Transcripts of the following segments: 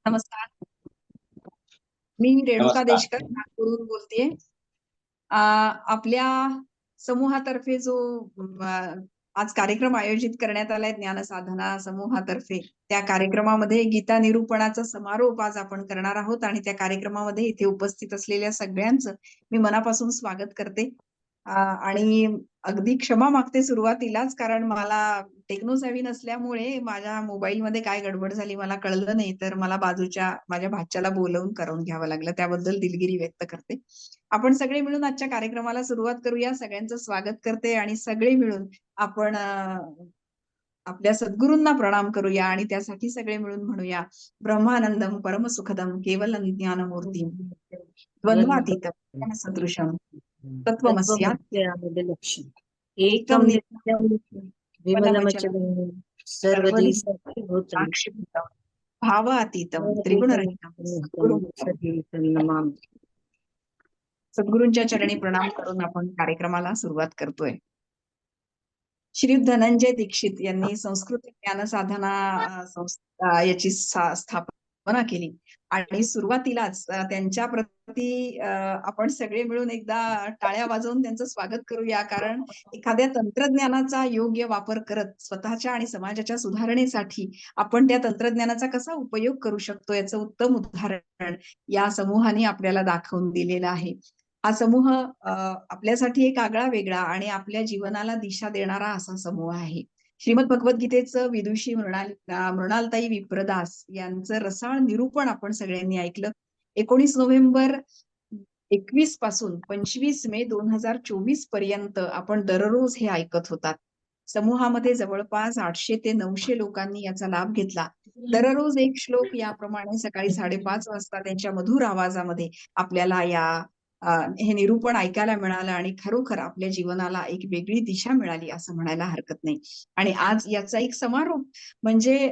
नमस्कार. मी रेणुका नमस्कार. देशकर नागपूरहून बोलतेय. आपल्या समूहातर्फे जो आज कार्यक्रम आयोजित करण्यात आलाय ज्ञानसाधना समूहातर्फे, त्या कार्यक्रमामध्ये गीता निरूपणाचा समारोप आज आपण करणार आहोत आणि त्या कार्यक्रमामध्ये इथे उपस्थित असलेल्या सगळ्यांचं मी मनापासून स्वागत करते. आणि अगदी क्षमा मागते सुरुवातीलाच, कारण मला टेक्नो सेव्ही नसल्यामुळे माझ्या मोबाईलमध्ये काय गडबड झाली मला कळलं नाही, तर मला बाजूच्या माझ्या भाच्याला बोलवून करून घ्यावं लागलं. त्याबद्दल दिलगिरी व्यक्त करते. आपण सगळे मिळून आजच्या कार्यक्रमाला सुरुवात करूया. सगळ्यांचं स्वागत करते आणि सगळे मिळून आपण आपल्या सद्गुरूंना प्रणाम करूया आणि त्यासाठी सगळे मिळून म्हणूया, ब्रह्मानंदम परमसुखदम केवलम ज्ञानमूर्ती द्वंद्वातीतम सदृशम तत्वमस्यात् एकम एकम नित्यम वनमचलम विमलमचलं सर्वधी साक्षीभूतम् साक्षीभूतम भावातीतम त्रिगुणरहितम सद्गुरुं नमामि. सद्गुरूंच्या चरणी प्रणाम करून आपण कार्यक्रमाला सुरुवात करतोय. श्री धनंजय दीक्षित यांनी संस्कृत ज्ञानसाधना संस्था याची स्थापना केली आणि सुरुवातीलाच त्यांच्या प्रती आपण सगळे मिळून एकदा टाळ्या वाजवून त्यांचं स्वागत करूया. कारण एखाद्या तंत्रज्ञानाचा योग्य वापर करत स्वतःच्या आणि समाजाच्या सुधारणेसाठी आपण त्या तंत्रज्ञानाचा कसा उपयोग करू शकतो याचं उत्तम उदाहरण या समूहाने आपल्याला दाखवून दिलेलं आहे. हा समूह आपल्यासाठी एक आगळा वेगळा आणि आपल्या जीवनाला दिशा देणारा असा समूह आहे. श्रीमद भगवद्गीतेचं विदुषी मृणालताई विप्रदास यांचं रसाळ निरूपण आपण सगळ्यांनी ऐकलं. 19 नोव्हेंबर 21 पासून 25 मे 2024 पर्यंत आपण दररोज हे ऐकत होतात. समूहामध्ये जवळपास 800 ते 900 लोकांनी याचा लाभ घेतला. दररोज एक श्लोक याप्रमाणे सकाळी 5:30 वाजता त्यांच्या मधुर आवाजामध्ये आपल्याला हे निरूपण ऐकायला मिळालं आणि खरोखर आपल्या जीवनाला एक वेगळी दिशा मिळाली असं म्हणायला हरकत नाही. आणि आज याचा एक समारोप म्हणजे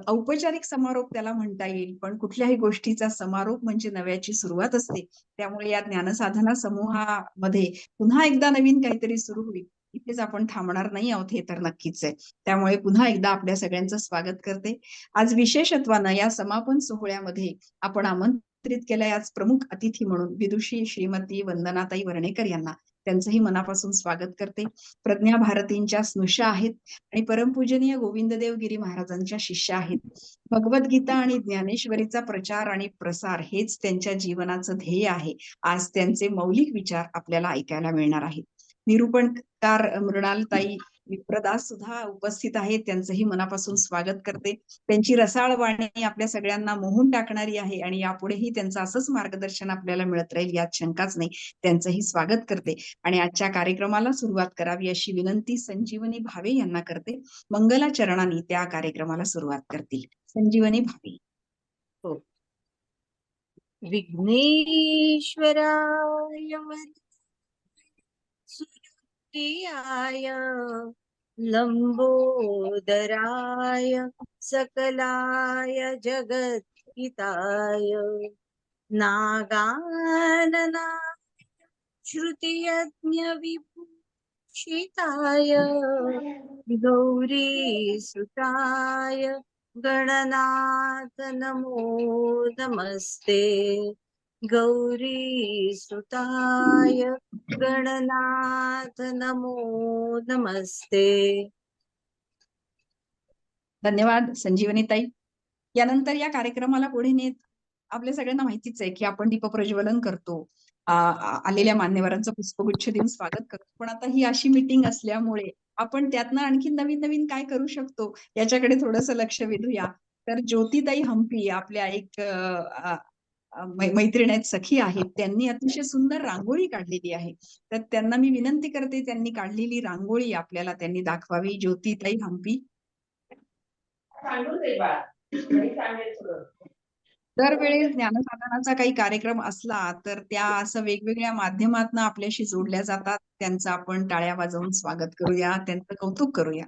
औपचारिक समारोप त्याला म्हणता येईल, पण कुठल्याही गोष्टीचा समारोप म्हणजे नव्याची सुरुवात असते. त्यामुळे या ज्ञानसाधना समूहामध्ये पुन्हा एकदा नवीन काहीतरी सुरू होईल. इथेच आपण थांबणार नाही आहोत हे तर नक्कीच आहे. त्यामुळे पुन्हा एकदा आपल्या सगळ्यांचं स्वागत करते. आज विशेषत्वानं या समापन सोहळ्यामध्ये आपण आमंत्रित केलंय आज प्रमुख अतिथी म्हणून विदुषी श्रीमती वंदनाताई वर्णेकर यांना. त्यांचंही मनापासून स्वागत करते. प्रज्ञा भारतींच्या स्नुषा आहेत आणि परमपूजनीय गोविंददेव गिरी महाराजांच्या शिष्या आहेत. भगवद्गीता आणि ज्ञानेश्वरीचा प्रचार आणि प्रसार हेच त्यांच्या जीवनाचं ध्येय आहे. आज त्यांचे मौलिक विचार आपल्याला ऐकायला मिळणार आहेत. निरूपणकार मृणालताई विप्रदास सुद्धा उपस्थित आहेत. त्यांचंही मनापासून स्वागत करते. त्यांची रसाळ वाणी आपल्या सगळ्यांना मोहून टाकणारी आहे आणि यापुढेही त्यांचं असंच मार्गदर्शन आपल्याला मिळत राहील यात शंकाच नाही. त्यांचंही स्वागत करते आणि आजच्या कार्यक्रमाला सुरुवात करावी अशी विनंती संजीवनी भावे यांना करते. मंगलाचरणाने त्या कार्यक्रमाला सुरुवात करतील. संजीवनी भावे. हो. विघ्नेश्वराय सूर्याय लंबोदराय सकलाय जगद्हिताय नागाननाय श्रुतियज्ञ विभूषिताय गौरीसुताय गणनाथ नमो नमस्ते. गौरीसुताय गणनाथ नमो नमस्ते. धन्यवाद संजीवनीताई. यानंतर या कार्यक्रमाला पुढे नेत आपल्या सगळ्यांना माहितीच आहे की आपण दीपप्रज्वलन करतो. आलेल्या मान्यवरांचं पुष्पगुच्छ देऊन स्वागत करतो. पण आता ही अशी मीटिंग असल्यामुळे आपण त्यातनं आणखी नवीन नवीन काय करू शकतो याच्याकडे थोडंसं लक्ष वेधूया. तर ज्योतिताई हंपी आपल्या एक मैत्रीण आहेत, सखी आहेत. त्यांनी अतिशय सुंदर रांगोळी काढलेली आहे. तर त्यांना मी विनंती करते त्यांनी काढलेली रांगोळी आपल्याला त्यांनी दाखवावी. ज्योतिताई हंपी. दरवेळेस ज्ञानसाधनाचा काही कार्यक्रम असला तर त्या असं वेगवेगळ्या माध्यमातून आपल्याशी जोडल्या जातात. त्यांचं आपण टाळ्या वाजवून स्वागत करूया, त्यांचं कौतुक करूया.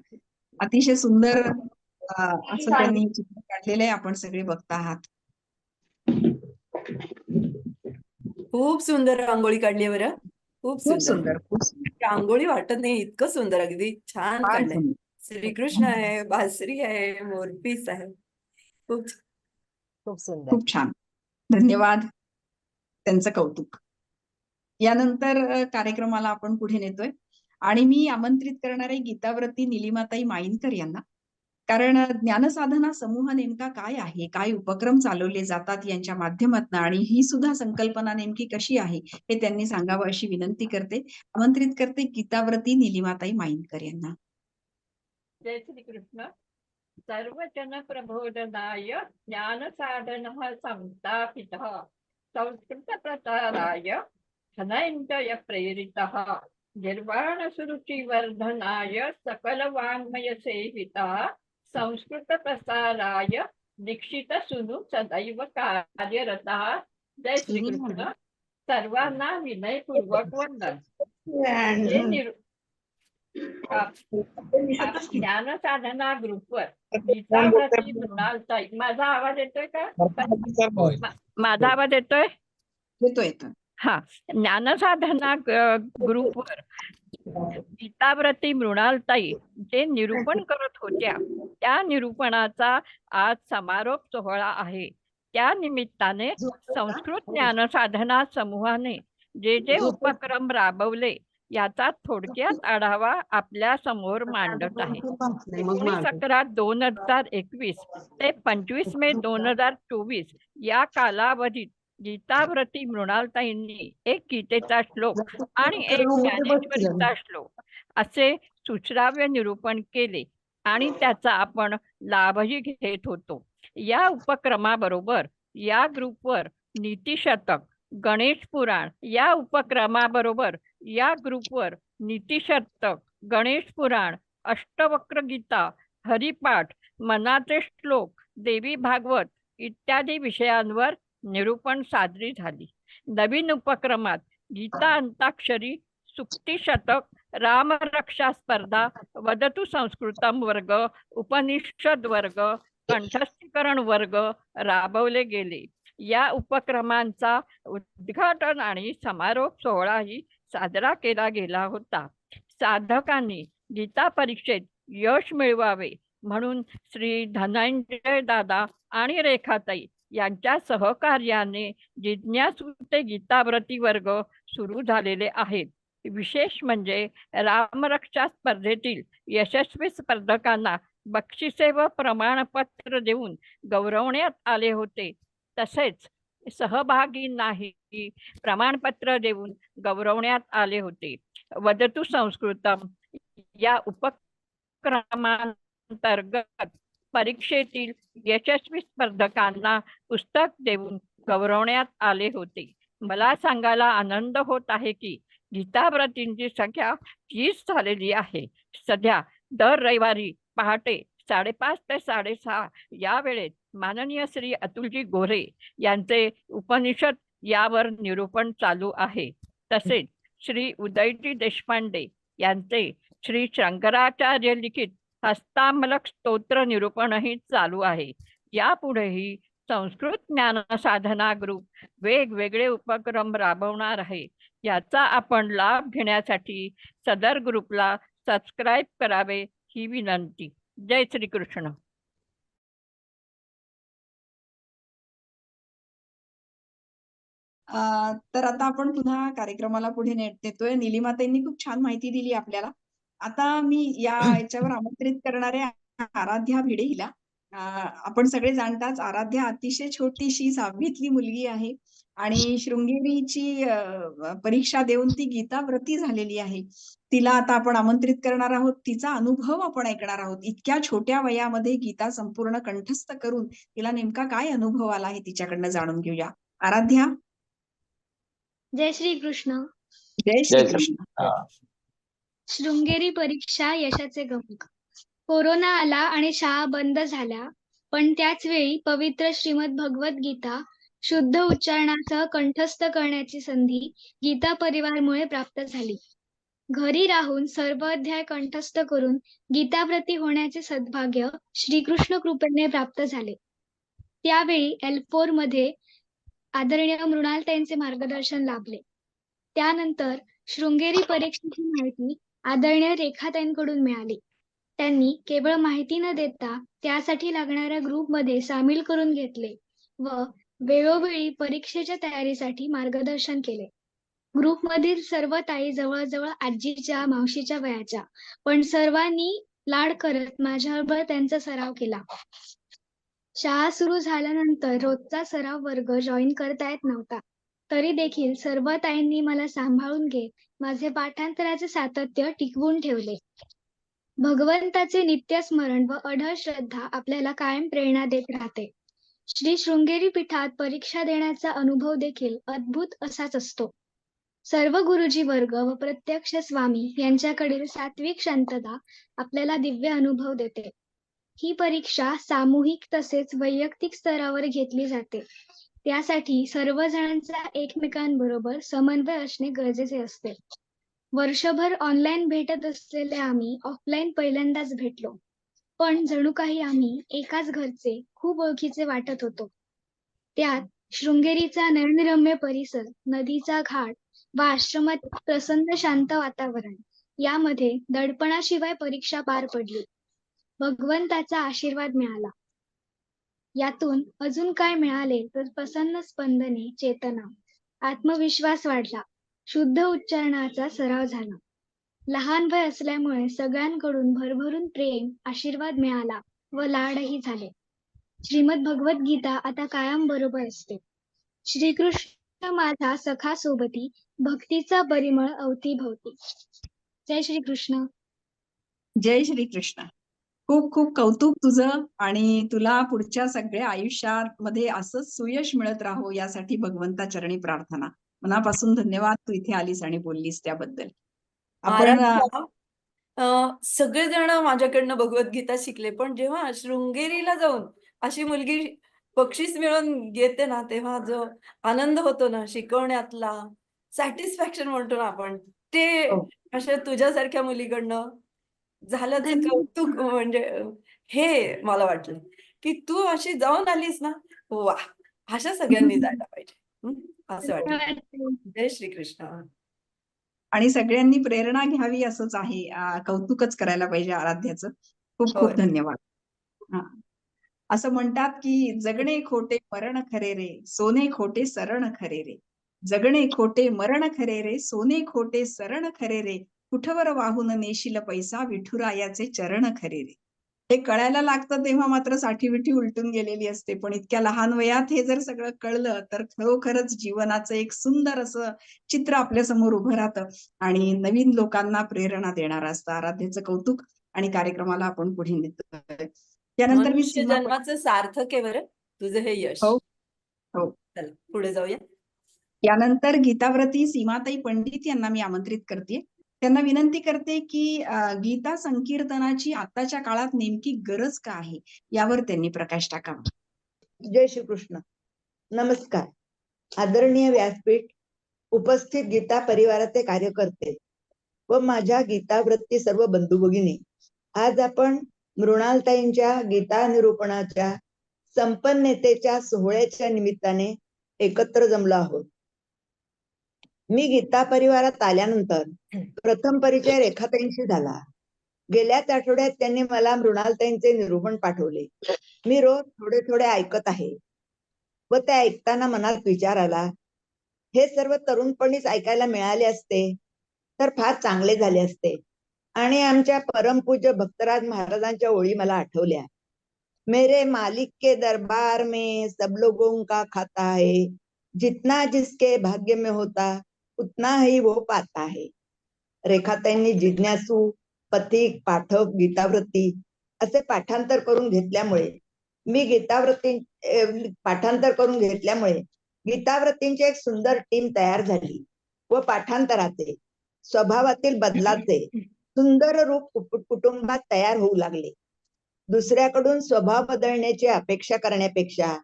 अतिशय सुंदर असं त्यांनी चित्र काढलेलं आहे. आपण सगळे बघत आहात. खूप सुंदर रांगोळी काढली बरं. खूप सुंदर. रांगोळी वाटत नाही, इतकं सुंदर, अगदी छान काढलंय. श्रीकृष्ण आहे, बासरी आहे, मोरपीस आहे. खूप खूप सुंदर. खूप छान. धन्यवाद. त्यांचं कौतुक. यानंतर कार्यक्रमाला आपण पुढे नेतोय आणि मी आमंत्रित करणार आहे गीताव्रती निलिमाताई माईनकर यांना. कारण ज्ञानसाधना समूह नेमका काय आहे, काय उपक्रम चालवले जातात यांच्या माध्यमातून आणि ही सुद्धा संकल्पना नेमकी कशी आहे हे त्यांनी सांगावं अशी विनंती करते. आमंत्रित करते गीताव्रती निलिमाताई माईनकर यांना. जय श्री कृष्ण. सर्वजन प्रबोधनाय ज्ञानसाधनः संस्थापितः संस्कृत प्रसाराय धनञ्जय प्रेरितः निर्वाणसुरुचिवर्धनाय सकलवाङ्मय सेवितः संस्कृत प्रसाराय दीक्षित सुनु सदैव कार्यरतः. जय श्री कृष्ण. सर्वांना विनयपूर्वक वंदन. ज्ञानसाधना ग्रुपवर गीताव्रती मृणालताई. माझा आवाज येतोय का? माझा आवाज येतोय? येतो. हा. ज्ञानसाधना ग्रुपवर गीताव्रती मृणालताई जे निरूपण करत होत्या त्या निरूपणाचा आज समारोप सोहळा आहे. त्या निमित्ताने संस्कृत ज्ञानसाधना समूहाने जे उपक्रम राबवले याचा थोडक्यात आढावा आपल्या समोर मांडत आहे. 19/11/2021 ते 25 मे 2024 या कालावधीत गीताव्रती मृणालताईंनी एक गीतेचा श्लोक आणि एक ज्ञानेश्वरीचा श्लोक असे सुश्राव्य निरूपण केले आणि त्याचा आपण लाभही घेत होतो. या उपक्रमाबरोबर या ग्रुपवर नीतिशतक, गणेश पुराण या उपक्रमाबरोबर या ग्रुपवर नीतिशतक, गणेश पुराण, अष्टवक्र गीता, हरिपाठ, मनाचे श्लोक, देवी भागवत इत्यादी विषयांवर निरूपण साजरी झाली. नवीन उपक्रमात गीता अंताक्षरी, सुक्ती शतक, रामरक्षा स्पर्धा, वदतु संस्कृतम वर्ग, उपनिषद वर्ग, कंठस्थीकरण वर्ग राबवले गेले. या उपक्रमांचा उद्घाटन आणि समारोप सोहळाही साजरा केला गेला होता. साधकांनी गीता परीक्षेत यश मिळवावे म्हणून श्री धनंजय दादा आणि रेखाताई यांच्या सहकार्याने जिज्ञासू ते गीताव्रती वर्ग सुरू झालेले आहेत. विशेष म्हणजे रामरक्षा स्पर्धेतील यशस्वी स्पर्धकांना बक्षिसे व प्रमाणपत्र देऊन गौरवण्यात आले होते. तसेच सहभागींनाही प्रमाणपत्र देऊन गौरवण्यात आले होते. वदतु संस्कृतम या उपक्रमांतर्गत परीक्षेतील यशस्वी स्पर्धकांना पुस्तक देऊन गौरवण्यात आले होते. मला सांगायला आनंद होत आहे की गीताव्रतींची संख्या 30 झालेली आहे. सध्या दर रविवारी पहाटे 5:30 ते 6:30 या वेळेत माननीय श्री अतुलजी गोरे यांचे उपनिषद यावर निरूपण चालू आहे. तसेच श्री उदयजी देशपांडे यांचे श्री शंकराचार्य लिखित हस्तामलक स्तोत्र निरूपणही चालू आहे. यापुढेही संस्कृत ज्ञानसाधना ग्रुप वेगवेगळे उपक्रम राबवणार आहे. याचा आपण लाभ घेण्यासाठी सदर ग्रुपला सबस्क्राईब करावे ही विनंती. जय श्री कृष्ण. तर आता आपण पुन्हा कार्यक्रमाला पुढे नेतोय. निलिमाताईंनी खूप छान माहिती दिली आपल्याला. आता मी याच्यावर आमंत्रित करणारे आराध्या भिडे हिला. आपण सगळे जाणताच आराध्या अतिशय छोटीशी 6वीतली मुलगी आहे आणि शृंगेरीची परीक्षा देऊन ती गीताव्रती झालेली आहे. तिला आता आपण आमंत्रित करणार आहोत. तिचा अनुभव आपण ऐकणार आहोत. इतक्या छोट्या वयामध्ये गीता संपूर्ण कंठस्थ करून तिला नेमका काय अनुभव आला आहे तिच्याकडनं जाणून घेऊया. आराध्या. जय श्री कृष्ण. जय श्री कृष्ण. शृंगेरी परीक्षा यशाचे गमक. कोरोना आला आणि शाळा बंद झाल्या, पण त्याच वेळी पवित्र श्रीमद भगवत गीता शुद्ध उच्चारणासह कंठस्थ करण्याची संधी गीता परिवारमुळे प्राप्त झाली. घरी राहून सर्व अध्याय कंठस्थ करून गीताव्रती होण्याचे सद्भाग्य श्रीकृष्ण कृपेने प्राप्त झाले. त्यावेळी L4 मध्ये आदरणीय मृणालताईंचे मार्गदर्शन लाभले. त्यानंतर शृंगेरी परीक्षेची माहिती आदरणीय रेखाताईंकडून मिळाली. त्यांनी केवळ माहिती न देता त्यासाठी लागणाऱ्या ग्रुपमध्ये सामील करून घेतले व वेळोवेळी परीक्षेच्या तयारीसाठी मार्गदर्शन केले. ग्रुपमधील सर्व ताई जवळजवळ आजीच्या, मावशीच्या वयाच्या, पण सर्वांनी लाड करत माझ्याबरोबर त्यांचा सराव केला. शाळा सुरू झाल्यानंतर रोजचा सराव वर्ग जॉईन करता येत नव्हता. तरी देखील सर्व ताईंनी मला सांभाळून घेत माझे पाठांतराचे सातत्य टिकवून ठेवले. भगवंताचे नित्यस्मरण व अढळ श्रद्धा आपल्याला कायम प्रेरणा देत राहते. श्री शृंगेरी पीठात परीक्षा देण्याचा अनुभव देखील अद्भुत असाच असतो. सर्व गुरुजी वर्ग व प्रत्यक्ष स्वामी यांच्याकडील सात्विक शांतता आपल्याला दिव्य अनुभव देते. ही परीक्षा सामूहिक तसेच वैयक्तिक स्तरावर घेतली जाते. त्यासाठी सर्व जणांचा एकमेकांबरोबर समन्वय असणे गरजेचे असते. वर्षभर ऑनलाईन भेटत असलेले आम्ही ऑफलाईन पहिल्यांदाच भेटलो. पण जणू काही आम्ही एकाच घरचे, खूप ओळखीचे वाटत होतो. त्यात शृंगेरीचा नयनरम्य परिसर, नदीचा घाट व आश्रमात प्रसन्न शांत वातावरण यामध्ये दडपणाशिवाय परीक्षा पार पडली. भगवंताचा आशीर्वाद मिळाला. यातून अजून काय मिळाले तर प्रसन्न स्पंदने, चेतना, आत्मविश्वास वाढला, शुद्ध उच्चारणाचा सराव झाला. लहान वय असल्यामुळे सगळ्यांकडून भरभरून प्रेम, आशीर्वाद मिळाला व लाडही झाले. श्रीमद भगवद्गीता आता कायम बरोबर असते. श्रीकृष्ण माझा सखा सोबती, भक्तीचा परिमळ अवतीभवती. जय श्रीकृष्ण. जय श्रीकृष्ण. खूप खूप कौतुक तुझं, आणि तुला पुढच्या सगळ्या आयुष्यामध्ये असंच सुयश मिळत राहो यासाठी भगवंता चरणी प्रार्थना. मनापासून धन्यवाद तू इथे आलीस आणि बोललीस त्याबद्दल. आपण सगळेजण माझ्याकडनं भगवद्गीता शिकले, पण जेव्हा शृंगेरीला जाऊन अशी मुलगी बक्षीस मिळवून येते ना, तेव्हा जो आनंद होतो ना शिकवण्यातला, सॅटिस्फॅक्शन म्हणतो ना आपण, ते अशा तुझ्यासारख्या मुलीकडनं झाल्याचं कौतुक. म्हणजे हे मला वाटलं की तू अशी जाऊन आलीस ना, वा, अशा सगळ्यांनी जायला पाहिजे, असं वाटलं. जय श्रीकृष्ण. आणि सगळ्यांनी प्रेरणा घ्यावी असंच आहे. कौतुकच करायला पाहिजे आराध्याचं. खूप खूप होय. धन्यवाद. हा, असं म्हणतात की जगणे खोटे मरण खरे रे, सोने खोटे सरण खरे रे. जगणे खोटे मरण खरे रे, सोने खोटे सरण खरे रे. कुठवर वाहून नेशील पैसा, विठुरायाचे चरण खरे रे. हे कळायला लागतं तेव्हा मात्र साठीविठी उलटून गेलेली असते. पण इतक्या लहान वयात हे जर सगळं कळलं तर खरोखरच जीवनाचं एक सुंदर असं चित्र आपल्या समोर उभं राहतं आणि नवीन लोकांना प्रेरणा देणारं असतं. आराध्याचं कौतुक, आणि कार्यक्रमाला आपण पुढे नेतोय. त्यानंतर मी मनुष्य सीमा जन्माचं सार्थक आहे बरं तुझं हे यश. हो, हो. चला पुढे जाऊया. यानंतर गीताव्रती सीमाताई पंडित यांना मी आमंत्रित करते. त्यांना विनंती करते की गीता संकीर्तनाची आताच्या काळात नेमकी गरज का आहे यावर त्यांनी प्रकाश टाकावा. जय श्रीकृष्ण. नमस्कार. आदरणीय व्यासपीठ, उपस्थित गीता परिवाराचे कार्यकर्ते व माझ्या गीताव्रती सर्व बंधू भगिनी, आज आपण मृणालताईंच्या गीता निरूपणाच्या संपन्नतेच्या सोहळ्याच्या निमित्ताने एकत्र जमलो आहोत. मी गीता परिवारात आल्यानंतर प्रथम परिचय रेखाताईंशी झाला. गेल्याच आठवड्यात त्यांनी मला मृणालताईंचे निरूपण पाठवले. मी रोज थोडे थोडे ऐकत आहे व ते ऐकताना मनात विचार आला, हे सर्व तरुणपणीच ऐकायला मिळाले असते तर फार चांगले झाले असते. आणि आमच्या परमपूज्य भक्तराज महाराजांच्या ओळी मला आठवल्या. मेरे मालिक के दरबार में सब लोगों का खाता है, जितना जिसके भाग्य में होता उतना ही वो पाता है. रेखाताईंनी जिज्ञासू, पथिक, पाठक, गीताव्रती असे पाठांतर करून घेतल्यामुळे गीताव्रतींची एक सुंदर टीम तयार झाली व पाठांतराचे, स्वभावातील बदलाचे सुंदर रूप कुटुंबात तयार होऊ लागले. दुसऱ्याकडून स्वभाव बदलण्याची अपेक्षा करण्यापेक्षा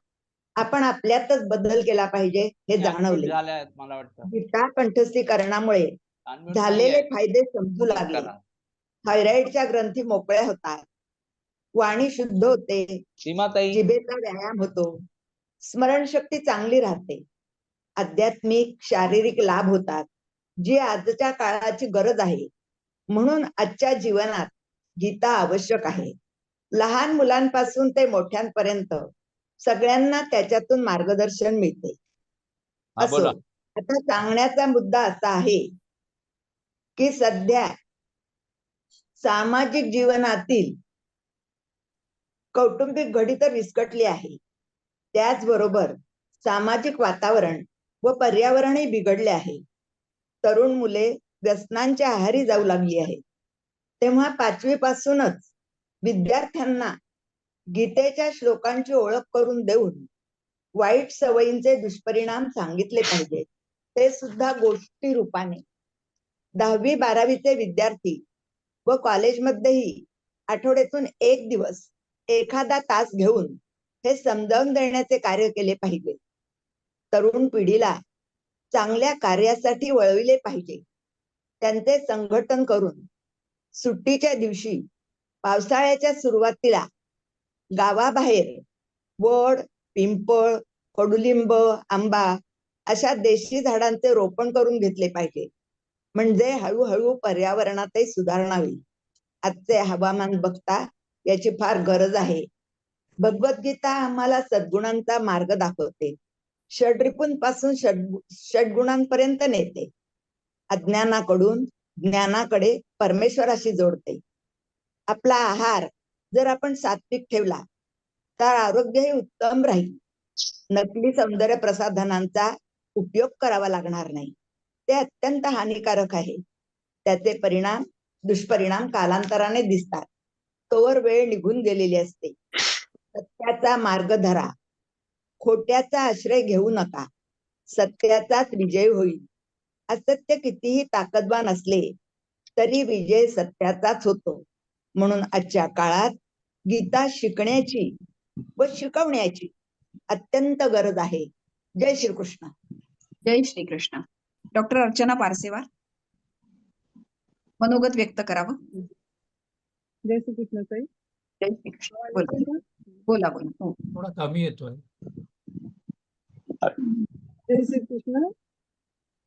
आपण आपल्यातच बदल केला पाहिजे हे जाणवले. मला वाटतं गीता कंठस्थीकरणामुळे झालेले फायदे समजू लागले. थायरॉइडच्या ग्रंथी मोकळ्या होतात, वाणी शुद्ध होते, जिभेचा व्यायाम होतो, स्मरणशक्ती चांगली राहते, आध्यात्मिक शारीरिक लाभ होतात, जी आजच्या काळाची गरज आहे. म्हणून आजच्या जीवनात गीता आवश्यक आहे. लहान मुलांपासून ते मोठ्यांपर्यंत सगळ्यांना त्याच्यातून मार्गदर्शन मिळते. हा, असो, बोला. आता सांगण्याचा मुद्दा असा आहे की सध्या सामाजिक जीवनातील कौटुंबिक घडी तर विस्कटली आहे, त्याचबरोबर सामाजिक वातावरण व पर्यावरणही बिघडले आहे. तरुण मुले व्यसनांच्या आहारी जाऊ लागली आहेत. तेव्हा 5वी पासूनच विद्यार्थ्यांना गीतेच्या श्लोकांची ओळख करून देऊन वाईट सवयींचे दुष्परिणाम सांगितले पाहिजे, ते सुद्धा गोष्टी रूपाने. 10वी-12वीचे विद्यार्थी व कॉलेजमध्येही आठवड्यातून 1 दिवस एखादा तास घेऊन हे समजावून देण्याचे कार्य केले पाहिजे. तरुण पिढीला चांगल्या कार्यासाठी वळविले पाहिजे. त्यांचे संघटन करून सुट्टीच्या दिवशी पावसाळ्याच्या सुरुवातीला गावाबाहेर वड, पिंपळ, कडुलिंब, आंबा अशा देशी झाडांचे रोपण करून घेतले पाहिजे. म्हणजे हळूहळू पर्यावरणातही सुधारणा होईल. आजचे हवामान बघता याची फार गरज आहे. भगवद्गीता आम्हाला सद्गुणांचा मार्ग दाखवते. षड्रिपूंपासून षड्गुणांपर्यंत नेते. अज्ञानाकडून ज्ञानाकडे परमेश्वराशी जोडते. आपला आहार जर आपण सात्विक ठेवला तर आरोग्यही उत्तम राहील. नकली सौंदर्य प्रसाधनांचा उपयोग करावा लागणार नाही. ते अत्यंत हानिकारक आहे. त्याचे दुष्परिणाम कालांतराने दिसतात. तोवर वेळ निघून गेलेली असते. सत्याचा मार्ग धरा. खोट्याचा आश्रय घेऊ नका. सत्याचाच विजय होईल. असत्य कितीही ताकदवान असले तरी विजय सत्याचाच होतो. म्हणून आजच्या काळात गीता शिकण्याची व शिकवण्याची अत्यंत गरज आहे. जय श्रीकृष्ण. जय श्रीकृष्ण. डॉक्टर अर्चना पारसेवार, मनोगत व्यक्त करावं. जय श्रीकृष्ण ताई. जय श्रीकृष्ण. बोला बोला बोला. हो. थोडा कमी येतोय. जय श्रीकृष्ण.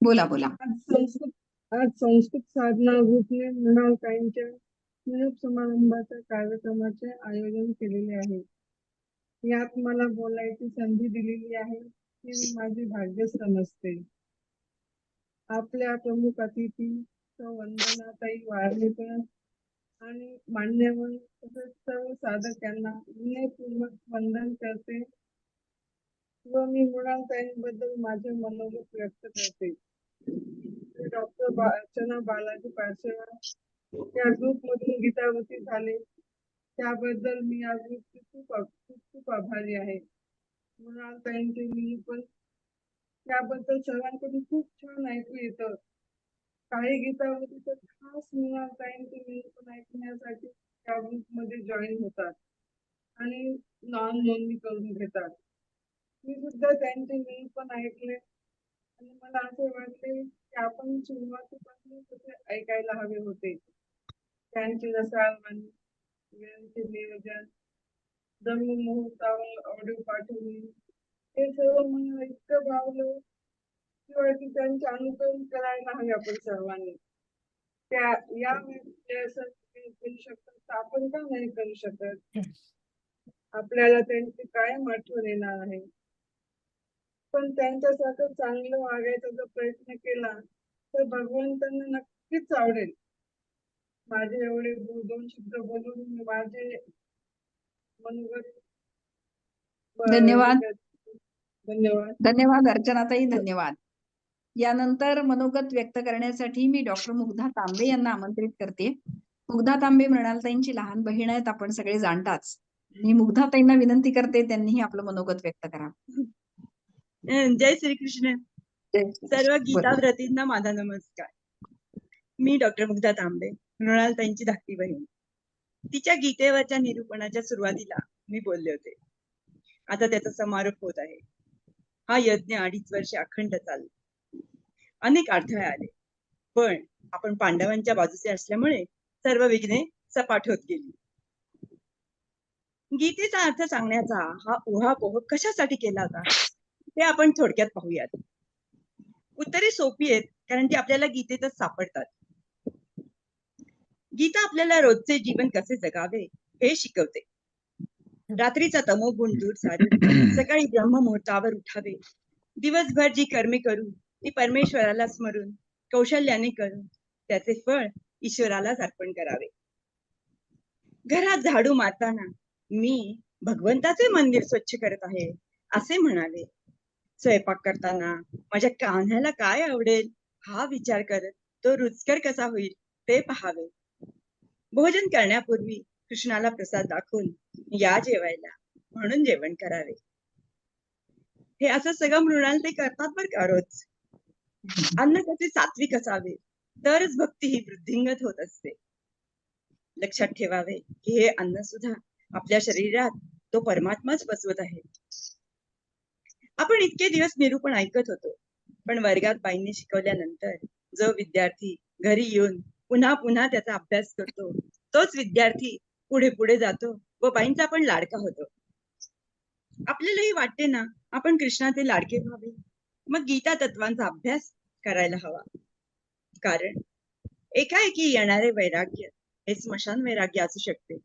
बोला बोला. आज संस्कृत साधना ग्रुपने मृणालताईंच्या निरोप समारंभाच्या कार्यक्रमाचे आयोजन केलेले आहे. यात मला बोलायची संधी दिलेली आहे ती मी माझे भाग्य समजते. आपल्या प्रमुख अतिथी वंदनाताई वारलेकर आणि मान्यवर तसेच सर्व साधकांना विनयपूर्वक वंदन करते व मी मृणालताईंबद्दल माझे मनोगत व्यक्त करते. डॉक्टर अर्चना बालाजी पारसेवार या ग्रुप मधून गीतावती झाले त्याबद्दल मी या ग्रुपची खूप आभारी आहे. मृणालताईंचे मी पण त्याबद्दल सर्वांकडून खूप छान ऐकू येतं. काही गीतावती तर खास मृणालताईंचे मी पण ऐकण्यासाठी त्या ग्रुप मध्ये जॉईन होतात आणि नोंदणी करून घेतात. मी सुद्धा त्यांचे मी पण ऐकले आणि मला असे वाटले की आपण सुरुवातीपासून तसे ऐकायला हवे होते. त्यांचे रसाळवाणी, वेळेचे नियोजन, धर्म मुहूर्तावर ऑडिओ पाठवणे हे सर्व मला इतकं भावलं की त्यांचे अनुकरण करायला हवे आपण सर्वांनी. त्या या करू शकतात तर आपण का नाही करू शकत. आपल्याला त्यांची कायम आठवण येणार आहे. पण त्यांच्यासारखं चांगलं वागायचा जर प्रयत्न केला तर भगवंतांना नक्कीच आवडेल. माझे एवढे 2 शब्द बोलून माझे मनोगत धन्यवाद. धन्यवाद. धन्यवाद अर्चनाताई. धन्यवाद. यानंतर मनोगत व्यक्त करण्यासाठी मी डॉक्टर मुग्धा तांबे यांना आमंत्रित करते. मुग्धा तांबे मृणालताईंची लहान बहीण आहेत, आपण सगळे जाणताच. मी मुग्धाताईंना विनंती करते त्यांनीही आपलं मनोगत व्यक्त करावं. जय श्रीकृष्ण. सर्व गीताव्रतींना माझा नमस्कार. मी डॉक्टर मुग्धा तांबे, मृणालताईंची धाकटी बहीण. तिच्या गीतेवरच्या निरूपणाच्या सुरुवातीला मी बोलले होते. आता त्याचा समारोप होत आहे. हा यज्ञ 2.5 वर्षे अखंड चालला. अनेक अडथळे आले, पण आपण पांडवांच्या बाजूचे असल्यामुळे सर्व विघ्ने सपाट होत गेली. गीतेचा अर्थ सांगण्याचा हा उहापोह कशासाठी केला होता ते आपण थोडक्यात पाहूयात. उत्तरे सोपी आहेत कारण ती आपल्याला गीतेतच सापडतात. गीता आपल्याला रोजचे जीवन कसे जगावे हे शिकवते. रात्रीचा तमोगुण दूर सारून सकाळी ब्रह्ममुहूर्तावर उठावे. दिवसभर जी कर्मे करू ती परमेश्वराला स्मरून कौशल्याने करून त्याचे फळ ईश्वरालाच अर्पण करावे. घरात झाडू मारताना मी भगवंताचे मंदिर स्वच्छ करत आहे असे म्हणावे. स्वयंपाक करताना माझ्या कान्ह्याला काय आवडेल हा विचार करत तो रुचकर कसा होईल ते पहावे. भोजन करण्यापूर्वी कृष्णाला प्रसाद दाखवून या जेवायला म्हणून जेवण करावे. हे असं सगळं मृणाल ते करतात बरं का रोज. अन्न कसे सात्विक असावे तरच भक्ती ही वृद्धिंगत होत असते. लक्षात ठेवावे की हे अन्न सुद्धा आपल्या शरीरात तो परमात्माच बसवत आहे. आपण इतके दिवस निरूपण ऐकत होतो, पण वर्गात बाईंनी शिकवल्यानंतर जो विद्यार्थी घरी येऊन पुन्हा पुन्हा त्याचा अभ्यास करतो तोच विद्यार्थी पुढे पुढे जातो व बाईंचा पण लाडका होतो. आपल्यालाही वाटते ना आपण कृष्णाचे लाडके व्हावे, मग गीता तत्वांचा अभ्यास करायला हवा. कारण एकाएकी येणारे वैराग्य हे स्मशान वैराग्य असू शकते,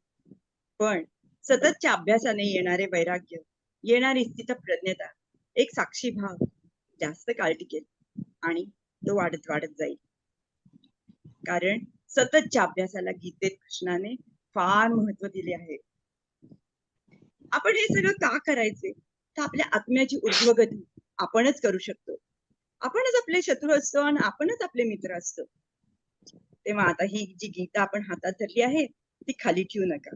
पण सततच्या अभ्यासाने येणारे वैराग्य, येणारी स्थितप्रज्ञता, एक साक्षी भाव जास्त काळ टिकेल आणि तो वाढत वाढत जाईल. कारण सततच्या अभ्यासाला गीतेत कृष्णाने फार महत्व दिले आहे. आपण हे सगळं का करायचे तर आपल्या आत्म्याची ऊर्ध्वगती आपणच करू शकतो. आपणच आपले शत्रू असतो आणि आपणच आपले मित्र असतो. तेव्हा आता ही जी गीता आपण हातात धरली आहे ती खाली ठेवू नका.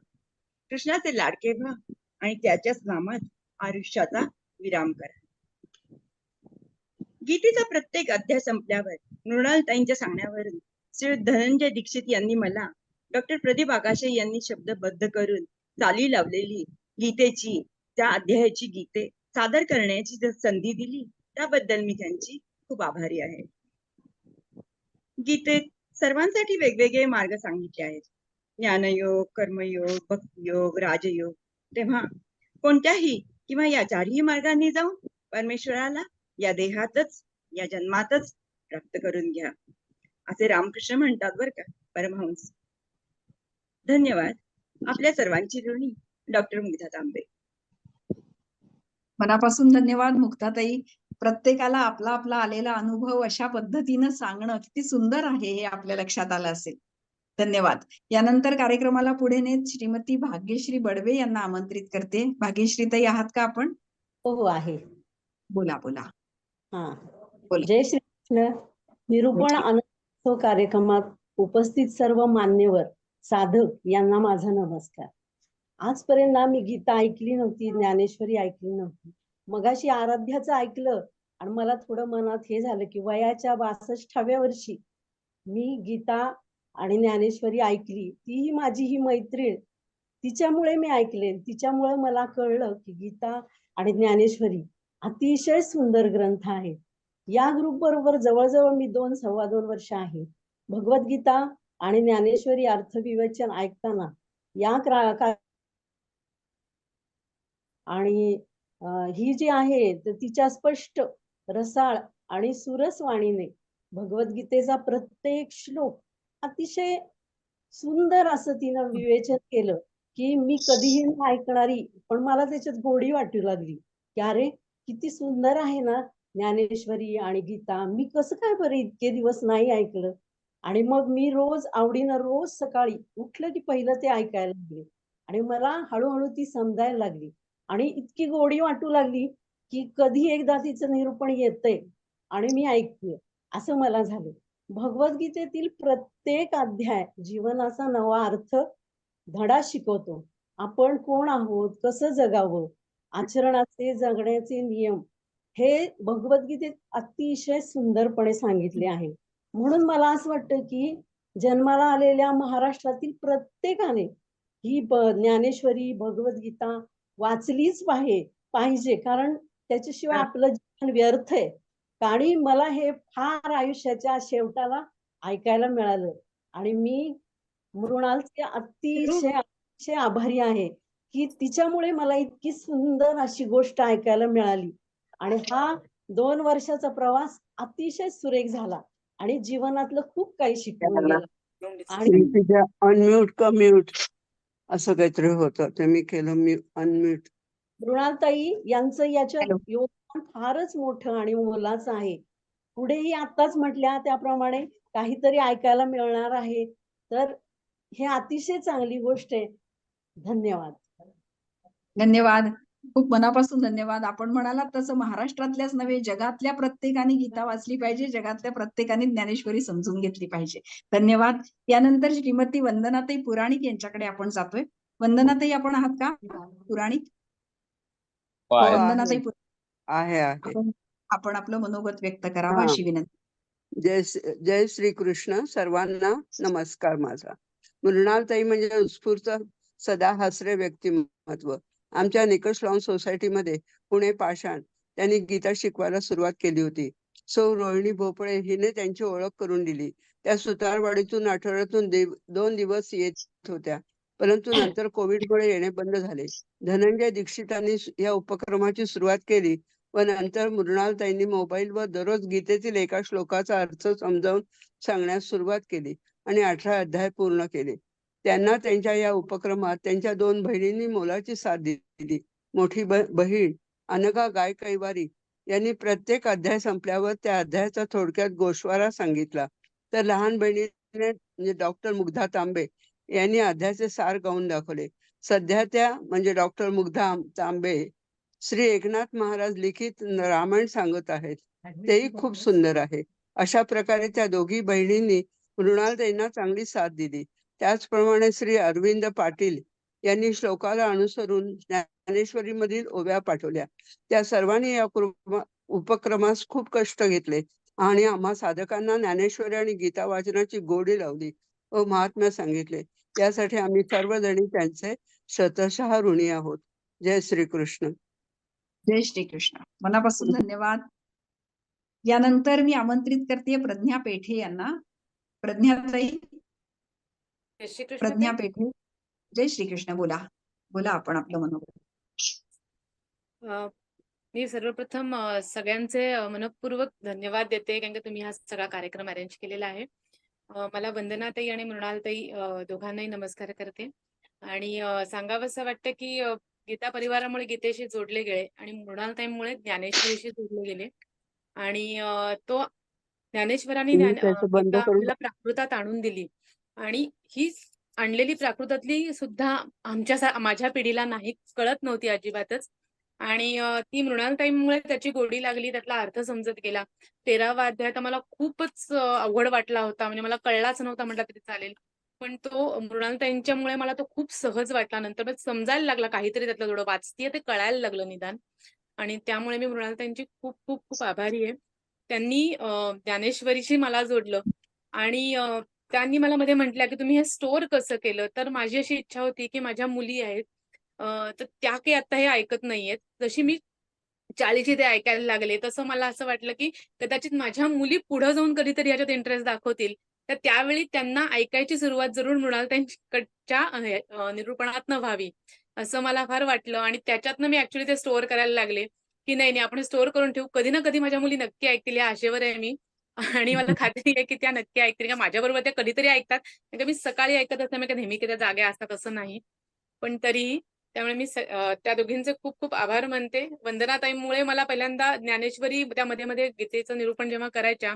कृष्णाचे लाडके व्हा आणि त्याच्याच नामात आयुष्याचा विराम करा. गीतेचा प्रत्येक अध्याय संपल्यावर मृणालताईंच्या सांगण्यावरून श्री धनंजय दीक्षित यांनी मला डॉक्टर प्रदीप आकाशे यांनी शब्दबद्ध करून चाली लावलेली गीतेची त्या अध्यायाची गीते सादर करण्याची संधी दिली त्याबद्दल मी त्यांची खूप आभारी आहे. गीतेत सर्वांसाठी वेगवेगळे मार्ग सांगितले आहेत. ज्ञानयोग, कर्मयोग, भक्तियोग, राजयोग. तेव्हा कोणत्याही किंवा या चारही मार्गांनी जाऊन परमेश्वराला या देहातच या जन्मातच प्राप्त करून घ्या असे रामकृष्ण म्हणतात बरं का परमहंस. धन्यवाद. आपल्या सर्वांची ऋणी डॉक्टर मुग्धा तांबे. मनापासून धन्यवाद मुक्ताताई. प्रत्येकाला आपला आपला आलेला अनुभव अशा पद्धतीनं सांगणं किती सुंदर आहे हे आपल्या लक्षात आलं असेल. धन्यवाद. यानंतर कार्यक्रमाला पुढे नेत श्रीमती भाग्यश्री बडवे यांना आमंत्रित करते. भाग्यश्री ताई आहात का आपण? हो आहे. बोला बोला. हा, बोला. जय श्री कृष्ण. निरूपण आनंद कार्यक्रमात उपस्थित सर्व मान्यवर साधक यांना माझा नमस्कार. आजपर्यंत ना मी गीता ऐकली नव्हती, ज्ञानेश्वरी ऐकली नव्हती. मगाशी आराध्याचं ऐकलं आणि मला थोडं मनात हे झालं की वयाच्या 62व्या वर्षी मी गीता आणि ज्ञानेश्वरी ऐकली. तीही माझी ही मैत्रीण, तिच्यामुळे मी ऐकले. तिच्यामुळे मला कळलं की गीता आणि ज्ञानेश्वरी अतिशय सुंदर ग्रंथ आहे. या ग्रुप बरोबर जवळजवळ मी 2-2.25 वर्ष आहे. भगवद्गीता आणि ज्ञानेश्वरी अर्थविवेचन ऐकताना या आणि ही जी आहे तर तिच्या स्पष्ट रसाळ आणि सुरस वाणीने भगवद्गीतेचा प्रत्येक श्लोक अतिशय सुंदर असं तिनं विवेचन केलं की मी कधीही नाही ऐकणारी, पण मला त्याच्यात गोडी वाटू लागली की अरे किती सुंदर आहे ना ज्ञानेश्वरी आणि गीता. मी कसं काय बरं इतके दिवस नाही ऐकलं. आणि मग मी रोज आवडीनं रोज सकाळी उठलं की पहिलं ते ऐकायला लागले आणि मला हळूहळू ती समजायला लागली आणि इतकी गोडी वाटू लागली की कधी एकदा तिचं निरूपण येतंय आणि मी ऐकते असं मला झालं. भगवद्गीतेतील प्रत्येक अध्याय जीवनाचा नवा अर्थ धडा शिकवतो. आपण कोण आहोत, कसं जगावं, आचरणाचे जगण्याचे नियम हे भगवद्गीतेत अतिशय सुंदरपणे सांगितले आहे. म्हणून मला असं वाटतं की जन्माला आलेल्या महाराष्ट्रातील प्रत्येकाने ही ज्ञानेश्वरी भगवद्गीता वाचलीच पाहिजे, कारण त्याच्याशिवाय आपलं जीवन व्यर्थ आहे. आणि मला हे फार आयुष्याच्या शेवटाला ऐकायला मिळालं आणि मी मृणालचे अतिशय आभारी आहे की तिच्यामुळे मला इतकी सुंदर अशी गोष्ट ऐकायला मिळाली आणि हा 2 वर्षाचा प्रवास अतिशय सुरेख झाला आणि जीवनातलं खूप काही शिकवून गेलं. आणि अनम्यूट कम्यूट असं काहीतरी होतं ते मी केलं मी अनम्यूट. मृणालताई यांचं याच्यात हॅलो. योगदान फारच मोठं आणि मोलाचं आहे. पुढेही आत्ताच म्हटल्या त्याप्रमाणे काहीतरी ऐकायला मिळणार आहे, तर हे अतिशय चांगली गोष्ट आहे. धन्यवाद. धन्यवाद. खूप मनापासून धन्यवाद. आपण म्हणालात तसं महाराष्ट्रातल्याच नव्हे, जगातल्या प्रत्येकाने गीता वाचली पाहिजे, जगातल्या प्रत्येकाने ज्ञानेश्वरी समजून घेतली पाहिजे. धन्यवाद. यानंतर श्रीमती वंदनाताई पुराणिक यांच्याकडे आपण जातोय. वंदनाताई आपण आहात का पुराणिक? हो, आहे. वंदनाताई आहे आपण आपलं मनोगत व्यक्त करावं हा. अशी विनंती. जय श्री कृष्ण. सर्वांना नमस्कार माझा. मृणालताई म्हणजे उत्स्फूर्त सदा हसरे व्यक्तिमत्व. आमच्या निकष लॉन सोसायटीमध्ये पुणे पाषाण त्यांनी गीता शिकवायला सुरुवात केली होती. सौ रोहिणी भोपळे हिने त्यांची ओळख करून दिली. त्या सुतारवाडीतून आठवड्यातून 2 दिवस येत होत्या, परंतु नंतर कोविडमुळे येणे बंद झाले. धनंजय दीक्षितांनी या उपक्रमाची सुरुवात केली व नंतर मृणालताईंनी मोबाईलवर दररोज गीतेतील एका श्लोकाचा अर्थ समजावून सांगण्यास सुरुवात केली आणि 18 अध्याय पूर्ण केले. त्यांना त्यांच्या या उपक्रमात त्यांच्या 2 बहिणींनी मोलाची साथ दिली. मोठी बहीण अनघा गायकवाडी यांनी प्रत्येक अध्याय संपल्यावर त्या अध्यायाचा थोडक्यात गोषवारा सांगितला, तर लहान बहिणीने म्हणजे डॉक्टर मुग्धा तांबे यांनी अध्यायाचे सार गाऊन दाखवले. सध्या त्या म्हणजे डॉक्टर मुग्धा तांबे श्री एकनाथ महाराज लिखित रामायण सांगत आहेत. तेही खूप सुंदर आहे. अशा प्रकारे त्या दोघी बहिणींनी मृणालताईंना चांगली साथ दिली. त्याचप्रमाणे श्री अरविंद पाटील यांनी श्लोकाला अनुसरून ज्ञानेश्वरीमधील ओव्या पाठवल्या. त्या सर्वांनी या उपक्रमास खूप कष्ट घेतले आणि आम्हा साधकांना ज्ञानेश्वरी आणि गीता वाचनाची गोडी लावली व महात्म्य सांगितले. यासाठी आम्ही सर्वजणी त्यांचे शतशः ऋणी आहोत. जय श्री कृष्ण. जय श्रीकृष्ण. मनापासून धन्यवाद. यानंतर मी आमंत्रित करते प्रज्ञा पेठे यांना. प्रज्ञाताई, प्रज्ञा पेठे. जय श्रीकृष्ण. बोला आपण आपलं मनोगत. मी सर्वप्रथम सगळ्यांचे मनपूर्वक धन्यवाद देते, कारण की तुम्ही हा सगळा कार्यक्रम अरेंज केलेला आहे. मला वंदनाताई आणि मृणालताई दोघांनाही नमस्कार करते आणि सांगावंसं वाटतं की गीता परिवारामुळे गीतेशी जोडले गेले आणि मृणालताईमुळे ज्ञानेश्वरीशी जोडले गेले आणि तो ज्ञानेश्वरांनी त्याचं बंद गीता करून आपल्याला प्राकृतात आणून दिली आणि ही आणलेली प्राकृतातली सुद्धा माझ्या पिढीला नाही कळत नव्हती अजिबातच आणि ती मृणालताईमुळे त्याची गोडी लागली, त्यातला अर्थ समजत गेला. 13वा अध्याय तर मला खूपच अवघड वाटला होता, म्हणजे मला कळलाच नव्हता म्हटलं तरी चालेल, पण तो मृणालताईंच्यामुळे मला तो खूप सहज वाटला. नंतर मग समजायला लागला काहीतरी त्यातलं, थोडं वाचतीये ते कळायला लागलं निदान. आणि त्यामुळे मी मृणालताईंची खूप खूप खूप आभारी आहे. त्यांनी ज्ञानेश्वरीशी मला जोडलं आणि त्यांनी मला मध्ये म्हटलं की तुम्ही हे स्टोअर कसं केलं, तर माझी अशी इच्छा होती की माझ्या मुली आहेत तर त्या काही आता हे ऐकत नाहीयेत. जशी मी 40शी ते ऐकायला लागले, तसं मला असं वाटलं की कदाचित माझ्या मुली पुढे जाऊन कधीतरी याच्यात इंटरेस्ट दाखवतील, तर त्यावेळी त्यांना ऐकायची सुरुवात जरूर मृणालताईंच्या निरूपणातनं व्हावी, असं मला फार वाटलं आणि त्याच्यातनं मी ऍक्च्युली ते स्टोअर करायला लागले की नाही आपण स्टोअर करून ठेवू, कधी ना कधी माझ्या मुली नक्की ऐकतील या आशेवर आहे मी आणि मला खात्री आहे की त्या नक्की ऐकतील, का माझ्याबरोबर त्या कधीतरी ऐकतात. कारण मी सकाळी ऐकत असल्यामुळे त्या नेहमी त्या जाग्या असतात असं नाही, पण तरीही त्यामुळे मी त्या दोघींचे खूप खूप आभार मानते. वंदनाताईमुळे मला पहिल्यांदा ज्ञानेश्वरी त्या मध्ये मध्ये गीतेचं निरूपण जेव्हा करायच्या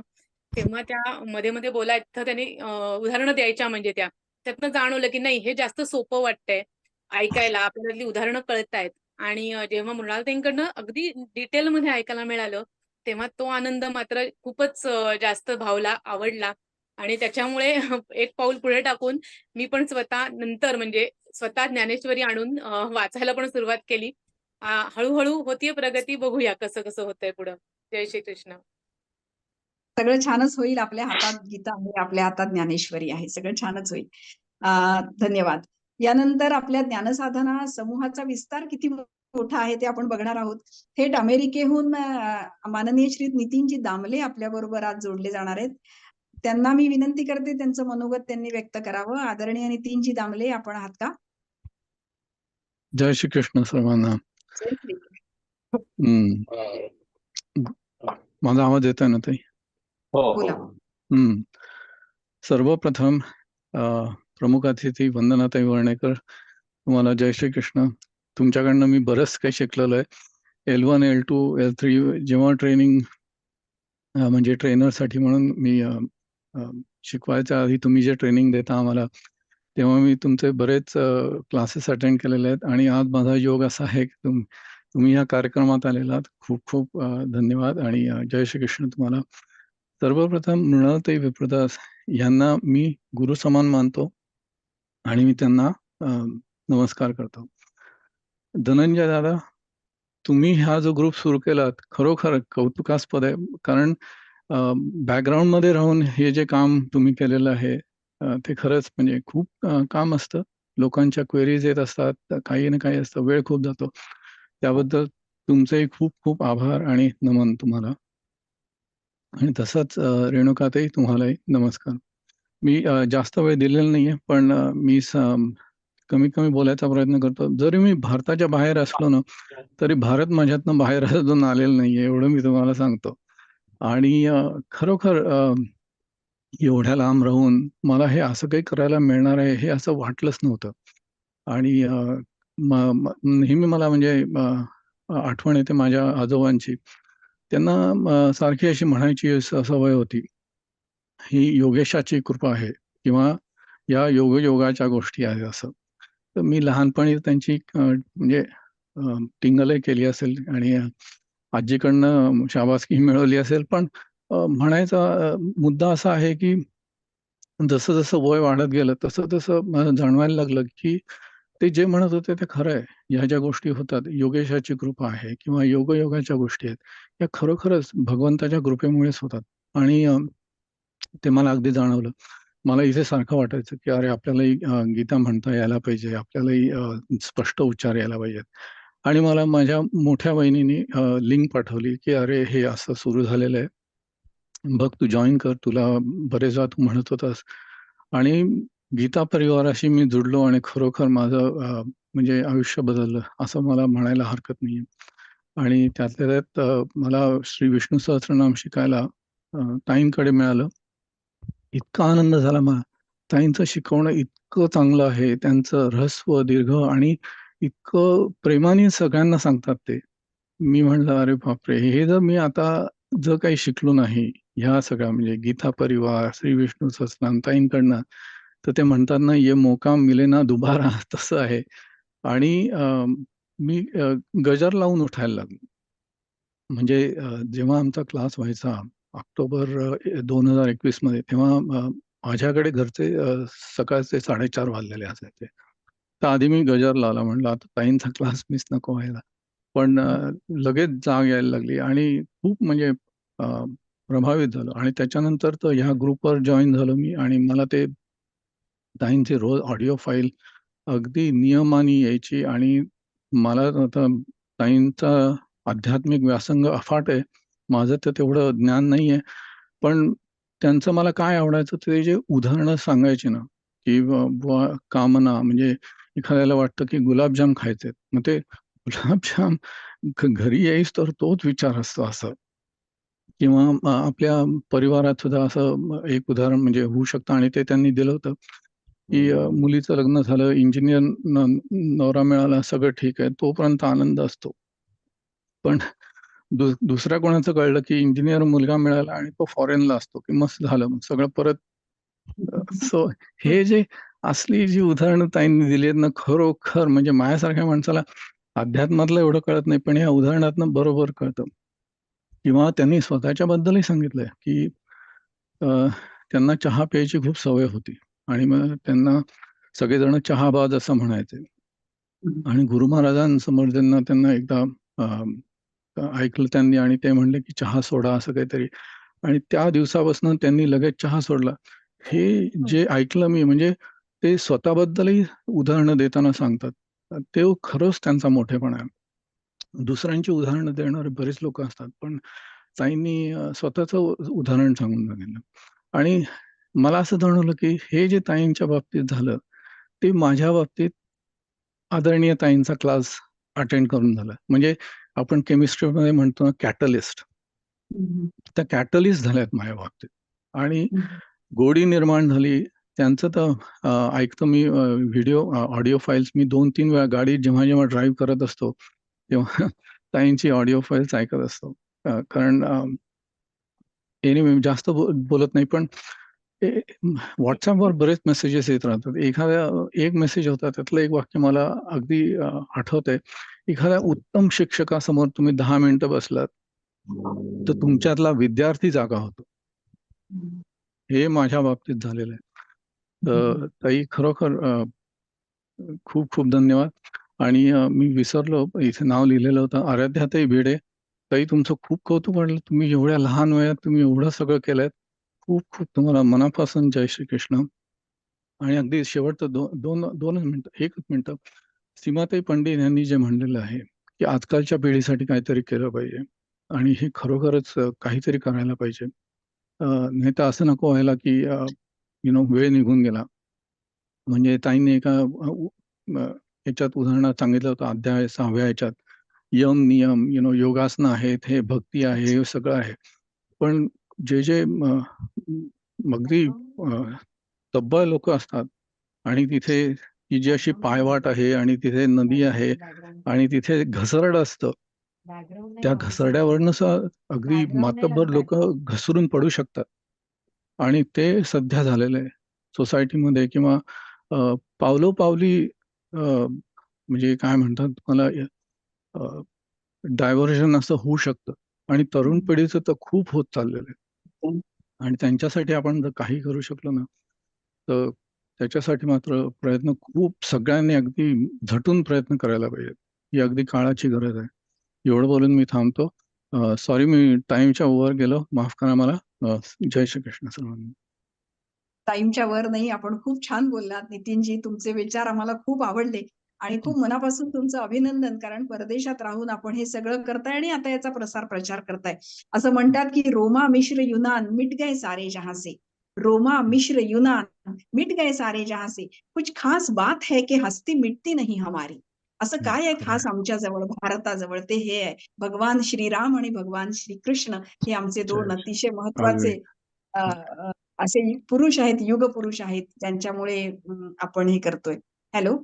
तेव्हा त्या मध्ये मध्ये बोलायचं, त्यांनी उदाहरणं द्यायच्या, म्हणजे त्यातनं जाणवलं की नाही हे जास्त सोपं वाटतंय ऐकायला, आपल्याला उदाहरणं कळतायत. आणि जेव्हा मृणालताईंकडनं अगदी डिटेलमध्ये ऐकायला मिळालं तेव्हा तो आनंद मात्र खूपच जास्त भावला, आवडला आणि त्याच्यामुळे एक पाऊल पुढे टाकून मी पण स्वतः नंतर म्हणजे स्वतः ज्ञानेश्वरी आणून वाचायला पण सुरुवात केली. हळूहळू होतीये प्रगती, बघूया कसं कसं होतंय पुढं. जय श्री कृष्ण. सगळं छानच होईल. आपल्या हातात गीता आहे, आपल्या हातात ज्ञानेश्वरी आहे, सगळं छानच होईल. धन्यवाद. यानंतर आपल्या ज्ञानसाधना समूहाचा विस्तार किती मोठा आहे ते आपण बघणार आहोत. थेट अमेरिकेहून माननीय श्री नितीनजी दामले आपल्या बरोबर आज जोडले जाणार आहेत. त्यांना मी विनंती करते त्यांचं मनोगत त्यांनी व्यक्त करावं. आदरणीय नितीनजी दामले, आपण आहात का? जय श्री कृष्ण सर्वांना. जय श्री कृष्ण. माझा आवाज येतोय ना ताई? बोला. सर्वप्रथम प्रमुख अतिथी वंदनाताई वर्णेकर तुम्हाला जय श्री कृष्ण. तुमच्याकडनं मी बरंच काही शिकलेलो आहे. L1, L2, L3 जेव्हा ट्रेनिंग म्हणजे ट्रेनरसाठी म्हणून मी शिकवायच्या आधी तुम्ही जे ट्रेनिंग देता आम्हाला, तेव्हा मी तुमचे बरेच क्लासेस अटेंड केलेले आहेत. आणि आज माझा योग असा आहे की तुम्ही या कार्यक्रमात आलेलात. खूप खूप धन्यवाद आणि जय श्री कृष्ण तुम्हाला. सर्वप्रथम मृणालताई विप्रदास यांना मी गुरु समान मानतो आणि मी त्यांना नमस्कार करतो. धनंजय दादा, तुम्ही हा जो ग्रुप सुरू केलात खरोखर कौतुकास्पद आहे. कारण बॅकग्राऊंड मध्ये राहून हे जे काम तुम्ही केलेलं आहे ते खरंच म्हणजे खूप काम असतं. लोकांच्या क्वेरीज येत असतात, काही ना काही असतं, वेळ खूप जातो. त्याबद्दल तुमचेही खूप खूप आभार आणि नमन तुम्हाला. आणि तसंच रेणुकाताई तुम्हालाही नमस्कार. मी जास्त वेळ दिलेला नाहीये, पण मी कमीत कमी बोलायचा प्रयत्न करतो. जरी मी भारताच्या बाहेर असलो ना, तरी भारत माझ्यातनं बाहेर अजून आलेलं नाहीये, एवढं मी तुम्हाला सांगतो. आणि खरोखर एवढ्या लांब राहून मला हे असं काही करायला मिळणार आहे हे असं वाटलंच नव्हतं. आणि नेहमी मला म्हणजे आठवण येते माझ्या आजोबांची. त्यांना सारखी अशी म्हणायची सवय होती, ही योगेशाची कृपा आहे किंवा या योगाच्या गोष्टी आहेत असं. तर मी लहानपणी त्यांची म्हणजे टिंगलही केली असेल आणि आजीकडनं शाबासकी मिळवली असेल. पण म्हणायचा मुद्दा असा आहे की जसं जसं वय वाढत गेलं तसं तसं मला जाणवायला लागलं की ते जे म्हणत होते ते खरं आहे. ह्या ज्या गोष्टी होतात, योगेशाची कृपा आहे किंवा योगाच्या गोष्टी आहेत, या खरोखरच भगवंताच्या कृपेमुळेच होतात. आणि ते मला अगदी जाणवलं. मला इथे सारखं वाटायचं की अरे आपल्यालाही गीता म्हणता यायला पाहिजे, आपल्यालाही स्पष्ट उच्चार यायला पाहिजेत. आणि मला माझ्या मोठ्या बहिणीने लिंक पाठवली की अरे हे असं सुरू झालेलं आहे, बघ तू जॉईन कर, तुला बरेचदा तू म्हणत होतास. आणि गीता परिवाराशी मी जुडलो आणि खरोखर माझं म्हणजे आयुष्य बदललं असं मला म्हणायला हरकत नाहीये. आणि त्यातल्या त्यात मला श्री विष्णू सहस्त्रनाम शिकायला ताईंकडे मिळालं. इतका आनंद झाला मला. ताईंचं शिकवणं इतकं चांगलं आहे, त्यांचं ऱ्हस्व, दीर्घ आणि इतकं प्रेमाने सगळ्यांना सांगतात ते. मी म्हणलं अरे बापरे! हे जर मी आता जर काही शिकलो नाही, ह्या सगळ्या म्हणजे गीता परिवार, श्री विष्णू सहस्त्रनाम ताईंकडनं, तर ते म्हणतात ना, ये मौका मिले ना दुबारा तसं आहे. आणि मी गजर लावून उठायला लागलो. म्हणजे जेव्हा आमचा क्लास व्हायचा ऑक्टोबर 2021 मध्ये, तेव्हा माझ्याकडे घरचे सकाळचे 4:30 वाजलेले असायचे. तर आधी मी गजर लावला. म्हणलं आता ताईंचा क्लास मिस नको व्हायला. पण लगेच जाग यायला लागली आणि खूप म्हणजे प्रभावित झालो. आणि त्याच्यानंतर तर ह्या ग्रुपवर जॉईन झालो मी. आणि मला ते ताईंची रोज ऑडिओ फाईल अगदी नियमाने यायची. आणि मला आता ताईंचा आध्यात्मिक व्यासंग अफाट आहे. माझं तर तेवढं ज्ञान नाहीये. पण त्यांचं मला काय आवडायचं, ते जे उदाहरणं सांगायचे ना, की बुवा कामना म्हणजे एखाद्याला वाटतं की गुलाबजाम खायचेत. मग ते गुलाबजाम घरी येईस तर तोच विचार असतो असं. किंवा आपल्या परिवारात सुद्धा असं एक उदाहरण म्हणजे होऊ शकतं आणि ते त्यांनी दिलं होतं, की मुलीचं लग्न झालं, इंजिनियर नवरा मिळाला, सगळं ठीक आहे. तोपर्यंत आनंद असतो. पण दुसऱ्या कोणाचं कळलं की इंजिनियर मुलगा मिळाला आणि तो फॉरेनला असतो, की मस्त झालं, मग सगळं परत. सो हे जे असली जी उदाहरणं ताईंनी दिली आहेत ना, खरोखर म्हणजे माझ्यासारख्या माणसाला अध्यात्मातलं एवढं कळत नाही, पण या उदाहरणातनं बरोबर कळतं. किंवा त्यांनी स्वतःच्या बद्दलही सांगितलंय की त्यांना चहा प्यायची खूप सवय होती आणि मग त्यांना सगळेजण चहाबाज असं म्हणायचे. आणि गुरु महाराजांसमोर त्यांना एकदा ऐकलं त्यांनी आणि ते म्हणले की चहा सोडा असं काहीतरी. आणि त्या दिवसापासून त्यांनी लगेच चहा सोडला. हे जे ऐकलं मी, म्हणजे ते स्वतःबद्दलही उदाहरणं देताना सांगतात. ते खरंच त्यांचा मोठेपणा आहे. दुसऱ्यांची उदाहरणं देणारे बरेच लोक असतात, पण ताईंनी स्वतःचं उदाहरण सांगून सांगितलं. आणि मला असं जाणवलं की हे जे ताईंच्या बाबतीत झालं, ते माझ्या बाबतीत आदरणीय ताईंचा क्लास अटेंड करून झाला. म्हणजे आपण केमिस्ट्रीमध्ये म्हणतो ना कॅटलिस्ट, त्या कॅटलिस्ट झाल्यात माझ्या बाबतीत. आणि गोडी निर्माण झाली, त्यांचं तर ऐकतो मी व्हिडिओ ऑडिओ फाईल्स मी 2-3 वेळा गाडी जेव्हा ड्राईव्ह करत असतो तेव्हा ताईंची ऑडिओ फाईल्स ऐकत असतो. कारण एनिवे मी जास्त बोलत नाही, पण व्हॉट्सअपवर बरेच मेसेजेस येत राहतात. एक मेसेज होता, त्यातलं एक वाक्य मला अगदी आठवतंय. एखाद्या उत्तम शिक्षकासमोर तुम्ही 10 मिनिटं बसलात तर तुमच्यातला विद्यार्थी जागा होतो. हे माझ्या बाबतीत झालेलं आहे. तर ताई खरोखर खूप खूप धन्यवाद. आणि मी विसरलो, इथे नाव लिहिलेलं होतं, आराध्याताई भिडे. ताई तुमचं खूप कौतुक वाटलं. तुम्ही एवढ्या लहान वयात तुम्ही एवढं सगळं केलंय. खूप खूप तुम्हाला मनापासून जय श्रीकृष्ण. आणि अगदी शेवटचं दोनच मिनिटं, एकच मिनिटं. सीमाताई पंडित यांनी जे म्हणलेलं आहे की आजकालच्या पिढीसाठी काहीतरी केलं पाहिजे आणि हे खरोखरच काहीतरी करायला पाहिजे. नाही तर असं नको व्हायला की वेळ निघून गेला. म्हणजे ताईंनी एका याच्यात उदाहरणात सांगितलं होतं, अध्याय 6व्या याच्यात यम नियम योगासनं आहेत, हे भक्ती आहे, हे सगळं आहे. पण जे अगदी तब्बल लोक असतात आणि तिथे ही जी अशी पायवाट आहे आणि तिथे नदी आहे आणि तिथे घसरड असतं, त्या घसरड्यावरनं अगदी मातब्बर लोक घसरून पडू शकतात. आणि ते सध्या झालेलं आहे सोसायटीमध्ये किंवा पावलोपावली म्हणजे काय म्हणतात मला डायव्हर्जन असं होऊ शकतं. आणि तरुण पिढीचं तर खूप होत चाललेलं आहे. आणि त्यांच्यासाठी आपण जर काही करू शकलो ना, तर त्याच्यासाठी मात्र प्रयत्न खूप सगळ्यांनी अगदी झटून प्रयत्न करायला पाहिजेत. ही अगदी काळाची गरज आहे. एवढं बोलून मी थांबतो. सॉरी मी टाइमच्या ओव्हर गेलो, माफ करा मला. जय श्रीकृष्ण सर्वांना. टाईमच्या वर नाही, आपण खूप छान बोललात नितीनजी. तुमचे विचार आम्हाला खूप आवडले आणि खूप मनापासून तुमचं अभिनंदन. कारण परदेशात राहून आपण हे सगळं करताय आणि आता याचा प्रचार करताय. असं म्हणतात की रोमा मिश्र युनान मिट गए सारे जहां से, रोमा मिश्र युनान मिट गए सारे जहां से, कुछ खास बात है कि हस्ती मिटती नहीं हमारी. असं काय आहे खास आमच्या जवळ, भारताजवळ? ते हे आहे भगवान श्रीराम आणि भगवान श्रीकृष्ण. हे आमचे दोन अतिशय महत्वाचे असे पुरुष आहेत, युग पुरुष आहेत, ज्यांच्यामुळे आपण हे करतोय. हॅलो.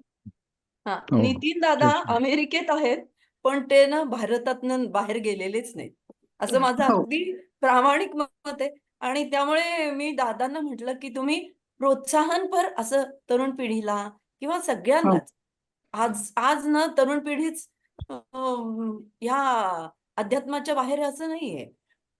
हा, नितीन दादा अमेरिकेत आहेत, पण ते ना भारतातनं बाहेर गेलेलेच नाहीत, असं माझं अगदी प्रामाणिक मत आहे. आणि त्यामुळे मी दादांना म्हटलं की तुम्ही प्रोत्साहनपर असं तरुण पिढीला किंवा सगळ्यांनाच, आज ना तरुण पिढीच ह्या अध्यात्माच्या बाहेर असं नाहीये.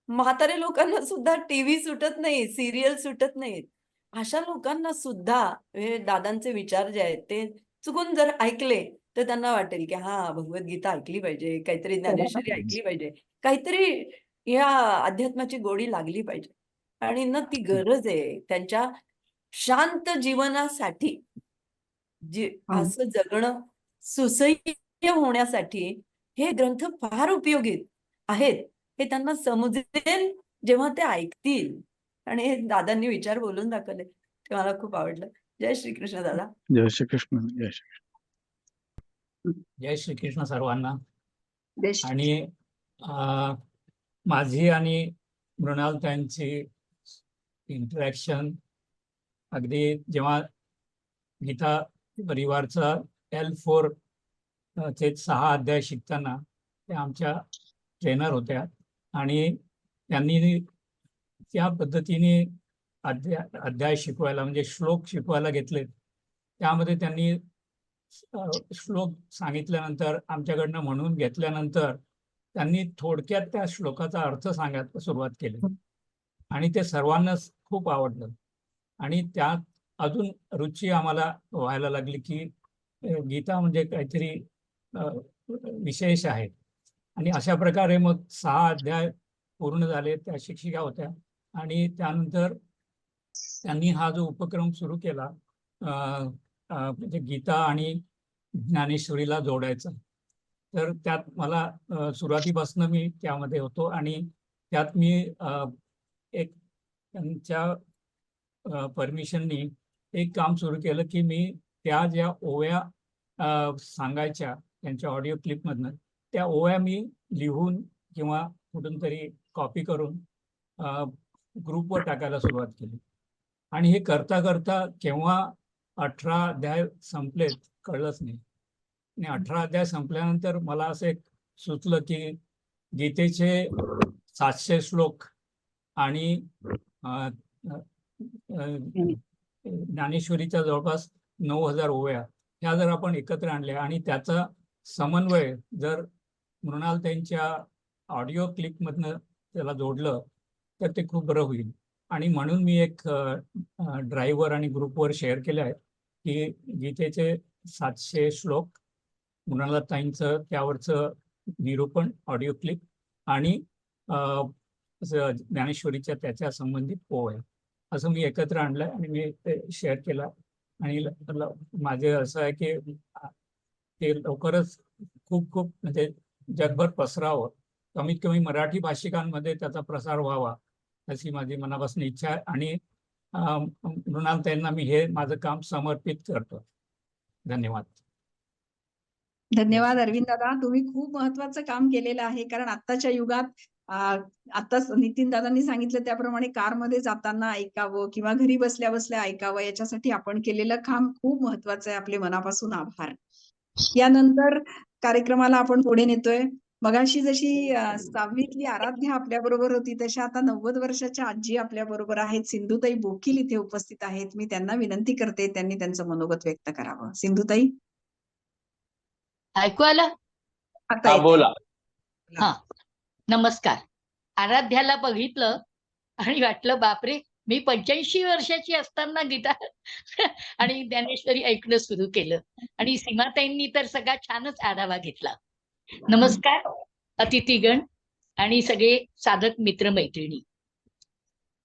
म्हातारे लोकांना सुद्धा टीव्ही सुटत नाही, सिरियल सुटत नाहीत. अशा लोकांना सुद्धा हे दादांचे विचार जे आहेत ते चुकून जर ऐकले तर त्यांना वाटेल की हा भगवद्गीता ऐकली पाहिजे, काहीतरी ज्ञानेश्वरी ऐकली पाहिजे, काहीतरी या अध्यात्माची गोडी लागली पाहिजे. आणि ना ती गरज आहे त्यांच्या शांत जीवनासाठी. असं जगणं सुसह्य होण्यासाठी हे ग्रंथ फार उपयोगी आहेत. हे त्यांना समजेल जेव्हा ते ऐकतील. आणि हे दादांनी विचार बोलून दाखवले, ते मला खूप आवडलं. जय श्रीकृष्ण दादा. जय श्रीकृष्ण. जय श्रीकृष्ण. जय श्रीकृष्ण सर्वांना. जय आणि माझी आणि मृणालताईंची इंटरॅक्शन अगदी जेव्हा गीता परिवारचा L4 चे 6 अध्याय शिकताना त्या आमच्या ट्रेनर होत्या आणि त्यांनी त्या पद्धतीने अध्याय शिकवायला म्हणजे श्लोक शिकवायला घेतले. त्यामध्ये त्यांनी श्लोक सांगितल्यानंतर आमच्याकडनं म्हणून घेतल्यानंतर त्यांनी थोडक्यात त्या श्लोकाचा अर्थ सांगायला सुरुवात केली आणि ते सर्वांनाच खूप आवडलं. आणि त्यात अजून रुची आम्हाला व्हायला लागली की गीता म्हणजे काहीतरी विशेष आहे. आणि अशा प्रकारे मग 6 अध्याय पूर्ण झाले. त्या शिक्षिका होत्या आणि त्यानंतर त्यांनी हा जो उपक्रम सुरू केला म्हणजे गीता आणि ज्ञानेश्वरीला जोडायचा, तर त्यात मला सुरुवातीपासून मी त्यामध्ये होतो आणि त्यात मी एक त्यांच्या परमिशननी एक काम सुरू केलं की मी त्या ज्या ओव्या सांगायच्या त्यांच्या ऑडिओ क्लिपमधनं, त्या ओव्या मी लिहून किंवा कुठून तरी कॉपी करून ग्रुपवर टाकायला सुरुवात केली. आणि हे करता करता केव्हा 18 अध्याय संपलेत कळलंच नाही. आणि 18 अध्याय संपल्यानंतर मला असं एक सुचलं की गीतेचे 700 श्लोक आणि ज्ञानेश्वरीच्या जवळपास 9000 ओव्या ह्या जर आपण एकत्र आणल्या आणि त्याचा समन्वय जर मृणालताईंच्या ऑडिओ क्लिपमधनं त्याला जोडलं तर ते खूप बरं होईल. आणि म्हणून मी एक ड्राईव्हवर आणि ग्रुपवर शेअर केलं आहे की गीतेचे 700 श्लोक, मृणालताईंचं त्यावरचं निरूपण ऑडिओ क्लिप आणि ज्ञानेश्वरीच्या त्याच्या संबंधित ओव्या असं मी एकत्र आणलंय आणि मी ते शेअर केलं. आणि माझे असं आहे की ते लवकरच खूप खूप म्हणजे जगभर पसरावं, कमीत कमी मराठी भाषिकांमध्ये त्याचा प्रसार व्हावा अशी माझी मनापासून इच्छा आहे. आणि मृणालताईंना मी हे माझं काम समर्पित करतो. धन्यवाद. धन्यवाद अरविंद दादा, तुम्ही खूप महत्वाचं काम केलेलं आहे. कारण आत्ताच्या युगात आताच नितीन दादांनी सांगितलं त्याप्रमाणे कारमध्ये जाताना ऐकावं किंवा घरी बसल्या बसल्या ऐकावं, याच्यासाठी आपण केलेलं काम खूप महत्वाचं आहे. आपले मनापासून आभार. यानंतर कार्यक्रमाला आपण पुढे नेतोय. मगाशी जशी 6वीतली आराध्या आपल्या बरोबर होती, तशा आता 90 वर्षाच्या आजी आपल्या बरोबर आहेत. सिंधुताई बोकील इथे उपस्थित आहेत. मी त्यांना विनंती करते त्यांनी त्यांचं मनोगत व्यक्त करावं. सिंधुताई, ऐकू आलं? आता येतंय. बोला. हा, नमस्कार. आराध्याला बघितलं आणि वाटलं बापरे, मी 85 वर्षाची असताना गीता आणि ज्ञानेश्वरी ऐकणं सुरू केलं. आणि सीमाताईंनी तर सगळा छानच आढावा घेतला. नमस्कार अतिथीगण आणि सगळे साधक मित्र मैत्रिणी.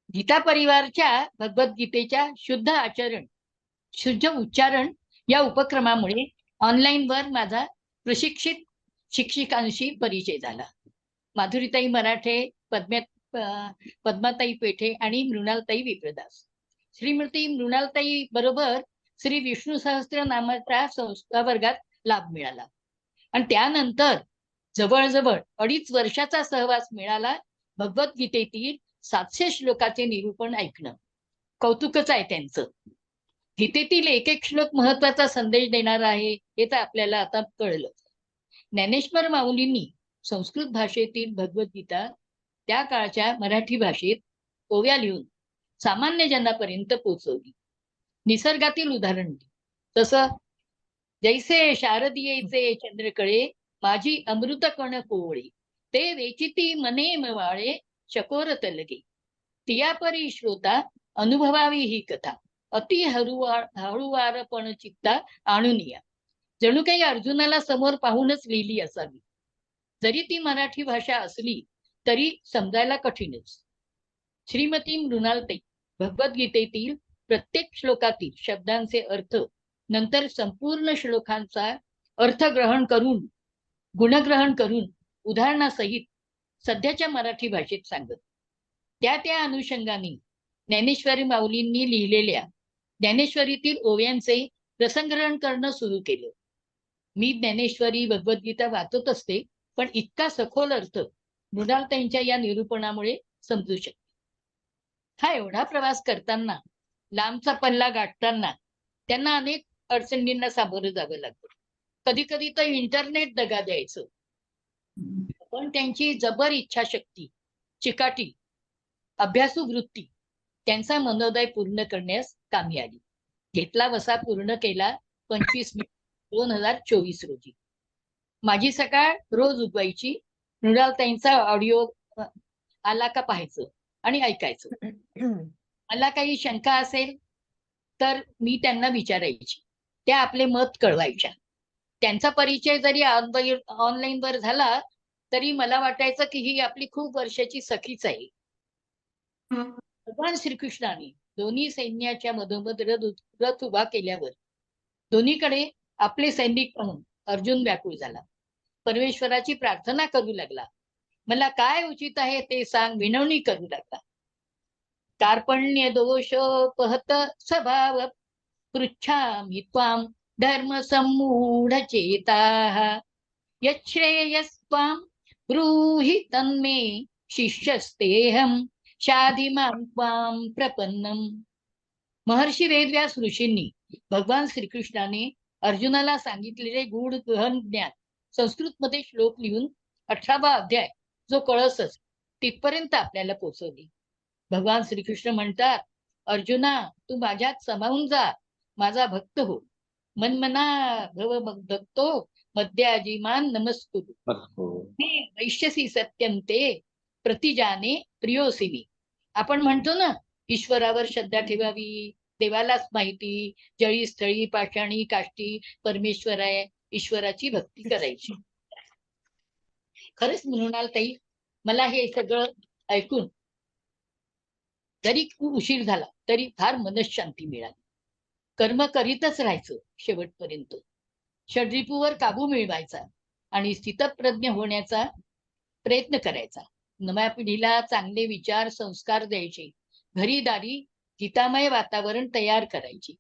गीता परिवारच्या भगवद्गीतेच्या शुद्ध आचरण, शुद्ध उच्चारण या उपक्रमामुळे ऑनलाईनवर माझा प्रशिक्षित शिक्षिकांशी परिचय झाला. माधुरीताई मराठे, पद्माताई पेठे आणि मृणालताई विप्रदास. श्रीमती मृणालताई बरोबर श्री विष्णू सहस्त्र नामाच्या संस्था वर्गात लाभ मिळाला आणि त्यानंतर जवळजवळ 2.5 वर्षाचा सहवास मिळाला भगवद्गीतेतील 700 श्लोकाचे निरूपण ऐकणं. कौतुकच आहे त्यांचं. गीतेतील एक एक श्लोक महत्वाचा संदेश देणारा आहे हे तर आपल्याला आता कळलं. ज्ञानेश्वर माऊलींनी संस्कृत भाषेतील भगवद्गीता त्या काळच्या मराठी भाषेत ओव्या लिहून सामान्य जनापर्यंत पोहोचवली. निसर्गातील उदाहरण तसं जैसे शारदीयेचे चंद्रकळे माझी अमृत कण कोवळे ते वेचिती मने मवाळे चकोर तलगे तियापरी श्रोता अनुभवावी ही कथा अति हळूवारपण चित्ता आणून या. जणू काही अर्जुनाला समोर पाहूनच लिहिली असावी. जरी ती मराठी भाषा असली तरी समजायला कठीणच. श्रीमती मृणालताई भगवद्गीतेतील प्रत्येक श्लोकातील शब्दांचे अर्थ नंतर संपूर्ण श्लोकांचा अर्थ ग्रहण करून गुणग्रहण करून उदाहरणासहित सध्याच्या मराठी भाषेत सांगत. त्या अनुषंगाने ज्ञानेश्वरी माऊलींनी लिहिलेल्या ज्ञानेश्वरीतील ओव्यांचे रसग्रहण करणं सुरू केलं. मी ज्ञानेश्वरी भगवद्गीता वाचत असते, पण इतका सखोल अर्थ मृणालताईंच्या या निरूपणामुळे समजू शकते. हा एवढा प्रवास करताना, लांबचा पल्ला गाठताना त्यांना अनेक अडचणींना सामोरं जावं लागतं. कधी कधी तर इंटरनेट दगा द्यायचं, पण त्यांची जबर इच्छाशक्ती, चिकाटी, अभ्यासू वृत्ती त्यांचा मनोदय पूर्ण करण्यास कामी आली. घेतला वसा पूर्ण केला 25 मे 2024 रोजी. माझी सकाळ रोज उगवायची. मृणालताईंचा ऑडिओ आला का पाहायचं आणि ऐकायचं. मला काही शंका असेल तर मी त्यांना विचारायची. त्या आपले मत कळवायच्या. त्यांचा परिचय जरी ऑनलाईन वर झाला तरी मला वाटायचं की ही आपली खूप वर्षाची सखीच आहे. भगवान श्रीकृष्णाने दोन्ही सैन्याच्या मधोमध रथ उभा केल्यावर दोन्हीकडे आपले सैनिक पाहून अर्जुन व्याकुळ झाला. परमेश्वराची प्रार्थना करू लागला. मला काय उचित आहे ते सांग, विनवणी करू लागला. कार्पण्य दोष पहत स्वभाव पृच्छामि त्वां धर्म सम्मूढ चेताः यच्छ्रेयस्त्वां ब्रूहि तन्मे शिष्यस्तेऽहं शाधिमां त्वां प्रपन्नम्. महर्षी वेदव्यास ऋषींनी भगवान श्रीकृष्णाने अर्जुनाला सांगितलेले गूढ गहन ज्ञान संस्कृत मध्ये श्लोक लिहून 18वा अध्याय जो कळसच तिथपर्यंत आपल्याला पोहोचवली. भगवान श्रीकृष्ण म्हणतात, अर्जुना तू माझ्यात समावून जा, माझा भक्त हो. मनमना भव भक्तो मध्याजीमान नमस्कुरु. वैश्यसी सत्यम ते प्रतिजाने प्रियोसी मी. आपण म्हणतो ना, ईश्वरावर श्रद्धा ठेवावी, देवालाच माहिती, जळी स्थळी पाषाणी काष्टी परमेश्वर आहे, ईश्वराची भक्ती करायची. खरंच मृणाल ताई, मला हे सगळं ऐकून जरी खूप उशीर झाला तरी फार मनशांती मिळाली. कर्म करीतच राहायचं शेवटपर्यंत, षड्रिपूवर काबू मिळवायचा आणि स्थितप्रज्ञ होण्याचा प्रयत्न करायचा. नव्या पिढीला चांगले विचार संस्कार द्यायचे, घरी दारी गीतामय वातावरण तयार करायची.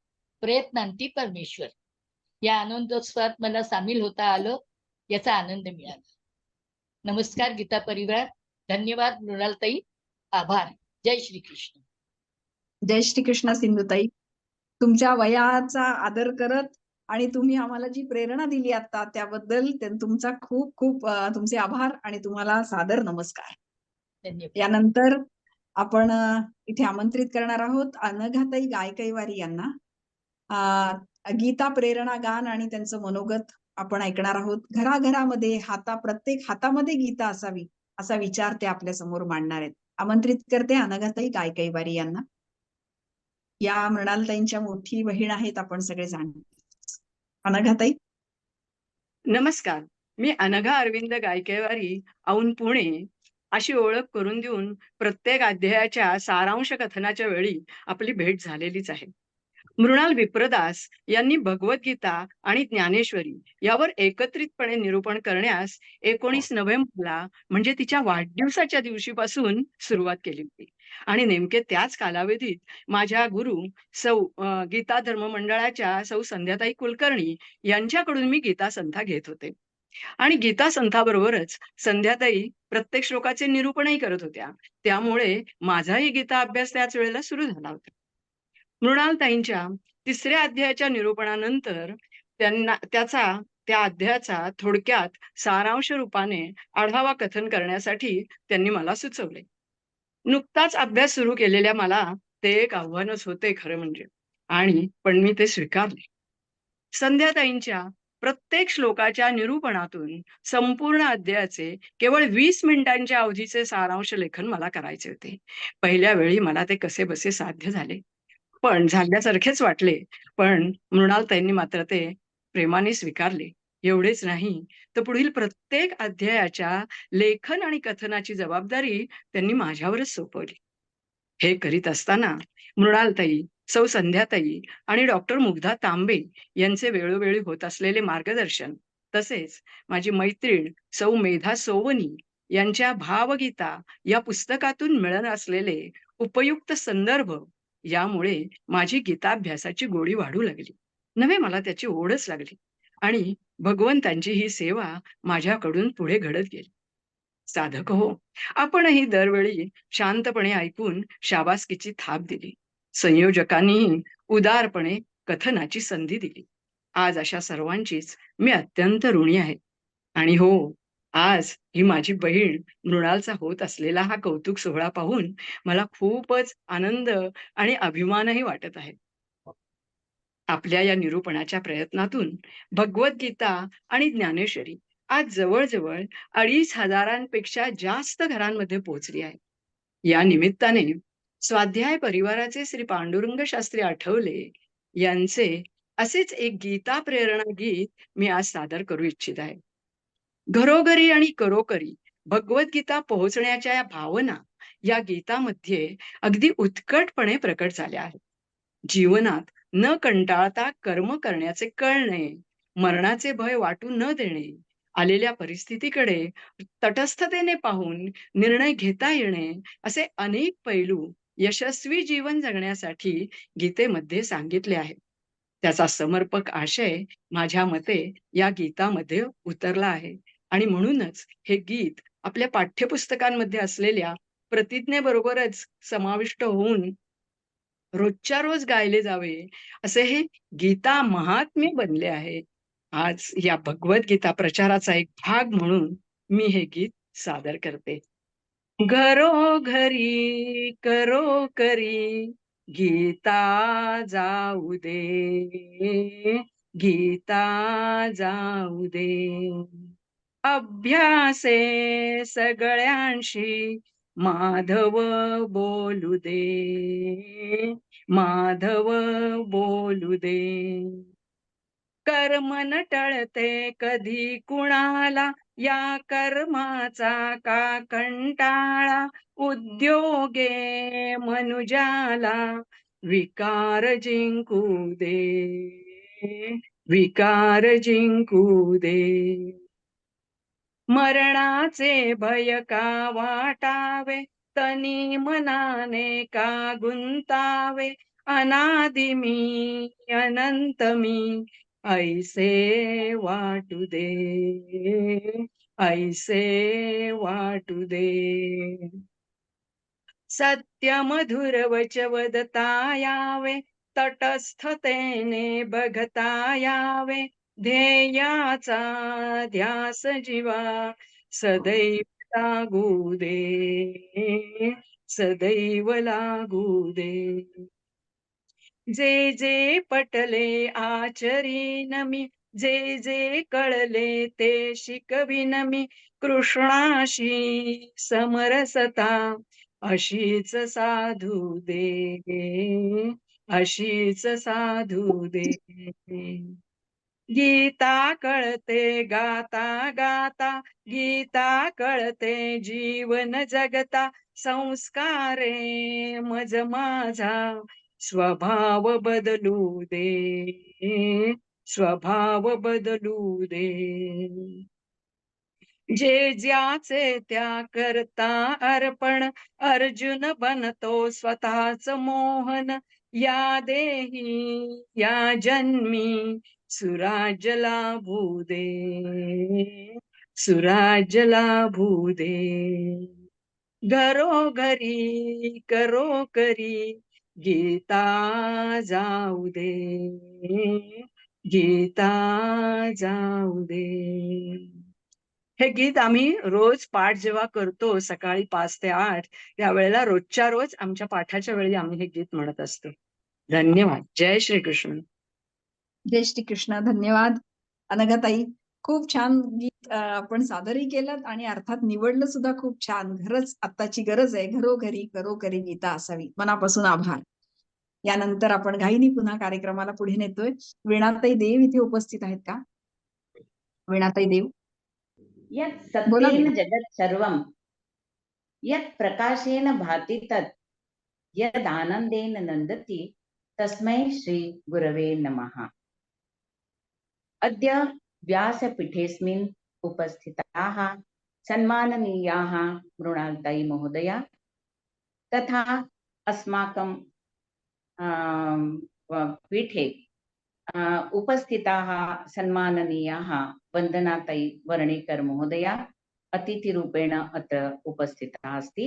प्रयत्नांती परमेश्वर. या आनंदोत्सवात मला सामील होता आलं, याचा आनंद मिळाला. नमस्कार गीता परिवार. धन्यवाद मृणालताई. आभार. जय श्री कृष्ण. जय श्री कृष्ण सिंधुताई. तुमच्या वयाचा आदर करत आणि तुम्ही आम्हाला जी प्रेरणा दिली आता त्याबद्दल तुमचा खूप खूप तुमचे आभार आणि तुम्हाला सादर नमस्कार. धन्यवाद. यानंतर आपण इथे आमंत्रित करणार आहोत अनघाताई गायकईवारी यांना. गीता प्रेरणा गान आणि त्यांचं मनोगत आपण ऐकणार आहोत. घराघरामध्ये प्रत्येक हातामध्ये गीता असावी असा विचार ते आपल्या समोर मांडणार आहेत. आमंत्रित करते अनघाताई गायकईवारी यांना. या मृणालताईंच्या मोठी बहीण आहेत आपण सगळे जाणतो. अनघाताई. नमस्कार. मी अनघा अरविंद गायकईवारी औंध पुणे अशी ओळख करून देऊन प्रत्येक अध्यायाच्या सारांश कथनाच्या वेळी आपली भेट झालेलीच आहे. मृणाल विप्रदास यांनी भगवद्गीता आणि ज्ञानेश्वरी यावर एकत्रितपणे निरूपण करण्यास 19 नोव्हेंबरला म्हणजे तिच्या वाढदिवसाच्या दिवशीपासून सुरुवात केली होती. आणि नेमके त्याच कालावधीत माझ्या गुरु गीता धर्म मंडळाच्या सौ संध्याताई कुलकर्णी यांच्याकडून मी गीता संथा घेत होते. आणि गीता संथाबरोबरच संध्याताई प्रत्येक श्लोकाचे निरूपणही करत होत्या. त्यामुळे माझाही गीता अभ्यास त्याच वेळेला सुरू झाला होता. मृणालताईंच्या 3ऱ्या अध्यायाच्या निरूपणानंतर त्या अध्यायाचा थोडक्यात सारांश रूपाने आढावा कथन करण्यासाठी त्यांनी मला सुचवले. नुकताच अभ्यास सुरू केलेल्या मला ते एक आव्हानच होते खरं म्हणजे, पण मी ते स्वीकारले. संध्याताईंच्या प्रत्येक श्लोकाच्या निरूपणातून संपूर्ण अध्यायाचे केवळ 20 मिनिटांच्या अवधीचे सारांश लेखन मला करायचे होते. पहिल्या वेळी मला ते कसे बसे साध्य झाले, पण झाल्यासारखेच वाटले. पण मृणालताईंनी मात्र ते प्रेमाने स्वीकारले. एवढेच नाही तर पुढील प्रत्येक अध्यायाच्या लेखन आणि कथनाची जबाबदारी त्यांनी माझ्यावरच सोपवली. हे करीत असताना मृणालताई, सौ संध्याताई आणि डॉक्टर मुग्धा तांबे यांचे वेळोवेळी होत असलेले मार्गदर्शन, तसेच माझी मैत्रीण सौ मेधा सोवनी यांच्या भावगीता या पुस्तकातून मिळत असलेले उपयुक्त संदर्भ यामुळे माझी गीताभ्यासाची गोडी वाढू लागली. नव्हे मला त्याची ओढच लागली आणि भगवंतांची ही सेवा माझ्याकडून पुढे घडत गेली. साधक हो, आपणही दरवेळी शांतपणे ऐकून शाबासकीची थाप दिली. संयोजकांनीही उदारपणे कथनाची संधी दिली. आज अशा सर्वांचीच मी अत्यंत ऋणी आहे. आणि हो, आज ही माझी बहीण मृणालचा होत असलेला हा कौतुक सोहळा पाहून मला खूपच आनंद आणि अभिमानही वाटत आहे. आपल्या या निरूपणाच्या प्रयत्नातून भगवद्गीता आणि ज्ञानेश्वरी आज जवळजवळ 2,500पेक्षा जास्त घरांमध्ये पोहोचली आहे. या निमित्ताने स्वाध्याय परिवाराचे श्री पांडुरंग शास्त्री आठवले यांचे असेच एक गीता प्रेरणा गीत मी आज सादर करू इच्छित आहे. घरोघरी आणि करोकरी भगवद्गीता पोहोचण्याच्या या भावना या गीतामध्ये अगदी उत्कटपणे प्रकट झाल्या आहेत. जीवनात न कंटाळता कर्म करण्याचे कळणे, मरणाचे भय वाटू न देणे, आलेल्या परिस्थितीकडे तटस्थतेने पाहून निर्णय घेता येणे, असे अनेक पैलू यशस्वी जीवन जगण्यासाठी गीतेमध्ये सांगितले आहेत. त्याचा समर्पक आशय माझ्या मते या गीतामध्ये उतरला आहे आणि म्हणूनच हे गीत आपल्या पाठ्यपुस्तकांमध्ये असलेल्या प्रतिज्ञेबरोबरच समाविष्ट होऊन रोजच्या रोज गायले जावे असे हे गीता महात्म्य बनले आहे. आज या भगवद्गीता प्रचाराचा एक भाग म्हणून मी हे गीत सादर करते. घरोघरी करो करी गीता जाऊ दे, गीता जाऊ दे. अभ्यासे सगळ्यांशी माधव बोलू दे, माधव बोलू दे. कर्म न टळते कधी कुणाला, या कर्माचा का कंटाळा. उद्योगे मनुजाला विकार जिंकू दे, विकार जिंकू दे. मरणाचे भय का वाटावे, तनी मनाने का गुंतावे. अनादि मी अनंत मी ऐसे वाटू दे, ऐसे वाटू दे. सत्य मधुर वचवदता यावे, तटस्थतेने बघता यावे. ध्येयाचा ध्यास जीवा सदैव लागू दे, सदैव लागू दे. जे जे पटले आचरीन मी, जे जे कळले ते शिकविन मी. कृष्णाशी समरसता अशीच साधू दे, अशीच साधू दे. गीता कळते गाता गाता, गीता कळते जीवन जगता. संस्कारे मज माझा स्वभाव बदलू दे, स्वभाव बदलू दे. जे ज्याचे त्या करता अर्पण, अर्जुन बनतो स्वतःच मोहन. या देही या जन्मी सुराज्य लाभू दे, सुराज्य लाभू दे. घरोघरी करो करी गीता जाऊ दे, गीता जाऊ दे. हे गीत आम्ही रोज पाठ जेव्हा करतो सकाळी 5 ते 8 त्यावेळेला रोजच्या रोज आमच्या पाठाच्या वेळी आम्ही हे गीत म्हणत असतो. धन्यवाद. जय श्रीकृष्ण. जय श्री कृष्ण. धन्यवाद अनघाताई. खूप छान गीत आपण सादरही केलं आणि अर्थात निवडलं सुद्धा खूप छान. खरंच आत्ताची गरज आहे, घरोघरी करोकरी गीता असावी. मनापासून आभार. यानंतर आपण घाईनी पुन्हा कार्यक्रमाला पुढे नेतोय. वीणाताई देव इथे उपस्थित आहेत का? वीणाताई देव. यत् बोला सत्येन वीणा. जगत् सर्वं, यत् प्रकाशेन भाति तत्, यद् आनंदेन नंदति, तस्मै श्री गुरवे नमः. अद्य व्यासपीठेऽस्मिन् उपस्थिताः सन्माननीयाः मृणालताई महोदया तथा अस्माकं पीठे उपस्थिताः सन्माननीयाः वन्दनाताई वर्णेकर महोदया अतिथिरूपेण अत्र उपस्थिता अस्ति.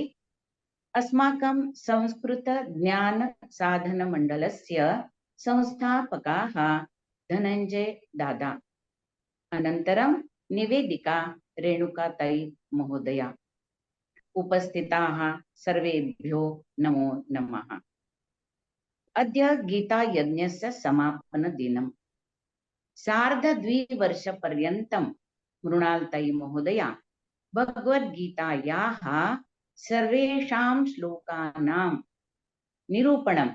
अस्माकं संस्कृत ज्ञान साधन मंडलस्य संस्थापकाः धनंजय दादा, अनन्तरं निवेदिका रेणुकाताई महोदया. उपस्थिताः सर्वेभ्यो नमो नमः. अद्य गीता यज्ञस्य समापन दिनम्. सार्ध-2 वर्षपर्यन्तं मृणालताई महोदया भगवद्गीतायाः सर्वेषां श्लोकानां निरूपणं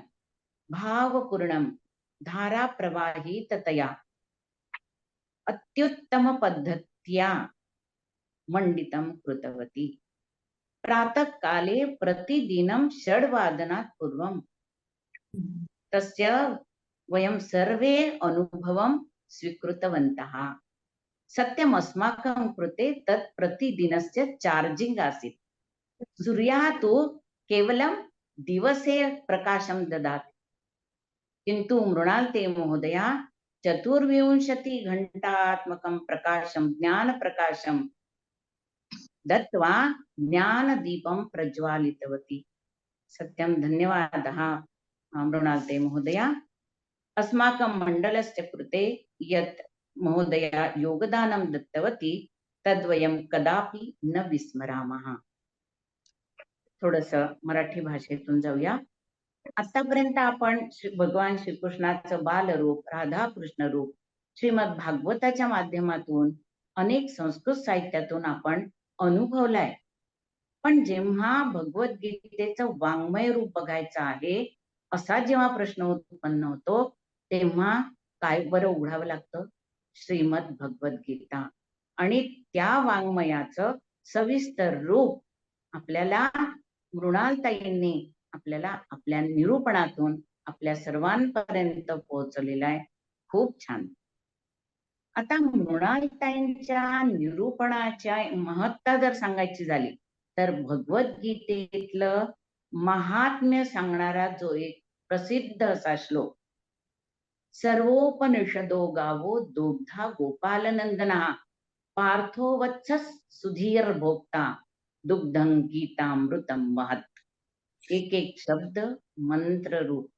भावपूर्णं धाराप्रवाहिततया अत्युत्तमपद्धत्या मंडितं कृतवती. प्रातःकाले प्रतिदिनं 6 वादनात् पूर्वं तस्य वयं सर्वे अनुभवं स्वीकृतवन्तः. सत्यम् अस्माकं कृते तत् प्रतिदिनस्य चार्जिंग आसीत्. सूर्यः तु केवलं दिवसे प्रकाशं ददाति, किन्तु मृणालते महोदया 24 घण्टात्मकं प्रकाशं ज्ञानप्रकाशं दत्वा ज्ञानदीपं प्रज्वालितवती. सत्यं धन्यवादः मृणालते महोदया, अस्माकं मण्डलस्य कृते यत् महोदया योगदानं दत्तवती तद्वयं कदापि न विस्मरामः. थोडस मराठी भाषेतून जाऊया. आतापर्यंत आपण भगवान श्रीकृष्णाचं बालरूप, राधाकृष्ण रूप श्रीमद भागवताच्या माध्यमातून अनेक संस्कृत साहित्यातून आपण अनुभवलाय. पण जेव्हा भगवद्गीतेचं वाङ्मय रूप बघायचं आहे असा जेव्हा प्रश्न उत्पन्न होतो तेव्हा काय बरं उघडावं लागतं? श्रीमद भगवद्गीता. आणि त्या वाङ्मयाचं सविस्तर रूप आपल्याला मृणालताईंनी आपल्याला आपल्या निरूपणातून आपल्या सर्वांपर्यंत पोहोचलेला आहे. खूप छान. आता मृणालताईंच्या निरूपणाच्या महत्ता जर सांगायची झाली तर भगवद्गीतेतलं महात्म्य सांगणारा जो एक प्रसिद्ध असा श्लोक, सर्वोपनिषदो गावो दुग्धा गोपालनंदना पार्थो वत्सः सुधीर भोक्ता दुग्धं गीतामृतं महत्. एक एक शब्द मंत्र रूप.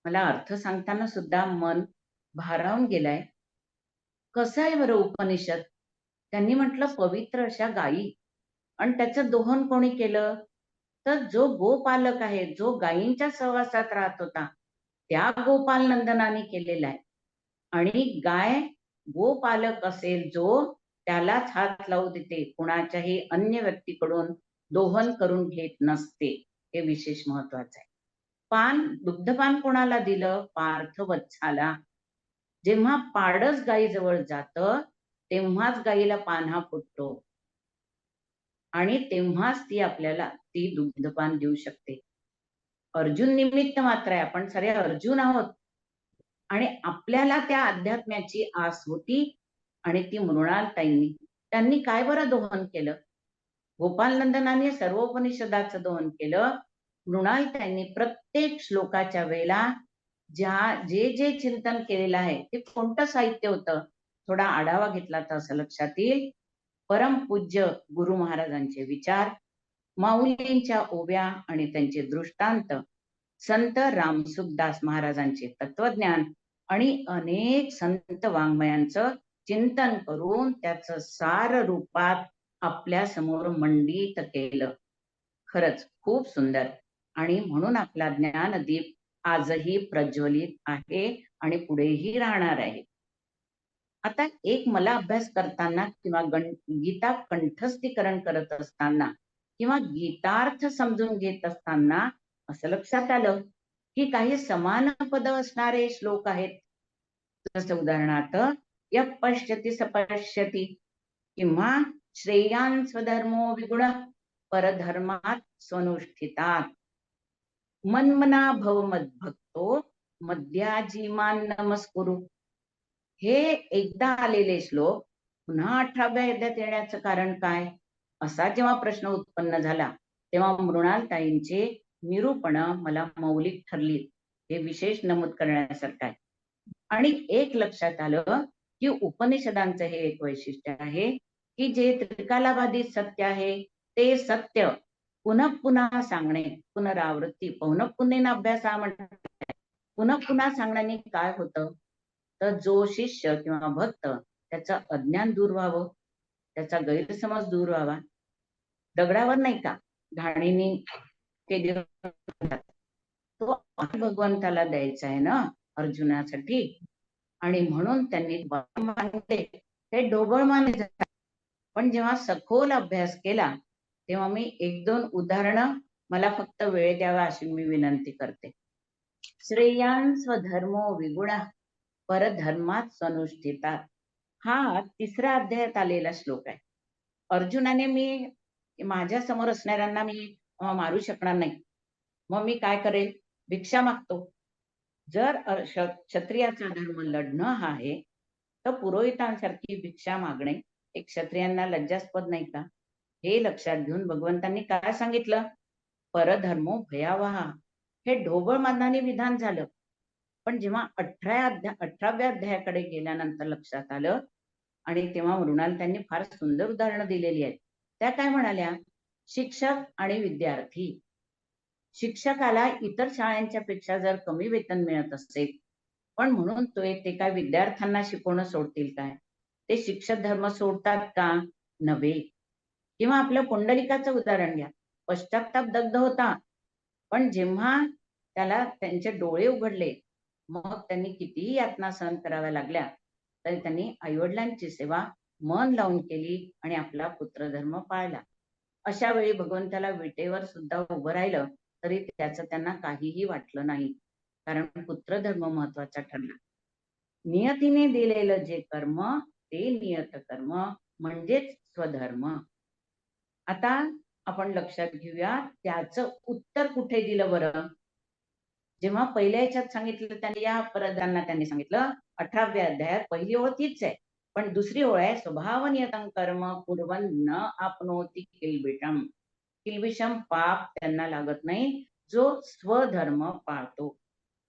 मला अर्थ सांगताना सुद्धा मन भारावून गेलाय. कसं आहे बरं उपनिषद? त्यांनी म्हटलं पवित्र अशा गायी. आणि त्याचं दोहन कोणी केलं? तर जो गोपालक आहे, जो गायींच्या सहवासात राहत होता त्या गोपाल नंदनाने केलेला आहे. आणि गाय गोपालक असेल जो त्यालाच हात लावू देते, कुणाच्याही अन्य व्यक्तीकडून दोहन करून घेत नसते. हे विशेष महत्वाचं आहे. पान, दुग्धपान कोणाला दिलं? पार्थवत्साला. जेव्हा पाडस गायीजवळ जातं तेव्हाच गायीला पान्हा फुटतो आणि तेव्हाच ती आपल्याला ती दुग्धपान देऊ शकते. अर्जुन निमित्त मात्र आहे. आपण सारे अर्जुन आहोत आणि आपल्याला त्या अध्यात्म्याची आस होती. आणि ती मृणालताईंनी त्यांनी काय बरं दोहन केलं? गोपालनंदनाने सर्वोपनिषदाचं दोहन केलं. मृणालताईंनी प्रत्येक श्लोकाच्या वेळेला जे जे चिंतन केलेलं आहे ते कोणतं साहित्य होतं थोडा आढावा घेतला तर असं लक्षात येईल. परमपूज्य गुरु महाराजांचे विचार, माऊलींच्या ओव्या आणि त्यांचे दृष्टांत, संत रामसुखदास महाराजांचे तत्वज्ञान आणि अनेक संत वाङ्मयांचं चिंतन करून त्याचं सार रूपात आपल्या समोर मंडित केलं. खरंच खूप सुंदर. आणि म्हणून आपला ज्ञानदीप आजही प्रज्वलित आहे आणि पुढेही राहणार आहे. आता एक मला अभ्यास करताना किंवा गीता कंठस्थीकरण करत असताना किंवा गीतार्थ समजून घेत असताना असं लक्षात आलं की काही समान पद असणारे श्लोक आहेत. जसं उदाहरणार्थ यः पश्यति स पश्यति किंवा श्रेयान् स्वधर्मो विगुण परधर्मात् स्वनुष्ठितात् मन्मना भव मद्भक्तो मद्याजीमान नमस्कुरु. हे एकदा आलेले श्लोक पुन्हा 18व्या अध्यायात येण्याचं कारण काय? असा जेव्हा प्रश्न उत्पन्न झाला तेव्हा मृणालताईंचे निरूपण मला मौलिक ठरली. हे विशेष नमूद करण्यासारखं आहे. आणि एक लक्षात आलं की उपनिषदांचं हे एक वैशिष्ट्य आहे की जे त्रिकालाबाधित सत्य आहे ते सत्य पुन्हा पुन्हा सांगणे, पुनरावृत्ती, पौनःपुन्येन अभ्यास म्हणतात. पुन्हा पुन्हा सांगण्याने काय होतं तर जो शिष्य किंवा भक्त त्याचं अज्ञान दूर व्हावं, त्याचा गैरसमज दूर व्हावा. दगडावर नाही का घाणीने तो भगवंताला द्यायचा आहे ना अर्जुनासाठी. आणि म्हणून त्यांनी मानले ते ढोबळ मानले जातात. पण जेव्हा सखोल अभ्यास केला तेव्हा मी 1-2 उदाहरणं मला फक्त वेळ द्यावा अशी मी विनंती करते. श्रेयान् स्वधर्मो विगुण परधर्मात् स्वनुष्ठितात्. हा 3ऱ्या अध्यायात आलेला श्लोक आहे. अर्जुनाने मी माझ्या समोर असणाऱ्यांना मी मारू शकणार नाही, मग मी काय करेल? भिक्षा मागतो. जर क्षत्रियाचा धर्म लढणं हा आहे तर पुरोहितांसारखी भिक्षा मागणे एक क्षत्रियांना लज्जास्पद नाही का? हे लक्षात घेऊन भगवंतांनी काय सांगितलं? परधर्मो भयावहा. हे ढोबळ मानाने विधान झालं. पण जेव्हा 18व्या अध्यायाकडे गेल्यानंतर लक्षात आलं आणि तेव्हा मृणालताईंनी फार सुंदर उदाहरणं दिलेली आहेत. त्या काय म्हणाल्या? शिक्षक आणि विद्यार्थी शिक्षकाला इतर शाळांच्या पेक्षा जर कमी वेतन मिळत असेल, पण म्हणून ते काय विद्यार्थ्यांना शिकवणं सोडतील काय? ते शिक्षक धर्म सोडतात का? नव्हे. किंवा आपल्या पुंडलिकाचं उदाहरण घ्या. पश्चाताप दग्ध होता, पण जेव्हा त्याला त्यांचे डोळे उघडले, मग त्यांनी कितीही यातना सहन कराव्या लागल्या, तरी त्यांनी आईवडिलांची सेवा मन लावून केली आणि आपला पुत्रधर्म पाळला. अशा वेळी भगवंताला विटेवर सुद्धा उभं राहिलं तरी त्याचं त्यांना काहीही वाटलं नाही, कारण पुत्रधर्म महत्वाचा ठरला. नियतीने दिलेलं जे कर्म ते नियत कर्म म्हणजेच स्वधर्म. आता आपण लक्षात घेऊया त्याचं उत्तर कुठे दिलं बरं. जेव्हा पहिल्या याच्यात सांगितलं त्यांनी या परदांना त्यांनी सांगितलं 18व्या अध्यायात पहिली ओळ तीच आहे, पण दुसरी ओळ आहे स्वभाव नियतं कर्म कुर्वन् न आपनोति किल्बिषम. किल्बिषम पाप त्यांना लागत नाही जो स्वधर्म पाळतो,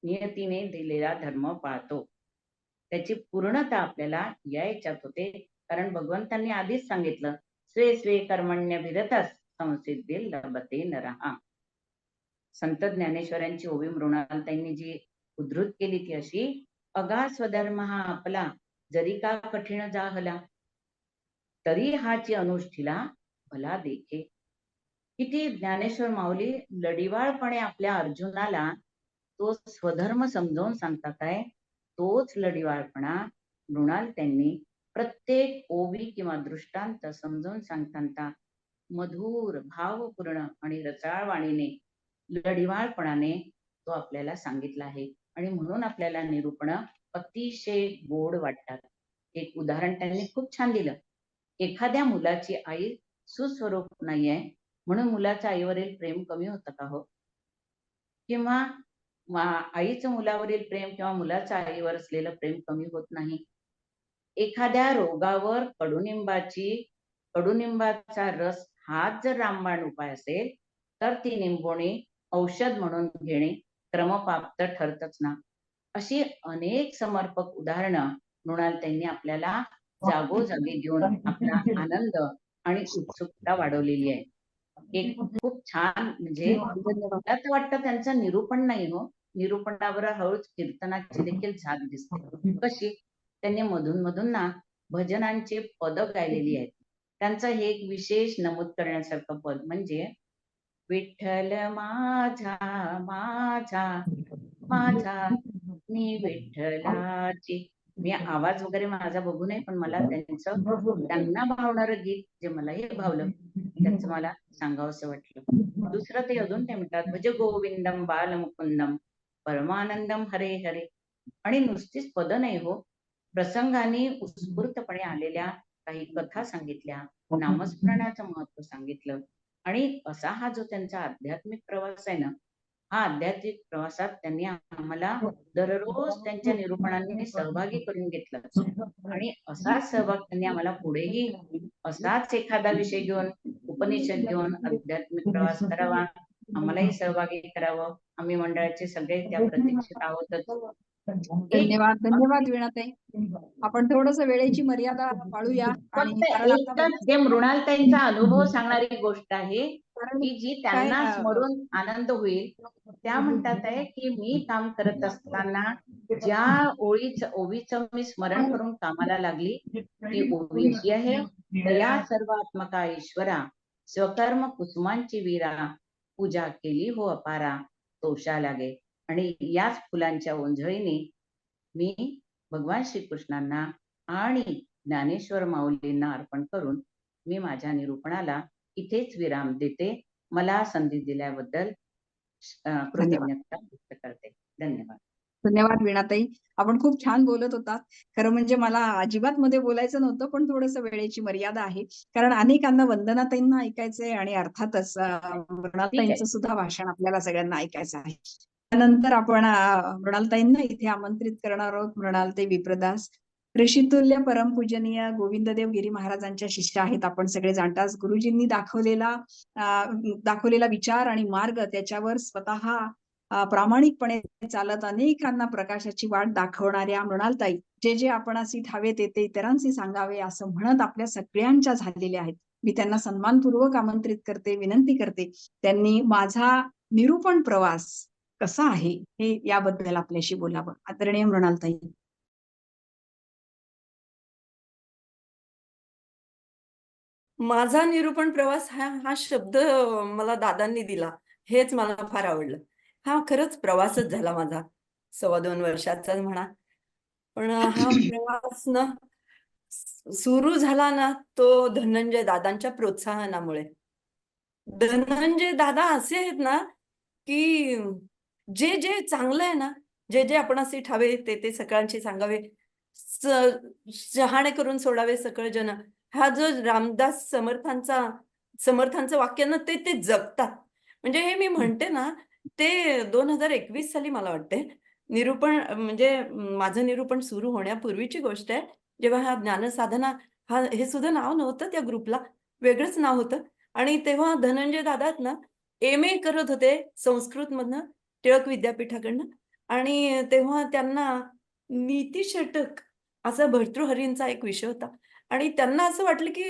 नियतीने दिलेला धर्म पाळतो. त्याची पूर्णता आपल्याला या याच्यात होते, कारण भगवंतांनी आधीच सांगितलं स्वे स्वे कर्मण्यभिरतः संसिद्धिर् लभते नरः. संत ज्ञानेश्वरांची ओवी मृणालताईंनी जी उद्धृत केली ती अशी, अगा स्वधर्म हा आपला जरी का कठीण जाहला, तरी हाची अनुष्ठीला भला देखे. किती ज्ञानेश्वर माऊली लढिवाळपणे आपल्या अर्जुनाला तो स्वधर्म समजावून सांगतात आहे. तोच लढिवाळपणा मृणालताईंनी प्रत्येक ओवी किंवा दृष्टांत समजावून सांगताना मधुर भावपूर्ण आणि रसाळ वाणीने लढिवाळपणाने तो आपल्याला सांगितला आहे. आणि म्हणून आपल्याला निरूपण अतिशय गोड वाटतात. एक उदाहरण त्यांनी खूप छान दिलं. एखाद्या मुलाची आई सुस्वरूप नाहीये म्हणून मुलाच्या आईवरील प्रेम कमी होतं का हो? किंवा आईचं मुलावरील प्रेम किंवा मुलाचं आईवर असलेलं प्रेम कमी होत नाही. एखाद्या रोगावर कडुनिंबाचा रस हाच जर रामबाण उपाय असेल, तर ती निंबोणी औषध म्हणून घेणे क्रमप्राप्त ठरतच ना. अशी अनेक समर्पक उदाहरणं मृणालताईंनी आपल्याला जागोजागी घेऊन आपला आनंद आणि उत्सुकता वाढवलेली आहे. एक खूप छान म्हणजे मला तर वाटतं त्यांचं निरूपण नाही हो, निरूपणावर हळूच कीर्तनाची देखील झाक दिसते. कशी? त्यांनी मधून मधून ना भजनांचे पद गायलेली आहेत. त्यांचं हे एक विशेष नमूद करण्यासारखं पद म्हणजे विठ्ठल माझा माझा माझा मी विठ्ठलाची. मी आवाज वगैरे माझा बघू नये, पण मला त्यांना भावणारं गीत जे मलाही भावलं त्याचं मला सांगावंसं वाटलं. दुसरं ते अजून ते म्हणतात भज गोविंदम बालमुकुंदम परमानंदम हरे हरे. आणि नुसतीच पद नाही हो, प्रसंगाने उत्स्फूर्तपणे आलेल्या काही कथा सांगितल्या, नामस्मरणाचं महत्व सांगितलं. आणि असा हा जो त्यांचा आध्यात्मिक प्रवास आहे ना, हा आध्यात्मिक प्रवासात त्यांनी आम्हाला दररोज त्यांच्या निरूपणांनी सहभागी करून घेतलं. आणि असा सहभाग त्यांनी आम्हाला पुढेही असाच एखादा विषय घेऊन, उपनिषद घेऊन आध्यात्मिक प्रवास करावा, आम्हालाही सहभागी करावं. आम्ही मंडळाचे सगळे त्या प्रतीक्षेत आहोतच. धन्यवाद धन्यवाद वीणाताई. आपण थोडस वेळेची मर्यादा पाळूया. आणि फक्त कारण आता एकच जे मृणालताईंचा अनुभव सांगणारी गोष्ट आहे की जी काय त्यांना स्मरून आनंद होईल. त्या म्हणतात आहे की मी काम करत असताना ज्या ओवीचं मी स्मरण करून कामाला लागली ती ओवी अशी आहे, या सर्वात्मका ईश्वरा स्वकर्म कुसुमांची वीरा पूजा केली हो अपारा तोषा लागे. आणि याच फुलांच्या ओंजळीने मी भगवान श्रीकृष्णांना आणि ज्ञानेश्वर माऊलींना अर्पण करून मी माझ्या निरूपणाला इथेच विराम देते. मला संधी दिल्याबद्दल कृतज्ञता व्यक्त करते. धन्यवाद. धन्यवाद वीणाताई. आपण खूप छान बोलत होतात. खरं म्हणजे मला अजिबात मध्ये बोलायचं नव्हतं, पण थोडस वेळेची मर्यादा आहे. कारण अनेकांना वंदनाताईंना ऐकायचंय आणि अर्थातच मृणालताईंचं सुद्धा भाषण आपल्याला सगळ्यांना ऐकायचं आहे. त्यानंतर आपण मृणालताईंना इथे आमंत्रित करणार आहोत. मृणालताई विप्रदास ऋषितुल्य परमपूजनीय गोविंददेव गिरी महाराजांच्या शिष्य आहेत. आपण सगळे जाणताच. गुरुजींनी दाखवलेला विचार आणि मार्ग त्याच्यावर स्वतः प्रामाणिकपणे चालत अनेकांना प्रकाशाची वाट दाखवणाऱ्या मृणालताई जे जे आपणासी ठावे ते इतरांशी सांगावे असं म्हणत आपल्या सगळ्यांच्या झालेल्या आहेत. मी त्यांना सन्मानपूर्वक आमंत्रित करते, विनंती करते त्यांनी माझा निरूपण प्रवास कसा आहे हे याबद्दल आपल्याशी बोलावं. आदरणीय मृणालताई. माझा निरूपण प्रवास हा हा शब्द मला दादांनी दिला. हेच मला फार आवडलं. हा खरंच प्रवासच झाला माझा. 2.25 वर्षाचा म्हणा. पण हा प्रवास ना सुरू झाला ना तो धनंजय दादांच्या प्रोत्साहनामुळे. धनंजय दादा असे आहेत ना, की जे जे चांगलं आहे ना, जे जे आपणासी ठावे ते ते सगळ्यांशी सांगावे. शहाणे करून सोडावे सकळ जन. हा जो रामदास समर्थांचं वाक्य ना ते ते जगतात. म्हणजे हे मी म्हणते ना, ते 2021 साली मला वाटते निरूपण म्हणजे माझं निरूपण सुरू होण्यापूर्वीची गोष्ट आहे. जेव्हा हा ज्ञानसाधना हे सुद्धा नाव नव्हतं त्या ग्रुपला. वेगळंच नाव होतं. आणि तेव्हा धनंजय दादा आहेत ना, एम.ए. करत होते संस्कृतमधनं टिळक विद्यापीठाकडनं. आणि तेव्हा त्यांना नीतिशतक असा भर्तृहरींचा एक विषय होता. आणि त्यांना असं वाटलं की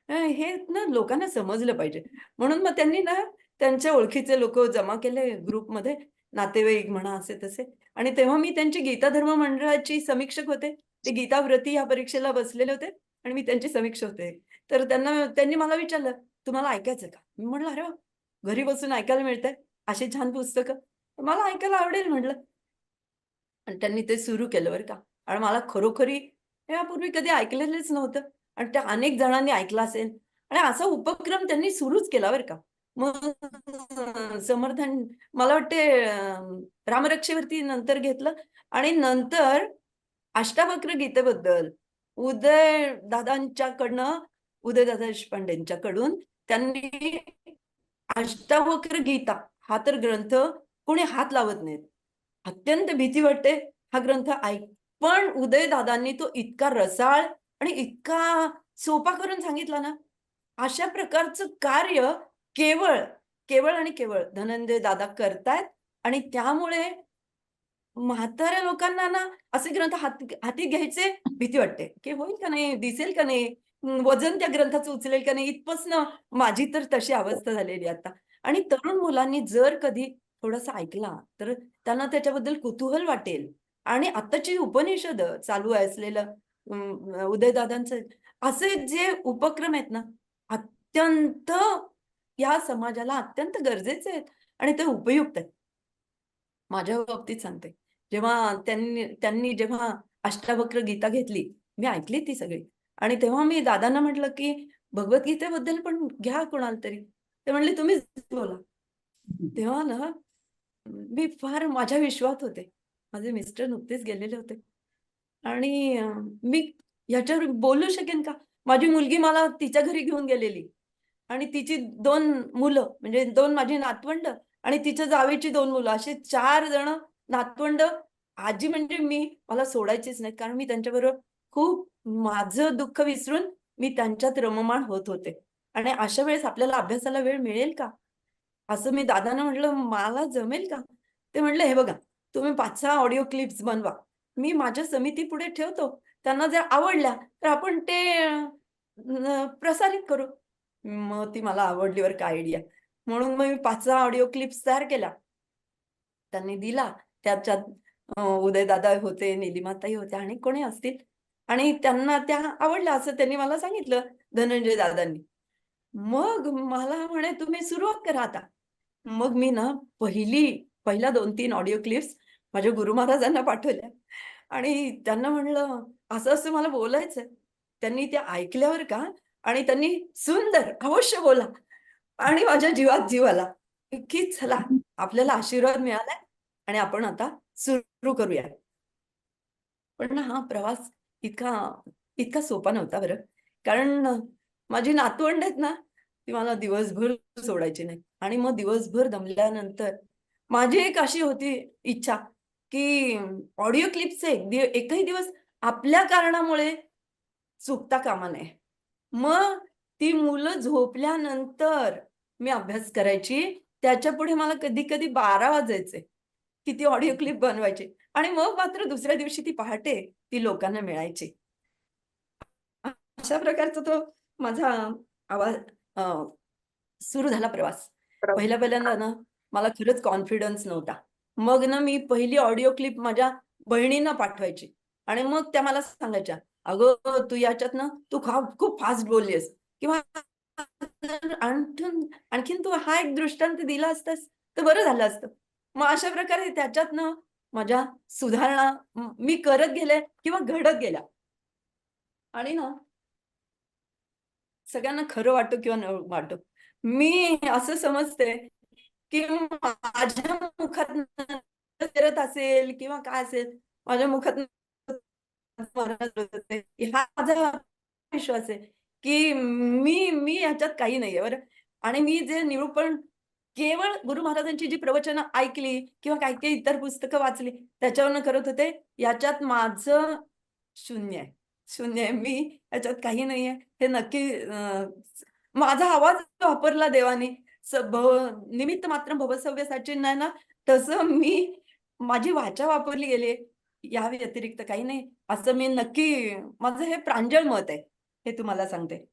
हे ना लोकांना समजलं पाहिजे. म्हणून मग त्यांनी ना त्यांच्या ओळखीचे लोक जमा केले ग्रुपमध्ये, नातेवाईक म्हणा असे तसे. आणि तेव्हा मी त्यांची गीता धर्म मंडळाची समीक्षक होते. ते गीताव्रती या परीक्षेला बसलेले होते आणि मी त्यांची समीक्षक होते. तर त्यांनी मला विचारलं, "तुम्हाला ऐकायचं का?" मी म्हटलं, "अरे वाह! घरी बसून ऐकायला मिळतंय, अशी छान पुस्तकं. मला ऐकायला आवडेल" म्हटलं. आणि त्यांनी ते सुरू केलं बरं का. आणि मला खरोखरी यापूर्वी कधी ऐकलेलंच नव्हतं. आणि त्या अनेक जणांनी ऐकलं असेल आणि असा उपक्रम त्यांनी सुरूच केला बरं का. मग समर्थन मला वाटते रामरक्षेवरती नंतर घेतलं आणि नंतर अष्टावक्र गीतेबद्दल उदयदादा देशपांडेंच्याकडून त्यांनी अष्टावक्र गीता हा तर ग्रंथ कोणी हात लावत नाहीत. अत्यंत भीती वाटते हा ग्रंथ पण उदयदादांनी तो इतका रसाळ आणि इतका सोपा करून सांगितला ना, अशा प्रकारचं कार्य केवळ, केवळ आणि केवळ धनंजय दादा करतायत. आणि त्यामुळे म्हाताऱ्या लोकांना ना असे ग्रंथ हाती घ्यायचे भीती वाटते, की होईल का नाही, दिसेल का नाही, वजन त्या ग्रंथाचं उचलेल का नाही, इथपासनं माझी तर तशी अवस्था झालेली आता. आणि तरुण मुलांनी जर कधी थोडासा ऐकला, तर त्यांना त्याच्याबद्दल कुतूहल वाटेल. आणि आत्ताची उपनिषद चालू आहे असलेलं उदयदादांचं असे जे उपक्रम आहेत ना, अत्यंत या समाजाला अत्यंत गरजेचे आहेत आणि ते उपयुक्त आहेत. माझ्या बाबतीत सांगते. जेव्हा त्यांनी जेव्हा अष्टावक्र गीता घेतली, मी ऐकली ती सगळी. आणि तेव्हा मी दादांना म्हटलं, की भगवद्गीतेबद्दल पण घ्या कोणाला तरी. ते म्हणले, "तुम्हीच बोला." तेव्हा ना मी फार माझ्या विश्वात होते. माझे मिस्टर नुकतेच गेलेले होते. आणि मी ह्याच्यावर बोलू शकेन का? माझी मुलगी मला तिच्या घरी घेऊन गेलेली. आणि तिची 2 मुलं म्हणजे 2 माझी नातवंड आणि तिच्या जावेची 2 मुलं असे 4 जण नातवंड. आजी म्हणजे मला सोडायचीच नाही. कारण मी त्यांच्याबरोबर खूप माझं दुःख विसरून मी त्यांच्यात रममाण होत होते. आणि अशा वेळेस आपल्याला अभ्यासाला वेळ मिळेल का? असं मी दादांना म्हटलं, "मला जमेल का?" ते म्हटले, "हे बघा, तुम्ही 5-6 ऑडिओ क्लिप्स बनवा. मी माझ्या समितीपुढे ठेवतो. त्यांना जर आवडल्या तर आपण ते प्रसारित करू." मग ती मला आवडली बरं का आयडिया. म्हणून मग मी 5-6 ऑडिओ क्लिप्स तयार केल्या. त्यांनी दिला. त्याच्यात उदयदादा होते, निलिमाताई होत्या आणि कोणी असतील. आणि त्यांना त्या आवडल्या असं त्यांनी मला सांगितलं धनंजय दादांनी. मग मला म्हणे, "तुम्ही सुरुवात करा आता." मग मी ना पहिल्या 2-3 ऑडिओ क्लिप्स माझ्या गुरु महाराजांना पाठवल्या आणि त्यांना म्हणलं, "असं-असं मला बोलायचंय." त्यांनी त्या ऐकल्यावर का आणि त्यांनी "सुंदर, अवश्य बोला." आणि माझ्या जीवात जीव आला, की चला आपल्याला आशीर्वाद मिळालाय आणि आपण आता सुरू करूया. पण ना हा प्रवास इतका इतका सोपा नव्हता बरं. कारण माझी नातवंड आहेत ना, ती मला दिवसभर सोडायची नाही. आणि मग दिवसभर दमल्यानंतर माझी एक अशी होती इच्छा, की ऑडिओ क्लिपचे एकही दिवस आपल्या कारणामुळे चुकता कामा नये. मग ती मुलं झोपल्यानंतर मी अभ्यास करायची. त्याच्यापुढे मला कधी-कधी 12 वाजायचे, की ती ऑडिओ क्लिप बनवायची. आणि मग मात्र दुसऱ्या दिवशी ती पहाटे ती लोकांना मिळायची. अशा प्रकारचा तो माझा आवाज सुरू झाला प्रवास. पहिल्यांदा ना मला खरंच कॉन्फिडन्स नव्हता. मग ना मी पहिली ऑडिओ क्लिप माझ्या बहिणींना पाठवायची आणि मग त्या मला सांगायच्या, "अगं तू याच्यात ना तू खूप फास्ट बोललीस" किंवा आणखीन तू हा एक दृष्टांत दिला असतास तर बरं झालं असतं. मग अशा प्रकारे त्याच्यातनं माझ्या सुधारणा मी करत गेले किंवा घडत गेल्या. आणि ना सगळ्यांना खरं वाटो किंवा न वाटो, मी असं समजते, की माझ्या मुखातनं फिरत असेल किंवा काय असेल, माझ्या मुखातनं हा माझा विश्वास आहे, की मी ह्याच्यात काही नाहीये बरं. आणि मी जे निरूपण केवळ गुरु महाराजांची जी प्रवचनं ऐकली किंवा काही-काही इतर पुस्तकं वाचली, त्याच्यावरनं करत होते. याच्यात माझं शून्य आहे. शून्य आहे. मी याच्यात काही नाहीये. हे नक्की माझा आवाज वापरला देवाने. निमित्त मात्र भवसव्य साचिन नाही ना, तसं मी माझी वाचा वापरली गेली. या व्यतिरिक्त काही नाही. असं मी नक्की माझं हे प्रांजळ मत आहे. हे तुम्हाला सांगते.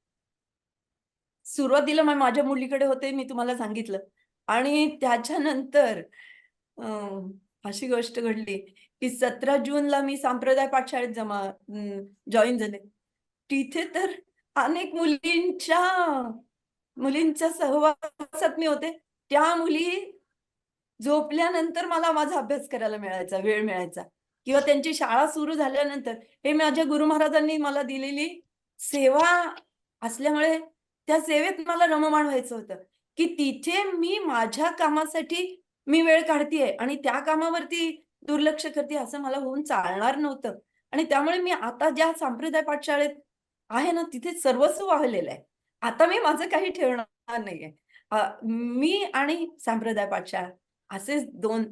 सुरुवातीला माझ्या मुलीकडे होते मी तुम्हाला सांगितलं आणि त्याच्यानंतर अ, अशी गोष्ट घडली, की 17 जूनला मी सांप्रदाय पाठशाळेत जॉइन झाले. तिथे तर अनेक मुलींच्या सहवासात मी होते. त्या मुली झोपल्यानंतर मला माझा अभ्यास करायला मिळायचा, वेळ मिळायचा किंवा त्यांची शाळा सुरू झाल्यानंतर हे माझ्या गुरु महाराजांनी मला दिलेली सेवा असल्यामुळे त्या सेवेत मला रममाण व्हायचं होतं, की तिथे मी माझ्या कामासाठी मी वेळ काढतीये आणि त्या कामावरती दुर्लक्ष करते असं मला होऊन चालणार नव्हतं. आणि त्यामुळे मी आता ज्या संप्रदाय पाठशाळेत आहे ना, तिथे सर्वस्व वाहिलेलं आहे. आता मी माझं काही ठेवणार नाहीये. मी आणि संप्रदाय पाठशाळा असेच 2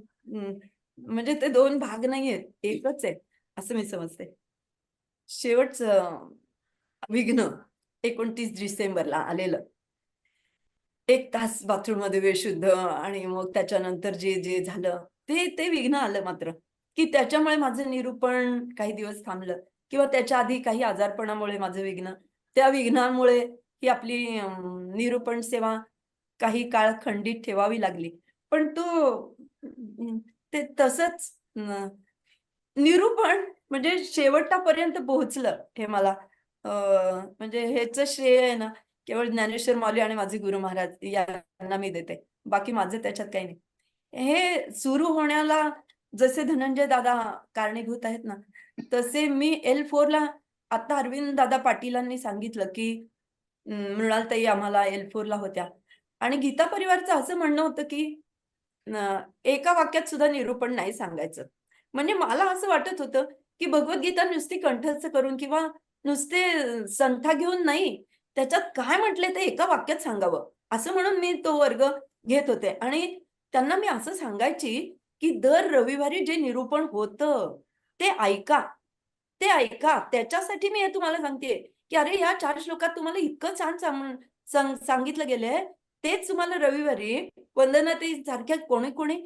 म्हणजे ते 2 भाग नाहीयेत, एकच आहे, असं मी समजते. शेवटचं विघ्न 29 डिसेंबरला आलेलं. 1 तास बाथरूममध्ये बेशुद्ध आणि मग त्याच्यानंतर जे झालं ते विघ्न आलं मात्र, की त्याच्यामुळे माझं निरूपण काही दिवस थांबलं किंवा त्याच्या आधी काही आजारपणामुळे माझं विघ्न, त्या विघ्नामुळे ही आपली निरूपण सेवा काही काळ खंडित ठेवावी लागली. पण ते तसंच निरूपण म्हणजे शेवटापर्यंत पोहोचलं हे मला म्हणजे ह्याचं श्रेय आहे ना, केवळ ज्ञानेश्वर माऊली आणि माझे गुरु महाराज यांना मी देते. बाकी माझं त्याच्यात काही नाही. हे सुरू होण्याला जसे धनंजय दादा कारणीभूत आहेत ना, तसे मी L4ला आता अरविंद दादा पाटीलांनी सांगितलं, की मृणालताई आम्हाला L4ला होत्या आणि गीता परिवारचं असं म्हणणं होतं, की एका वाक्यात सुद्धा निरूपण नाही सांगायचं. म्हणजे मला असं वाटत होतं, की भगवद्गीता नुसती कंठस्थ करून किंवा नुसते संथा घेऊन नाही, त्याच्यात काय म्हटलंय ते एका वाक्यात सांगावं. असं म्हणून मी तो वर्ग घेत होते आणि त्यांना मी असं सांगायची, की दर रविवारी जे निरूपण होतं, ते ऐका. ते ऐका. त्याच्यासाठी मी हे तुम्हाला सांगतेय, की अरे या 4 श्लोकात तुम्हाला इतकं छान सांगितलं गेलंय, तेच तुम्हाला रविवारी वंदनाताई सारख्या कोणी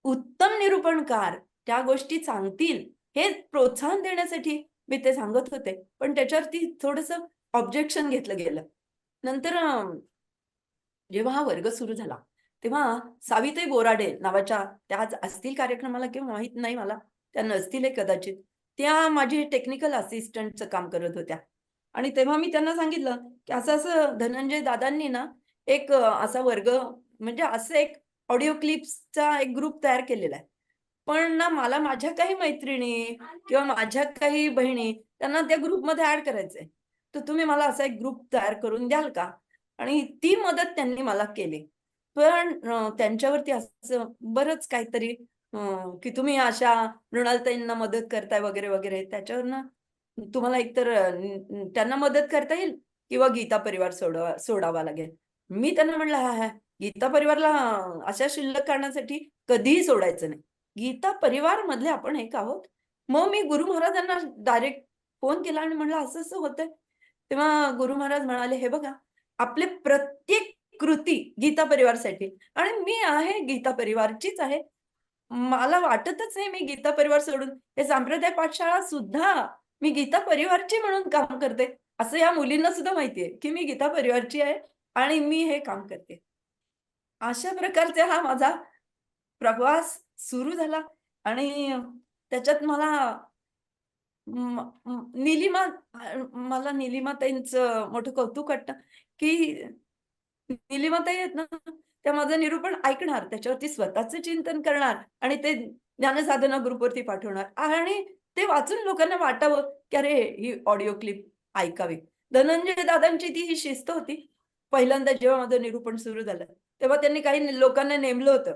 उत्तम निरूपणकार त्या गोष्टी सांगतील, हे प्रोत्साहन देण्यासाठी मी ते सांगत होते. पण त्याच्यावरती थोडंसं ऑब्जेक्शन घेतलं गेलं. नंतर जेव्हा हा वर्ग सुरू झाला, तेव्हा साविताई बोराडे नावाच्या त्या आज असतील कार्यक्रमाला किंवा माहीत नाही मला, त्या नसतीलही कदाचित. त्या माझी टेक्निकल असिस्टंटचं काम करत होत्या. आणि तेव्हा मी त्यांना सांगितलं, की असं-असं धनंजय दादांनी ना एक असा वर्ग म्हणजे असं एक ऑडिओ क्लिप्सचा एक ग्रुप तयार केलेला आहे. पण ना मला माझ्या काही मैत्रिणी किंवा माझ्या काही बहिणी त्यांना त्या ग्रुपमध्ये ॲड करायचंय. तर तुम्ही मला असा एक ग्रुप तयार करून द्याल का? आणि ती मदत त्यांनी मला केली. पण त्यांच्यावरती असं बरंच काहीतरी की तुम्ही अशा मृणालताईंना मदत करताय वगैरे, वगैरे. त्याच्यावरनं तुम्हाला एकतर त्यांना मदत करता येईल किंवा गीता परिवार सोडावा लागेल. मी त्यांना म्हटलं, "हां, हां. गीता परिवारला अशा शिल्लक कारणासाठी कधीही सोडायचं नाही. गीता परिवारमधले आपण एक आहोत." मग मी गुरु महाराजांना डायरेक्ट फोन केला आणि म्हटलं, "असं-असं होतंय." तेव्हा गुरु महाराज म्हणाले, "हे बघा, आपले प्रत्येक कृती गीता परिवारसाठी आणि मी आहे गीता परिवारचीच आहे. मला वाटतच नाही मी गीता परिवार सोडून हे संप्रदाय पाठशाळा सुद्धा मी गीता परिवारची म्हणून काम करते. असं या मुलींना सुद्धा माहिती आहे, की मी गीता परिवारची आहे आणि मी हे काम करते." अशा प्रकारचा हा माझा प्रवास सुरू झाला आणि त्याच्यात मला मला निलिमाताईंचं मोठं कौतुक वाटतं, की निलिमाताई आहेत ना, त्या माझं निरूपण ऐकणार, त्याच्यावरती स्वतःचं चिंतन करणार आणि ते ज्ञानसाधना ग्रुपवरती पाठवणार आणि ते वाचून लोकांना वाटावं, की अरे ही ऑडिओ क्लिप ऐकावी. धनंजय दादांची ती ही शिस्त होती. पहिल्यांदा जेव्हा माझं निरूपण सुरू झालं, तेव्हा त्यांनी काही लोकांना नेमलं होतं.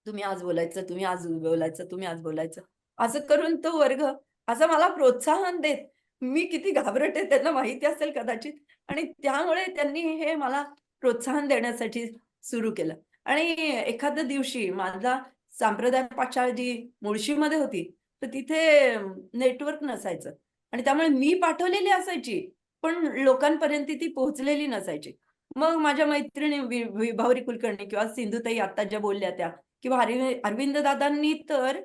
तुम्ही आज बोलायचं, तुम्ही आज बोलायचं, तुम्ही आज बोलायचं. असं करून तो वर्ग असं मला प्रोत्साहन देत, मी किती घाबरटे त्यांना माहिती असेल कदाचित आणि त्यामुळे त्यांनी हे मला प्रोत्साहन देण्यासाठी सुरू केलं. आणि एखाद्या दिवशी माझा सांप्रदाय पाठशाळा जी मुळशीमध्ये होती, तर तिथे नेटवर्क नसायचं आणि त्यामुळे मी पाठवलेली असायची, पण लोकांपर्यंत ती पोहोचलेली नसायची. मग माझ्या मैत्रिणी विभावरी कुलकर्णी किंवा सिंधुताई आत्ता ज्या बोलल्या त्या किंवा अरविंद दादांनी तर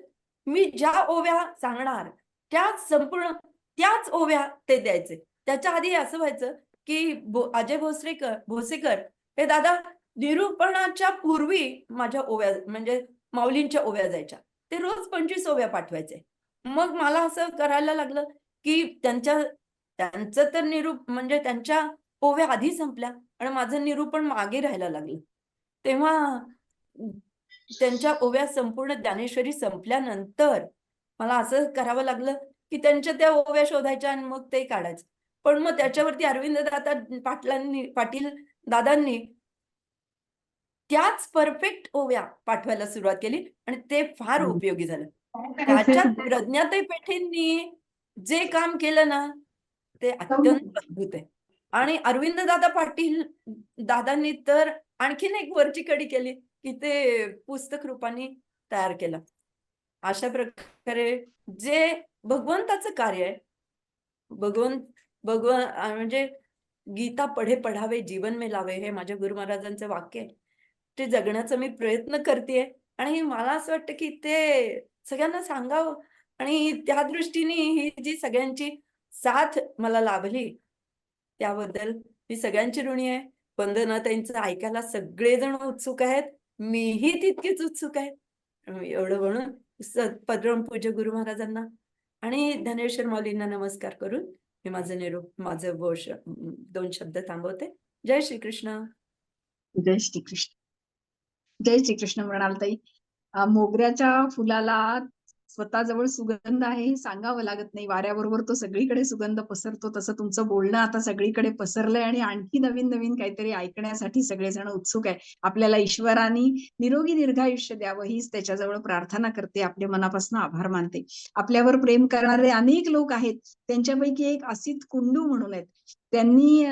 मी ज्या ओव्या सांगणार त्याच ओव्या ते द्यायचे. त्याच्या आधी असं व्हायचं, की अजय भोसेकर हे दादा निरूपणाच्या पूर्वी माझ्या ओव्या म्हणजे माऊलींच्या ओव्या जायच्या. ते रोज 25 ओव्या पाठवायचे. मग मला असं करायला लागलं, की त्यांचं तर म्हणजे त्यांच्या ओव्या आधी संपल्या आणि माझं निरूपण मागे राहायला लागलं. तेव्हा त्यांच्या ओव्या संपूर्ण ज्ञानेश्वरी संपल्यानंतर मला असं करावं लागलं, की त्यांच्या त्या ओव्या शोधायच्या आणि मग ते काढायचं. पण मग त्याच्यावरती अरविंद दादा पाटील दादांनी त्याच परफेक्ट ओव्या पाठवायला सुरुवात केली आणि ते फार उपयोगी झालं. त्याच्यात प्रज्ञाताई पेठेंनी जे काम केलं ना, ते अत्यंत अद्भुत आहे. आणि अरविंद दादा पाटील दादांनी तर आणखीन एक वरची कडी केली, की ते पुस्तक रूपाने तयार केलं. अशा प्रकारे जे भगवंताचं कार्य आहे, म्हणजे गीता पढे पढावे जीवन में लावे हे माझ्या गुरु महाराजांचं वाक्य आहे. ते जगण्याचा मी प्रयत्न करतेय आणि मला असं वाटतं, की ते सगळ्यांना सांगावं आणि त्या दृष्टीने ही जी सगळ्यांची साथ मला लाभली, त्याबद्दल मी सगळ्यांची ऋणी आहे. वंदनाताईंचं ऐकायला सगळेजण उत्सुक आहेत. मीही तितकीच उत्सुक आहे. एवढं म्हणून परमपूज्य गुरु महाराजांना आणि ज्ञानेश्वर माऊलींना नमस्कार करून मी माझं 2 शब्द थांबवते. जय श्रीकृष्ण. जय श्रीकृष्ण. जय श्रीकृष्ण मृणालताई. मोगऱ्याच्या फुलाला स्वतःजवळ सुगंध आहे हे सांगावं लागत नाही. वाऱ्याबरोबर तो सगळीकडे सुगंध पसरतो. तसं तुमचं बोलणं आता सगळीकडे पसरलंय आणि आणखी नवीन नवीन काहीतरी ऐकण्यासाठी सगळेजण उत्सुक आहे. आपल्याला ईश्वराने निरोगी दीर्घायुष्य द्यावं हीच त्याच्याजवळ प्रार्थना करते. आपल्या मनापासून आभार मानते. आपल्यावर प्रेम करणारे अनेक लोक आहेत. त्यांच्यापैकी एक असित कुंडू म्हणून आहेत. त्यांनी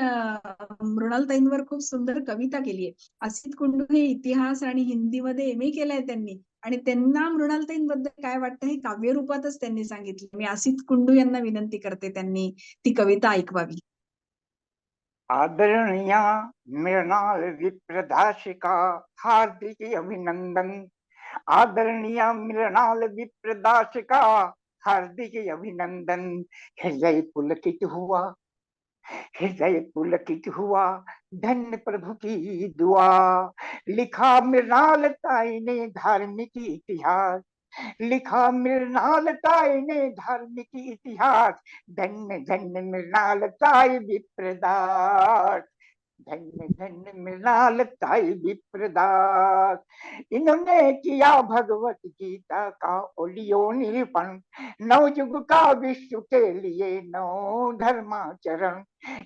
मृणालताईंवर खूप सुंदर कविता केली आहे. असित कुंडू हे इतिहास आणि हिंदीमध्ये MA केलंय त्यांनी आणि त्यांना मृणालताईंबद्दल काय वाटतं हे काव्य रूपातच त्यांनी सांगितलं. मी असित कुंडू यांना विनंती करते त्यांनी ती कविता ऐकवावी. आदरणीय मृणाल विप्रदाशिका हार्दिक अभिनंदन. आदरणीय मृणाल विप्रदाशिका हार्दिक अभिनंदन. हृदय पुलकित हुआ, हृदय पुलकित हुआ, धन्य प्रभु की दुआ. लिखा मृणाल ताई ने धार्मिक इतिहास, लिखा मृणाल ताई ने धार्मिक इतिहास. धन्य धन्य मृणाल ताई विप्रदास, धन्य धन्य मृणाल ताई विप्रदास. इन्होंने किया भगवत गीता का ओलियो निरूपण, नवयुग का विश्व के लिए नौ धर्माचरण.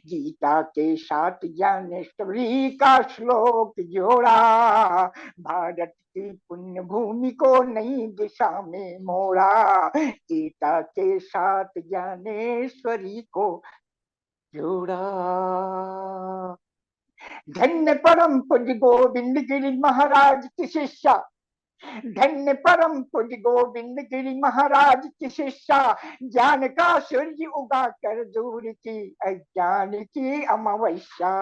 गीता के साथ ज्ञानेश्वरी का श्लोक जोड़ा, भारत की पुण्य भूमि को नई दिशा में मोड़ा. गीता के साथ ज्ञानेश्वरी को जोड़ा. धन्य परम पूज्य गोविंद गिरी महाराज की शिष्या, धन्य परम पूज्य गोविंद गिरी महाराज की शिष्या. ज्ञान का सूर्य उगा कर दूर की अज्ञान की अमावस्या.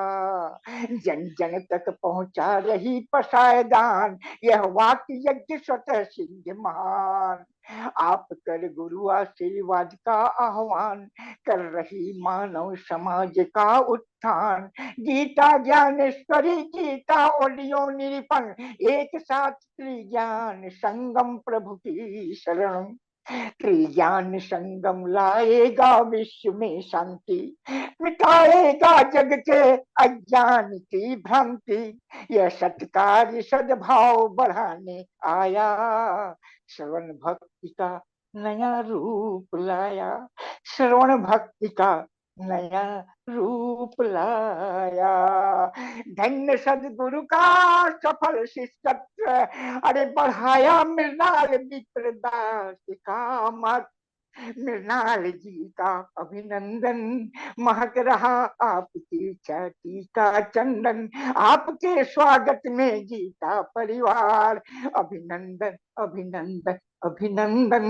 जन जन तक पहुंचा रही पसायदान, यह वाक्य यज्ञ स्वतः सिद्ध महान. आप कर गुरु आशीर्वाद का आह्वान, कर रही मानव समाज का उत्थान। गीता ज्ञानेश्वरी गीता ऑडियो निरूपण, एक साथ त्रिज्ञान संगम प्रभु की शरण। त्रिज्ञान संगम लाएगा विश्व में शांति, मिटाएगा जग के अज्ञान की भ्रांति। यह सत्कार सद्भाव बढ़ाने आया, श्रवण भक्ति का नया रूप लाया, श्रवण भक्ति का नया रूप लाया। धन्य सदगुरु का सफल शिष्यत्व, अरे बढ़ाया मृणाल मित्रदास का मत। मृणाल जी का अभिनंदन, महक रहा आपकी छाती का चंदन। आपके स्वागत में गीता परिवार, अभिनंदन अभिनंदन अभिनंदन।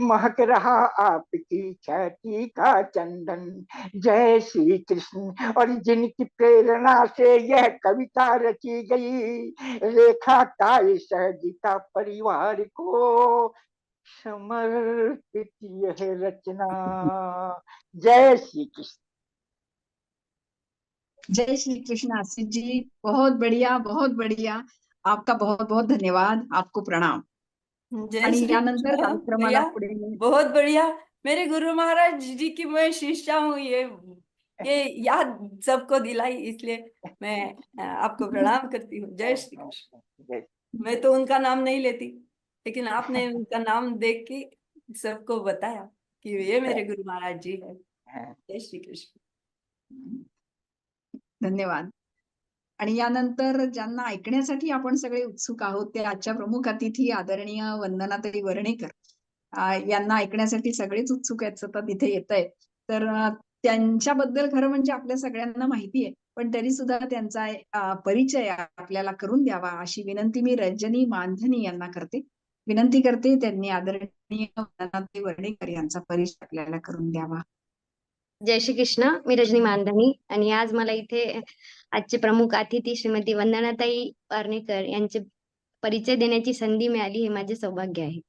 महक रहा आपकी छाती का चंदन। जय श्री कृष्ण। और जिनकी प्रेरणा से यह कविता रची गई, रेखा ताई गीता परिवार को समर्पित यह रचना। जय श्री कृष्ण। जय श्री कृष्ण आसिफ जी, बहुत बढ़िया, बहुत बढ़िया. आपका बहुत बहुत धन्यवाद. आपको प्रणाम. जय आणि श्री यानंतर कृष्ण कार्यक्रमाला भैया, पुढे बहुत बढ़िया. मेरे गुरु महाराज जी की मैं शिष्या हूँ. ये याद सबको दिलाई, इसलिए मैं आपको प्रणाम करती हूँ. जय श्री कृष्ण. मैं तो उनका नाम नहीं लेती, लेकिन आपने उनका नाम देख के सबको बताया कि ये मेरे गुरु महाराज जी है. जय श्री कृष्ण. धन्यवाद. आणि यानंतर ज्यांना ऐकण्यासाठी आपण सगळे उत्सुक आहोत, ते आजच्या प्रमुख अतिथी आदरणीय वंदनाताई वर्णेकर यांना ऐकण्यासाठी सगळेच उत्सुक आहेत, सतत इथे येत आहेत. तर त्यांच्याबद्दल खरं म्हणजे आपल्या सगळ्यांना माहिती आहे, पण तरी सुद्धा त्यांचा परिचय आपल्याला करून द्यावा अशी विनंती मी रजनी मानधनी यांना करते. विनंती करते त्यांनी आदरणीय वंदनाताई वर्णेकर यांचा परिचय आपल्याला करून द्यावा. जय श्री कृष्ण. मी रजनी मानधनी आणि आज मला इथे आजचे प्रमुख अतिथी श्रीमती वंदनाताई वार्णेकर यांचे परिचय देण्याची संधी मिळाली, हे माझे सौभाग्य आहे.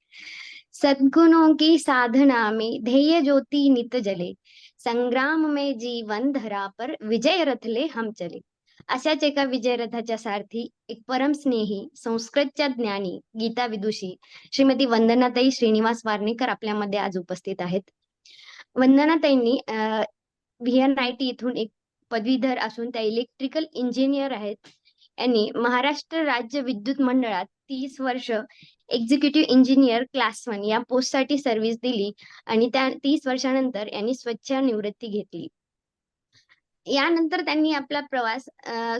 सद्गुणों की साधना में ध्येय ज्योति नित जले, संग्राम में जीवन धरा पर विजय रथ ले हम चले. अशाच एका विजय रथाच्या सारथी, एक परम स्नेही, संस्कृतच्या ज्ञानी, गीता विदुषी श्रीमती वंदनाताई श्रीनिवास वार्णेकर आपल्यामध्ये आज उपस्थित आहेत. वंदनाताईंनी VNIT इथून एक पदवीधर असून त्या इलेक्ट्रिकल इंजिनियर आहेत. यांनी महाराष्ट्र राज्य विद्युत मंडळात 30 वर्ष एक्झिक्युटिव्ह इंजिनियर क्लास 1 या पोस्टसाठी सर्व्हिस दिली आणि त्या 30 वर्षानंतर यांनी स्वच्छ निवृत्ती घेतली. यानंतर त्यांनी आपला प्रवास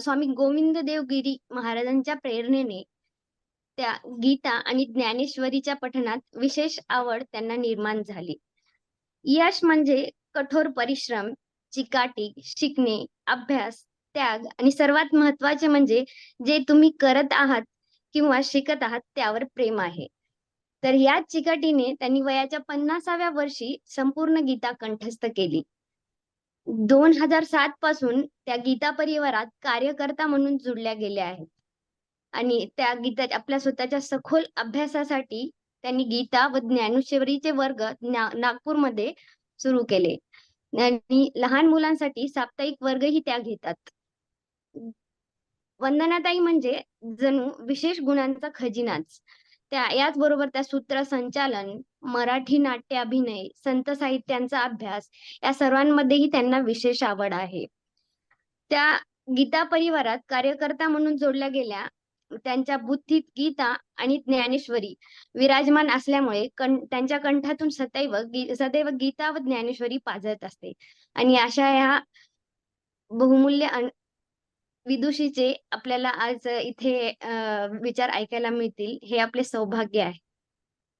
स्वामी गोविंद देव गिरी महाराजांच्या प्रेरणेने त्या गीता आणि ज्ञानेश्वरीच्या पठणात विशेष आवड त्यांना निर्माण झाली. यश म्हणजे कठोर परिश्रम, चिकाटी, शिकणे, अभ्यास, त्याग आणि सर्वात महत्त्वाचे म्हणजे जे तुम्ही करत आहात किंवा शिकत आहात त्यावर प्रेम आहे. तर याच चिकाटीने त्यांनी वयाच्या 50व्या वर्षी संपूर्ण गीता कंठस्थ केली. 2007 पासून त्या गीता परिवारात कार्यकर्ता म्हणून जुळल्या गेल्या आहेत आणि त्या गीता आपल्या स्वतःच्या सखोल अभ्यासासाठी त्यांनी गीता व ज्ञानेश्वरीचे वर्ग नागपूरमध्ये सुरू केले आणि लहान मुलांसाठी साप्ताहिक वर्गही त्या घेतात. वंदनाताई म्हणजे जणू विशेष गुणांचा खजिनाच. याचबरोबर त्या सूत्रसंचालन, मराठी नाट्य अभिनय, संत साहित्यांचा अभ्यास या सर्वांमध्येही त्यांना विशेष आवड आहे. त्या गीता परिवारात कार्यकर्ता म्हणून जोडल्या गेल्या. त्यांच्या बुद्धीत गीता आणि ज्ञानेश्वरी विराजमान असल्यामुळे त्यांच्या कंठातून सदैव गीता व ज्ञानेश्वरी पाझरत असते आणि अशा ह्या बहुमूल्य विदुषीचे आपल्याला आज इथे विचार ऐकायला मिळतील, हे आपले सौभाग्य आहे.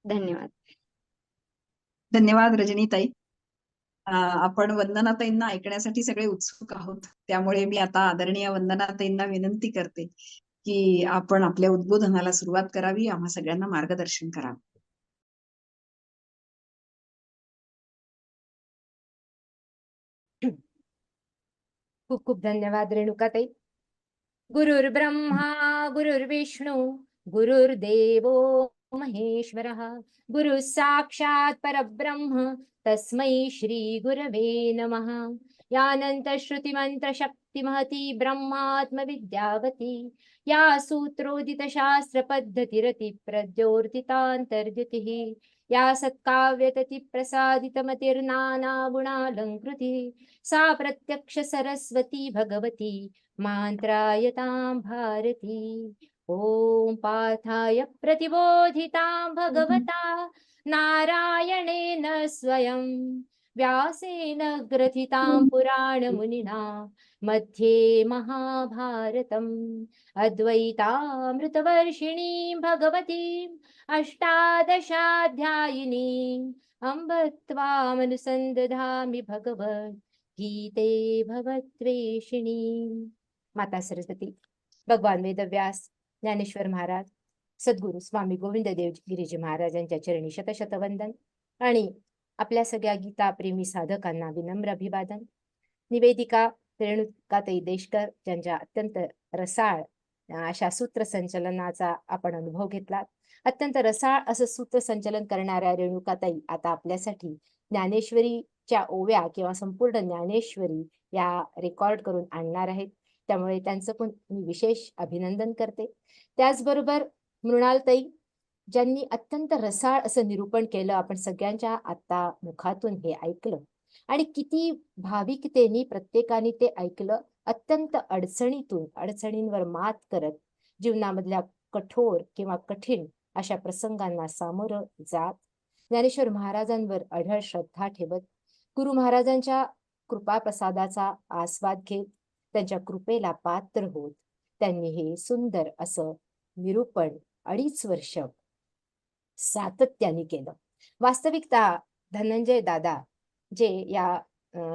धन्यवाद. धन्यवाद रजनीताई. आपण वंदनाताईंना ऐकण्यासाठी सगळे उत्सुक आहोत, त्यामुळे मी आता आदरणीय वंदनाताईंना विनंती करते की आपण आपल्या उद्बोधनाला सुरुवात करावी, आम्हा सगळ्यांना मार्गदर्शन करावं. खूप खूप धन्यवाद रेणुकाताई. गुरुर्ब्रह्मा गुरुर्विष्णू गुरुर्देवो महेश्वरः गुरुः साक्षात् परब्रह्म तस्मै श्री गुरवे नमः। यानन्तश्रुतिमन्त्रशक्तिमहती ब्रह्मात्म विद्यावती या सूत्रोदितशास्त्रपद्धतिरतिप्रद्योतितान्तर्द्युतिः या सत्काव्यततिप्रसादितमतिर्नानागुणालङ्कृतिः सा प्रत्यक्ष सरस्वती भगवती मान्त्रायतां भारती। ॐ पार्थाय प्रतिबोधितां भगवता नारायणेन स्वयं व्यासेन ग्रथितां पुराणमुनिना मध्ये महाभारतम् अद्वैतामृतवर्षिणीं भगवतीम् अष्टादशाध्यायिनीम् अम्ब त्वामनुसन्दधामि भगवद्गीते भवद्वेषिणीम्। माता सरस्वती, भगवान वेदव्यास, ज्ञानेश्वर महाराज, सद्गुरू स्वामी गोविंददेव गिरीजी महाराजांच्या चरणी शतशत वंदन आणि आपल्या सगळ्या गीता प्रेमी साधकांना विनम्र अभिवादन। निवेदिका रेणुकाताई देशकर ज्यांच्या अत्यंत रसाळ अशा सूत्रसंचलनाचा आपण अनुभव घेतला। अत्यंत रसाळ असं सूत्रसंचलन करणाऱ्या रेणुकाताई आता आपल्यासाठी ज्ञानेश्वरीच्या ओव्या किंवा संपूर्ण ज्ञानेश्वरी या रेकॉर्ड करून आणणार आहेत। त्यामुळे त्यांचं पण मी विशेष अभिनंदन करते। त्याचबरोबर मृणालताई ज्यांनी अत्यंत रसाळ असं निरूपण केलं, आपण सगळ्यांच्या आता मुखातून हे ऐकलं आणि किती भाविकतेने प्रत्येकाने ते ऐकलं। अत्यंत अडचणींवर मात करत जीवनामधल्या कठोर किंवा कठीण अशा प्रसंगांना सामोरं जात ज्ञानेश्वर महाराजांवर अढळ श्रद्धा ठेवत गुरु महाराजांच्या कृपा प्रसादाचा आस्वाद घेत त्यांच्या कृपेला पात्र होत त्यांनी हे सुंदर असं निरूपण 2.5 वर्ष सातत्याने केलं। वास्तविकता धनंजय दादा जे या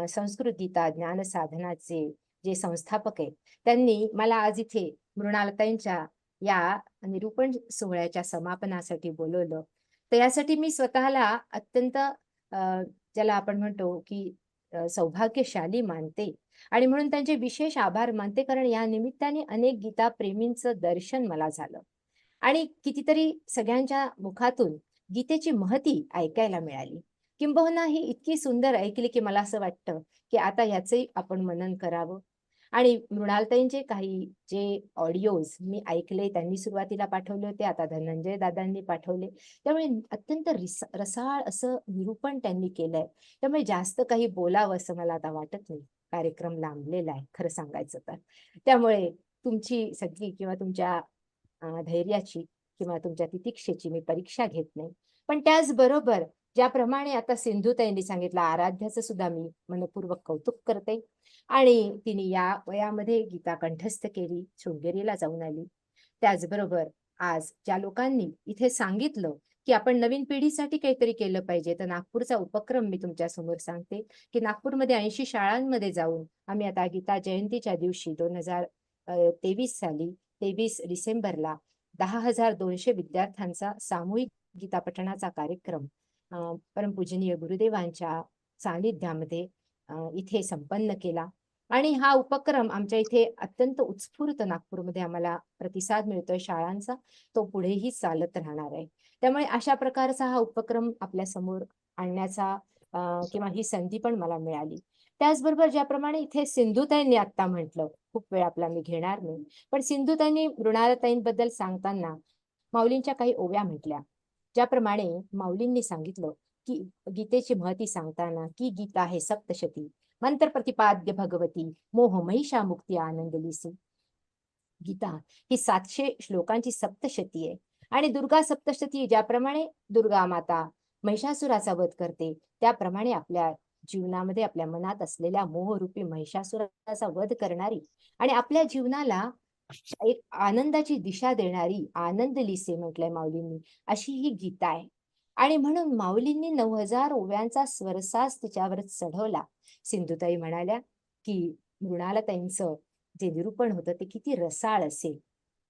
संस्कृत गीता ज्ञान साधनाचे जे संस्थापक आहेत, त्यांनी मला आज इथे मृणालताईंच्या या निरूपण सोहळ्याच्या समापनासाठी बोलवलं। तर यासाठी मी स्वतःला अत्यंत ज्याला आपण म्हणतो की सौभाग्यशाली मानते आणि म्हणून त्यांचे विशेष आभार मानते, कारण या निमित्ताने अनेक गीता प्रेमींचं दर्शन मला झालं आणि कितीतरी सगळ्यांच्या मुखातून गीतेची महती ऐकायला मिळाली। किंबहुना ही इतकी सुंदर ऐकली की मला असं वाटतं की आता याचंही आपण मनन करावं। आणि मृणालताईंचे काही जे ऑडिओज मी ऐकले, त्यांनी सुरुवातीला पाठवले होते, आता धनंजय दादांनी पाठवले, त्यामुळे अत्यंत रसाळ असं निरूपण त्यांनी केलंय। त्यामुळे जास्त काही बोलावं असं मला आता वाटत नाही, कार्यक्रम लांबलेला आहे खरं सांगायचं तर। त्यामुळे तुमची सगळी किंवा तुमच्या धैर्याची किंवा तुमच्या तितिक्षेची मी परीक्षा घेत नाही, पण त्याचबरोबर ज्याप्रमाणे आता सिंधुताईंनी सांगितलं, आराध्याचं सुद्धा मी मनपूर्वक कौतुक करते आणि तिने या वयामध्ये गीता कंठस्थ केली, शृंगेरीला जाऊन आली। त्याचबरोबर आज ज्या लोकांनी इथे सांगितलं की आपण नवीन पिढीसाठी काहीतरी केलं पाहिजे, तर नागपूरचा उपक्रम मी तुमच्या समोर सांगते की नागपूरमध्ये 80 शाळांमध्ये जाऊन आम्ही आता गीता जयंतीच्या दिवशी 2023 साली 23 डिसेंबरला 10,200 विद्यार्थ्यांचा सामूहिक गीता पठणाचा कार्यक्रम परमपूजनीय गुरुदेवांच्या सानिध्यामध्ये इथे संपन्न केला आणि हा उपक्रम आमच्या इथे अत्यंत उत्स्फूर्त नागपूरमध्ये आम्हाला प्रतिसाद मिळतोय शाळांचा, तो पुढेही चालत राहणार आहे। त्यामुळे अशा प्रकारचा हा उपक्रम आपल्या समोर आणण्याचा किंवा ही संधी पण मला मिळाली। त्याचबरोबर ज्याप्रमाणे इथे सिंधुताईंनी आता म्हटलं, खूप वेळ आपला मी घेणार नाही, पण सिंधुताईंनी मृणालताईंबद्दल सांगताना माऊलींच्या काही ओव्या म्हटल्या। ज्याप्रमाणे माऊलींनी सांगितलं की गीतेची महती सांगताना की गीता हे सप्तशती मंत्र प्रतिपाद्य भगवती मोह महिषा मुक्ती आनंदलीसी। गीता ही 700 श्लोकांची सप्तशती आहे आणि दुर्गा सप्तशती ज्याप्रमाणे दुर्गा माता महिषासुराचा वध करते, त्याप्रमाणे आपल्या जीवनामध्ये आपल्या मनात असलेल्या मोहरूपी महिषासुराचा वध करणारी आणि आपल्या जीवनाला एक आनंदाची दिशा देणारी आनंदलीसे म्हटलंय माऊलींनी, अशी ही गीता आहे। आणि म्हणून माऊलींनी 9000 ओव्यांचा स्वरसाज तिच्यावर चढवला। सिंधुताई म्हणाल्या की मृणालताईंचं जे निरूपण होतं ते किती रसाळ असेल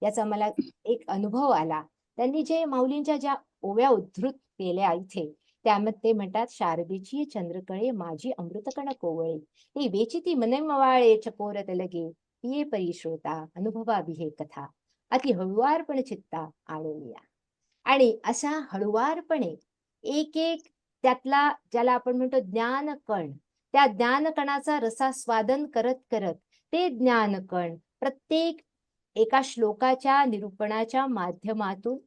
याचा मला एक अनुभव आला। त्यांनी जे माऊलींच्या ज्या ओव्या उद्धृत केल्या इथे, त्यामध्ये ते म्हणतात, शारदेची चंद्रकळे माझी अमृतकण कोवळे ते वेचिती मने मवाळे चकोरत लगे पिये परी श्रोता अनुभवा विहे कथा अति हळुवारपण चित्ता आणूनिया। आणि अशा हळुवारपणे एक एक त्यातला ज्याला आपण म्हणतो ज्ञानकण, त्या ज्ञानकणाचा रसास्वादन करत करत ते ज्ञानकण प्रत्येक एका श्लोकाच्या निरूपणाच्या माध्यमातून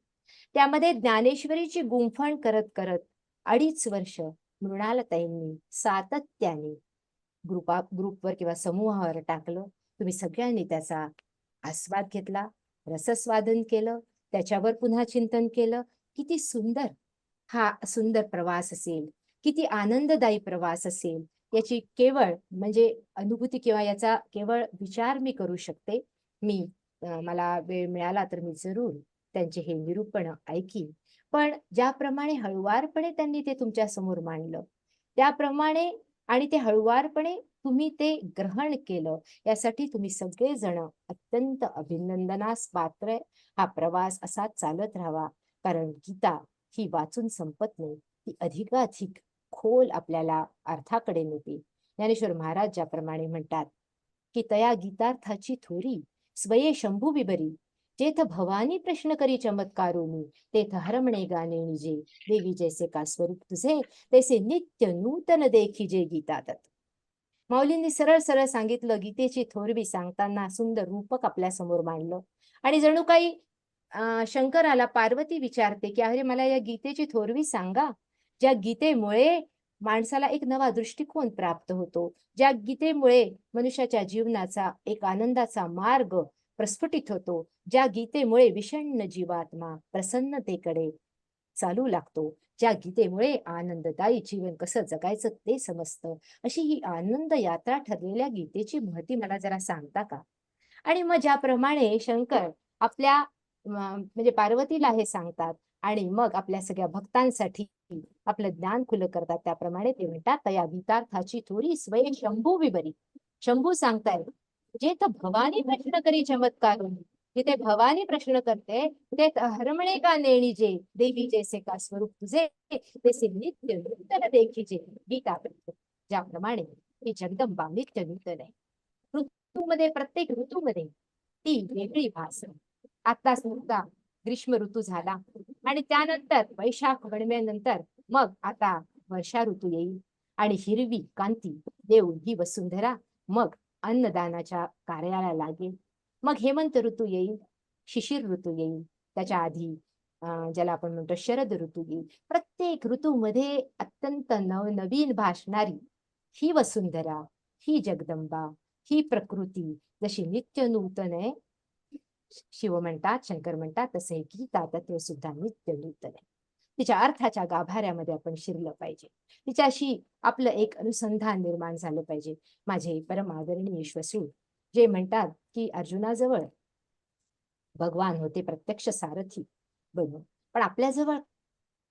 त्यामध्ये ज्ञानेश्वरीची गुंफण करत करत 2.5 वर्ष मृणालताईंनी सातत्याने ग्रुपवर किंवा समूहावर टाकलं. तुम्ही सगळ्यांनी त्याचा आस्वाद घेतला, रसस्वादन केलं, त्याच्यावर पुन्हा चिंतन केलं. किती सुंदर हा सुंदर प्रवास असेल, किती आनंददायी प्रवास असेल, याची केवळ म्हणजे अनुभूती किंवा याचा केवळ विचार मी करू शकते. मला वेळ मिळाला तर मी जरूर त्यांचे हे निरूपण ऐकीन. पण ज्याप्रमाणे हळुवारपणे त्यांनी ते तुमच्या समोर मांडलं, त्याप्रमाणे आणि ते हळुवारपणे तुम्ही ते ग्रहण केलं, यासाठी तुम्ही सगळेजण अत्यंत अभिनंदनास पात्र आहे. हा प्रवास असाच चालत राहावा, कारण गीता ही वाचून संपत नाही, ती अधिकाधिक खोल आपल्याला अर्थाकडे नेते. ज्ञानेश्वर महाराज ज्याप्रमाणे म्हणतात की तया गीतार्थाची थोरी स्वये शंभू विबरी, जेथ भवानी प्रश्न करी चमत्कारोनी, तेथ हरमणे गाणे निजे, देवी जैसे का स्वरूप तुझे, तैसे नित्य नूतन देखी जे गीतात. माऊलींनी सरळ सरळ सांगितलं, गीतेची थोरवी सांगताना सुंदर रूपक आपल्या समोर मांडलं. आणि जणू काही शंकराला पार्वती विचारते की अरे मला या गीतेची थोरवी सांगा, ज्या गीतेमुळे माणसाला एक नवा दृष्टिकोन प्राप्त होतो, ज्या गीतेमुळे मनुष्याच्या जीवनाचा एक आनंदाचा मार्ग प्रस्फुटित होतो, ज्या गीतेमुळे विषण्ण जीवात्मा प्रसन्नतेकडे चालू लागतो, ज्या गीतेमुळे आनंददायी जीवन कसं जगायचं ते समजतं, अशी ही आनंद यात्रा ठरलेल्या गीतेची महती मला जरा सांगता का? आणि मग ज्याप्रमाणे शंकर आपल्या म्हणजे पार्वतीला हे सांगतात आणि मग आपल्या सगळ्या भक्तांसाठी आपलं ज्ञान खुलं करतात, त्याप्रमाणे ते म्हणतात तया गीतार्थाची थोरी स्वयं शंभू विबरी. शंभू सांगताय जे तर भवानी प्रश्न करी चमत्कार, जिथे भवानी प्रश्न करते ते हरमणे का नेणी जे, देवी जैसे का स्वरूप तुझे, तैसे नित्य नूतन देखीजे गीता. ज्याप्रमाणे ही जगदंबा नित्य नूतन आहे, ऋतूमध्ये प्रत्येक ऋतूमध्ये ती वेगळी भास. आता सुद्धा ग्रीष्म ऋतू झाला आणि त्यानंतर वैशाख वणव्यानंतर मग आता वर्षा ऋतू येईल आणि हिरवी कांती देऊन ही वसुंधरा मग अन्नदानाच्या कार्याला लागेल. मग हेमंत ऋतू येईल, शिशिर ऋतू येईल, त्याच्या आधी ज्याला आपण म्हणतो शरद ऋतू येईल. प्रत्येक ऋतूमध्ये अत्यंत नवनवीन भासणारी ही वसुंधरा, ही जगदंबा, ही प्रकृती जशी नित्य नूतन आहे, शिव म्हणतात, शंकर म्हणतात, तसे गीता तत्व सुद्धा नित्य नूतन आहे. तिच्या अर्थाच्या गाभाऱ्यामध्ये आपण शिरलं पाहिजे, तिच्याशी आपलं एक अनुसंधान निर्माण झालं पाहिजे. माझे परम आदरणीय श्वश्रू जे म्हणतात की अर्जुनाजवळ भगवान होते प्रत्यक्ष सारथी बनून, पण आपल्याजवळ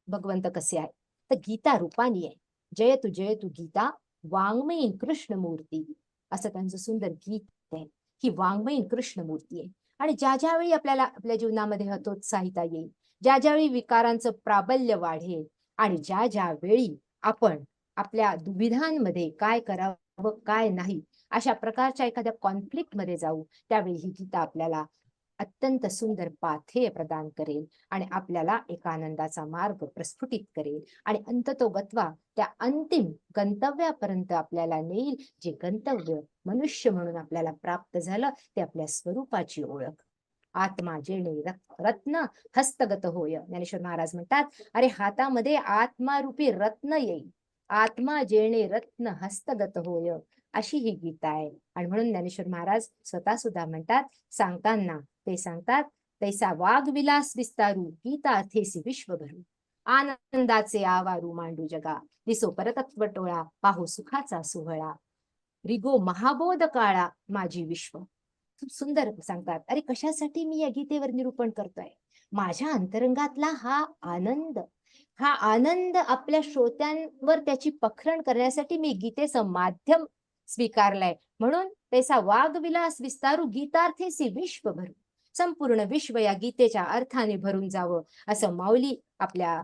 भगवंत कसे आहे तर गीता रूपानी आहे. जयतु गीता वाङ्मयीन कृष्णमूर्ती, असं त्यांचं सुंदर गीत आहे. ही वाङ्मयीन कृष्णमूर्ती आहे आणि ज्या ज्यावेळी आपल्याला आपल्या जीवनामध्ये हतोत्साहिता येईल, ज्या ज्यावेळी विकारांचं प्राबल्य वाढेल आणि ज्या ज्या वेळी आपण आपल्या दुविधांमध्ये काय करावं काय नाही अशा प्रकारच्या एखाद्या कॉन्फ्लिक्ट मध्ये जाऊ, त्यावेळी ही गीता आपल्याला अत्यंत सुंदर पाथेय प्रदान करेल आणि आपल्याला एक आनंदाचा मार्ग प्रस्फुटित करेल आणि अंततोगत्वा त्या अंतिम गंतव्यापर्यंत आपल्याला नेईल, जे गंतव्य मनुष्य म्हणून आपल्याला प्राप्त झालं ते आपल्या स्वरूपाची ओळख. आत्मा जेणे रत्न हस्तगत होय. ज्ञानेश्वर महाराज म्हणतात अरे हातामध्ये आत्मारूपी रत्न येईल, आत्मा जेणे रत्न हस्तगत होय, अशी ही गीता आहे. आणि म्हणून ज्ञानेश्वर महाराज स्वतः सुद्धा म्हणतात, सांगताना ते सांगतात तैसा वाघ विलास विस्तारू गीता अर्थेसी विश्व भरू, आनंदाचे आवारू मांडू जगा, दिसो परतत्व टोळा पाहू सुखाचा सोहळा, रिगो महाबोध काळा माझी विश्व. खूप सुंदर सांगतात. अरे कशासाठी मी या गीतेवर निरूपण करतोय? माझ्या अंतरंगातला हा आनंद आपल्या श्रोत्यांवर त्याची पखरण करण्यासाठी मी गीतेचं माध्यम स्वीकारलंय. म्हणून तैसा वाघ विलास विस्तारू गीतार्थेसी विश्व भरू, संपूर्ण विश्व या गीतेच्या अर्थाने भरून जावं, असं माऊली आपल्या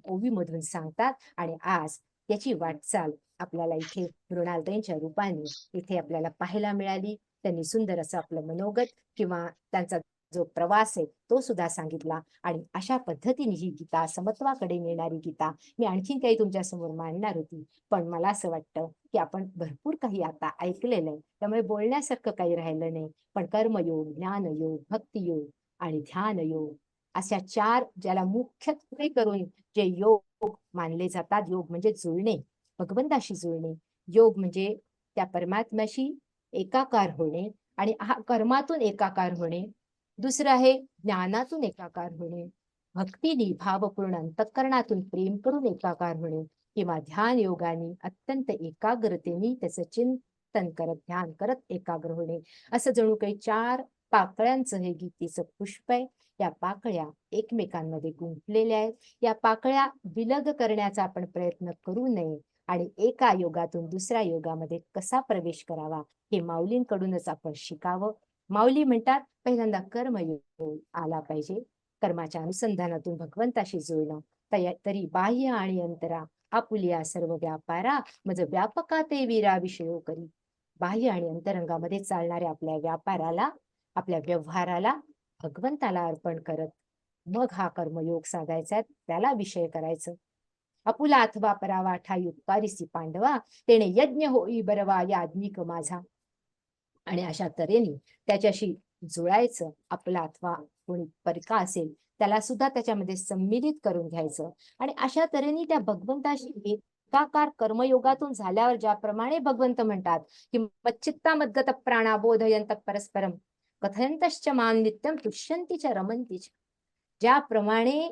ओवीमधून सांगतात. आणि आज त्याची वाटचाल आपल्याला इथे मृणालताईंच्या रूपाने इथे आपल्याला पाहायला मिळाली. त्यांनी सुंदर असं आपलं मनोगत किंवा त्यांचा जो प्रवास आहे तो सुद्धा सांगितला. आणि अशा पद्धतीने ही गीता, समत्वाकडे नेणारी गीता मी आणखीन काही तुमच्या समोर मांडणार होती, पण मला असं वाटतं की आपण भरपूर काही आता ऐकलेलं आहे, त्यामुळे बोलण्यासारखं काही राहिलं नाही. पण कर्मयोग, ज्ञानयोग, भक्तियोग आणि ध्यानयोग अशा 4 ज्याला मुख्यत्वे करून जे योग मानले जातात. योग म्हणजे जुळणे, भगवंताशी जुळणे. योग म्हणजे त्या परमात्म्याशी एकाकार होणे, आणि हा कर्मातून एकाकार होणे. दुसरं आहे ज्ञानातून एकाकार होणे, भक्तीने भावपूर्ण अंतःकरणातून प्रेम करून एकाकार होणे, किंवा ध्यान योगाने अत्यंत एकाग्रतेने त्याचं चिंतन करत, ध्यान करत एकाग्र होणे. असं जणू काही 4 पाकळ्यांचं हे गीतेचं पुष्प आहे. या पाकळ्या एकमेकांमध्ये गुंफलेल्या आहेत. या पाकळ्या विलग करण्याचा आपण प्रयत्न करू नये, आणि एका योगातून दुसऱ्या योगामध्ये कसा प्रवेश करावा हे माऊलींकडूनच आपण शिकावं. माऊली म्हणतात पहिल्यांदा कर्मयोग आला पाहिजे. कर्माच्या अनुसंधानातून भगवंताशी जुळणं. तरी बाह्य आणि अंतरा आपुलिया सर्व व्यापारा मज व्यापका ते वीरा विषयो करी. बाह्य आणि अंतरंगामध्ये चालणाऱ्या आपल्या व्यापाराला, आपल्या व्यवहाराला भगवंताला अर्पण करत मग हा कर्मयोग साधायचा, त्याला विषय करायचं. आपुला अथवा परावा ठाई उपकारिसी पांडवा, तेने यज्ञ होई बरवा याज्ञिक माझा. आणि अशा तऱ्हेने त्याच्याशी जुळायचं. आपला अथवा कोणी परका असेल त्याला सुद्धा त्याच्यामध्ये सम्मिलित करून घ्यायचं. आणि अशा तऱ्हेने त्या भगवंताशी एकाकार कर्मयोगातून झाल्यावर ज्याप्रमाणे भगवंत म्हणतात की मच्चित्ता मद्गत प्राणा बोधयंत परस्परम कथयंतश्च मां नित्यम तुष्यंती च रमंती च. ज्याप्रमाणे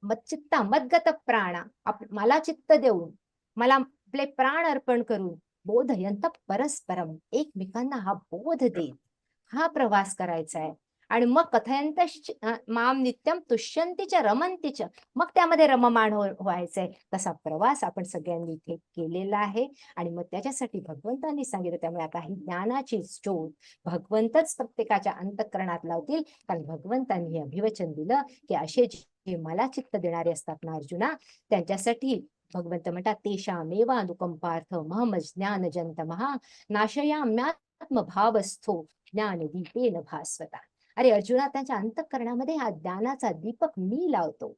मच्चित्ता मद्गत प्राणा, मला चित्त देऊन, मला आपले प्राण अर्पण करून, बोधयंत परस्परम, एकमेकांना हा बोध देत हा प्रवास करायचा आहे. आणि मग कथयंतश्च माम नित्यम तुष्यंतीच रमंतीच, मग त्यामध्ये रममाण व्हायचंय. तसा प्रवास आपण सगळ्यांनी इथे केलेला आहे. आणि मग त्याच्यासाठी भगवंतांनी सांगितलं. त्यामुळे आता ही ज्ञानाची ज्योत भगवंतच प्रत्येकाच्या अंतःकरणात लावतील. कारण भगवंतांनी हे अभिवचन दिलं की असे जे मला चित्त देणारे असतात ना अर्जुना, त्यांच्यासाठी भगवंत म्हणतात तेषामेव अनुकंपार्थ महम ज्ञान जंतमहा नाशयाम्यात्मभावस्थो ज्ञानदीपेन भास्वता. अरे अर्जुना, त्यांच्या अंतःकरणामध्ये हा ज्ञानाचा दीपक मी लावतो.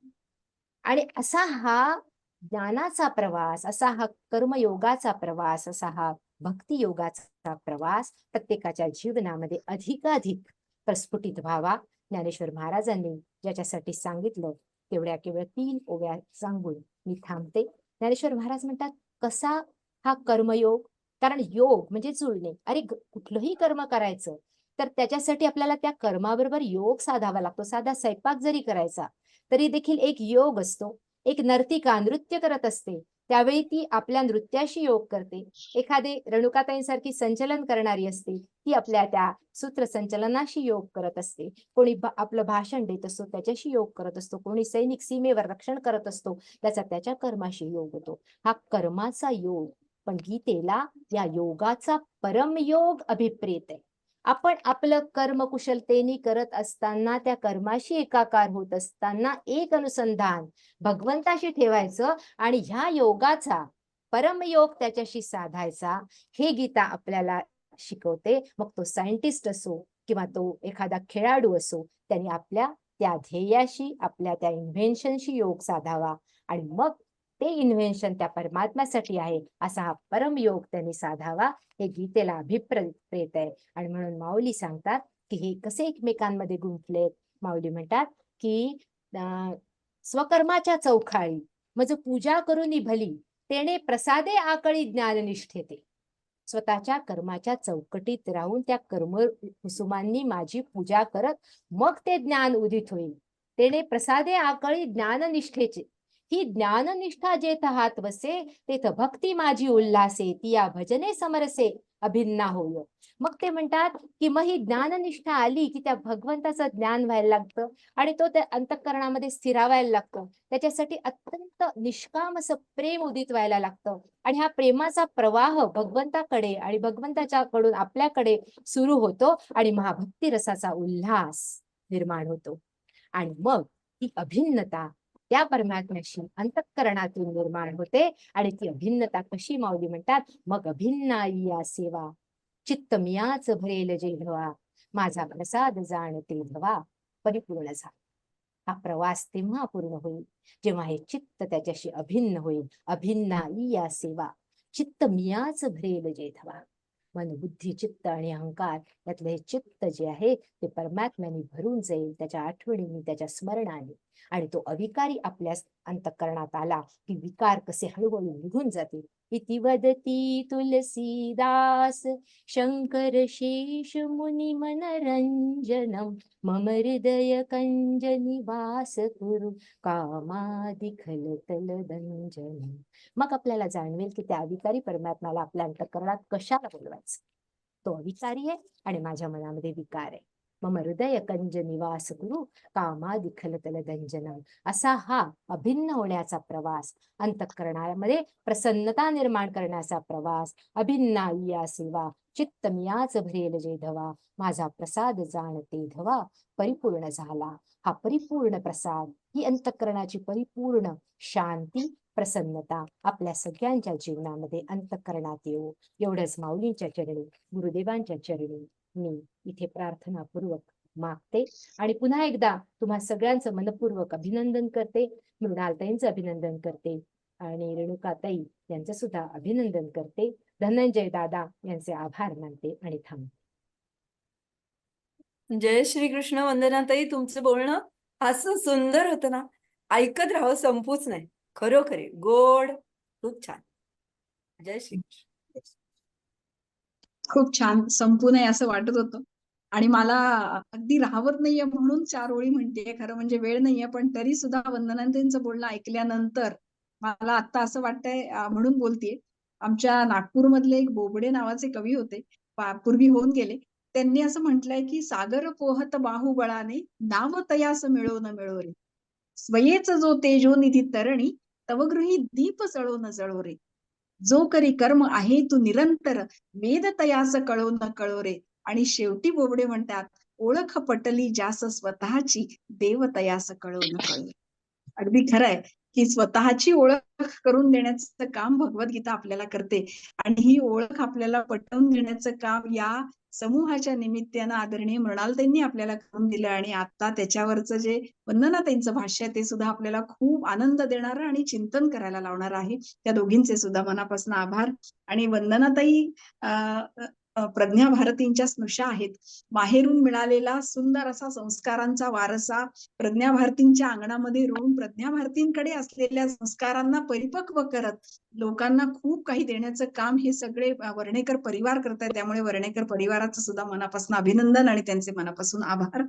आणि असा हा ज्ञानाचा प्रवास, असा हा कर्मयोगाचा प्रवास, असा हा भक्ती योगाचा प्रवास प्रत्येकाच्या जीवनामध्ये अधिकाधिक प्रस्फुटित व्हावा. ज्ञानेश्वर महाराजांनी ज्याच्यासाठी सांगितलं तेवढ्या केवळ 3 ओव्या सांगून मी थांबते. ज्ञानेश्वर महाराज म्हणतात कसा हा कर्मयोग, कारण योग म्हणजे जुळणे. अरे कुठलंही कर्म करायचं तर त्याच्यासाठी आपल्याला त्या कर्माबरोबर योग साधावा लागतो. साधा स्वयंपाक जरी करायचा तरी देखील एक योग असतो. एक नर्तिका नृत्य करत असते त्यावेळी ती आपल्या नृत्याशी योग करते. एखादी रेणुकाताईंसारखी संचलन करणारी असते, ती आपल्या त्या सूत्रसंचलनाशी योग करत असते. कोणी आपलं भाषण देत असतो त्याच्याशी योग करत असतो. कोणी सैनिक सीमेवर रक्षण करत असतो, त्याच्या कर्माशी योग होतो. हा कर्माचा योग. पण गीतेला या योगाचा परमयोग अभिप्रेत आहे. आपण आपलं कर्म कुशलतेने करत असताना, त्या कर्माशी एकाकार होत असताना एक अनुसंधान भगवंताशी ठेवायचं आणि ह्या योगाचा परमयोग त्याच्याशी साधायचा, हे गीता आपल्याला शिकवते. मग तो सायंटिस्ट असो किंवा तो एखादा खेळाडू असो, त्यांनी आपल्या त्या ध्येयाशी, आपल्या त्या इन्व्हेन्शनशी योग साधावा. आणि मग ते इन्व्हेन्शन त्या परमात्म्यासाठी आहे असा हा परमयोग त्यांनी साधावा. हे गीतेला अभिप्रेत आहे. आणि म्हणून माऊली सांगतात की हे कसे एकमेकांमध्ये गुंफलेत. माऊली म्हणतात की स्वकर्माच्या चौखाळी मज पूजा करून भली, तेने प्रसादे आकळी ज्ञाननिष्ठेते. स्वतःच्या कर्माच्या चौकटीत राहून त्या कर्म कुसुमांनी माझी पूजा करत मग ते ज्ञान उदित होईल. तेने प्रसादे आकळी ज्ञाननिष्ठेचे. ही ज्ञाननिष्ठा जेथ हात वसे, तेथ भक्ती माझी उल्हासे, ती या भजने समरसे अभिन्ना होय. मग ते म्हणतात की मग ही ज्ञाननिष्ठा आली की त्या भगवंताचं ज्ञान व्हायला लागतं आणि तो त्या अंतःकरणामध्ये स्थिरावायला लागतो. त्याच्यासाठी अत्यंत निष्काम असं प्रेम उदित व्हायला लागतं. आणि हा प्रेमाचा प्रवाह भगवंताकडे आणि भगवंताच्याकडून आपल्याकडे सुरू होतो आणि महाभक्ती रसाचा उल्हास निर्माण होतो. आणि मग ही अभिन्नता त्या परमात्म्याशी अंतःकरणातून निर्माण होते. आणि ती अभिन्नता कशी माऊली म्हणतात, मग अभिन्ना या सेवा चित्त मियाच भरेल जेव्हा, माझा प्रसाद जाणते धवा परिपूर्ण झाला. हा प्रवास तेव्हा पूर्ण होईल जेव्हा हे चित्त त्याच्याशी अभिन्न होईल. अभिन्नाई या सेवा चित्त मियाच भरेल जे धवा. मन बुद्धी चित्त आणि अहंकार यातलं हे चित्त जे आहे ते परमात्म्याने भरून जाईल त्याच्या आठवणीने, त्याच्या स्मरणाने. आणि तो अविकारी आपल्या अंतःकरणात आला की विकार कसे हळूहळू निघून जातील. इति वदती तुलसीदास शंकर शेष मुनी मनरंजनम मम हृदय कंज निवास कुरु कामादि खलतल दंजनम. मग आपल्याला जाणवेल की त्या अविकारी परमात्म्याला आपल्या अंतःकरणात कशाला बोलवायचं. तो अविकारी आहे आणि माझ्या मनामध्ये विकार आहे. मम हृदय कंज निवास कुरु कामादि खलतल दंजनम. असा हा अभिन्न होण्याचा प्रवास, अंतःकरणामध्ये प्रसन्नता निर्माण करण्याचा प्रवास, अभिन्नाई या सेवा चित्त मियाच भरेल जे धवा. माझा प्रसाद जाणते धवा परिपूर्ण झाला. हा परिपूर्ण प्रसाद, ही अंतःकरणाची परिपूर्ण शांती, प्रसन्नता आपल्या सगळ्यांच्या जीवनामध्ये अंतःकरणात येऊ. एवढंच माऊलींच्या चरणी, गुरुदेवांच्या चरणी मी इथे प्रार्थनापूर्वक मागते. आणि पुन्हा एकदा तुम्हा सगळ्यांचं मनपूर्वक अभिनंदन करते. मृणालताईंचं अभिनंदन करते आणि रेणुकाताई यांचं सुद्धा अभिनंदन करते. धनंजय दादा यांचे आभार मानते आणि थांबते. जय श्रीकृष्ण. वंदनाताई, तुमचं बोलणं असं सुंदर होतं ना, ऐकत राहावं, संपूच नाही. खरोखरी गोड, खूप छान. जय श्रीकृष्ण. खूप छान. संपू नये असं वाटत होतं आणि मला अगदी राहवत नाहीये म्हणून 4 ओळी म्हणते. खरं म्हणजे वेळ नाहीये, पण तरी सुद्धा वंदनाताईंचं बोलणं ऐकल्यानंतर मला आता असं वाटतंय म्हणून बोलतेय. आमच्या नागपूरमधले एक बोबडे नावाचे कवी होते, पूर्वी होऊन गेले. त्यांनी असं म्हटलंय की सागर पोहत बाहुबळाने नाव तयास मिळो न मिळो रे. स्वयेच जो तेजो निधी तरणी तव गृही दीप जळो न जळो रे. जो करी कर्म आहे तू निरंतर वेद तयास कळो न कळो रे. आणि शेवटी बोबडे म्हणतात, ओळख पटली जास स्वतःची देव तयास कळो न कळो. अगदी खरंय की स्वतःची ओळख करून देण्याचं काम भगवद्गीता आपल्याला करते आणि ही ओळख आपल्याला पटवून देण्याचं काम या समूहाच्या निमित्तानं आदरणीय मृणालताईंनी आपल्याला करून दिलं. आणि आता त्याच्यावरचं जे वंदनाताईंचं भाष्य आहे ते सुद्धा आपल्याला खूप आनंद देणारं आणि चिंतन करायला लावणार आहे. त्या दोघींचे सुद्धा मनापासून आभार. आणि वंदनाताई प्रज्ञा भारतींच्या स्नुषा आहेत. माहेरून मिळालेला सुंदर असा संस्कारांचा वारसा प्रज्ञा भारतींच्या अंगणामध्ये रोवून प्रज्ञा भारतींकडे असलेल्या संस्कारांना परिपक्व करत लोकांना खूप काही देण्याचं काम हे सगळे वर्णेकर परिवार करतायत. त्यामुळे वर्णेकर परिवाराचं सुद्धा मनापासून अभिनंदन आणि त्यांचे मनापासून आभार.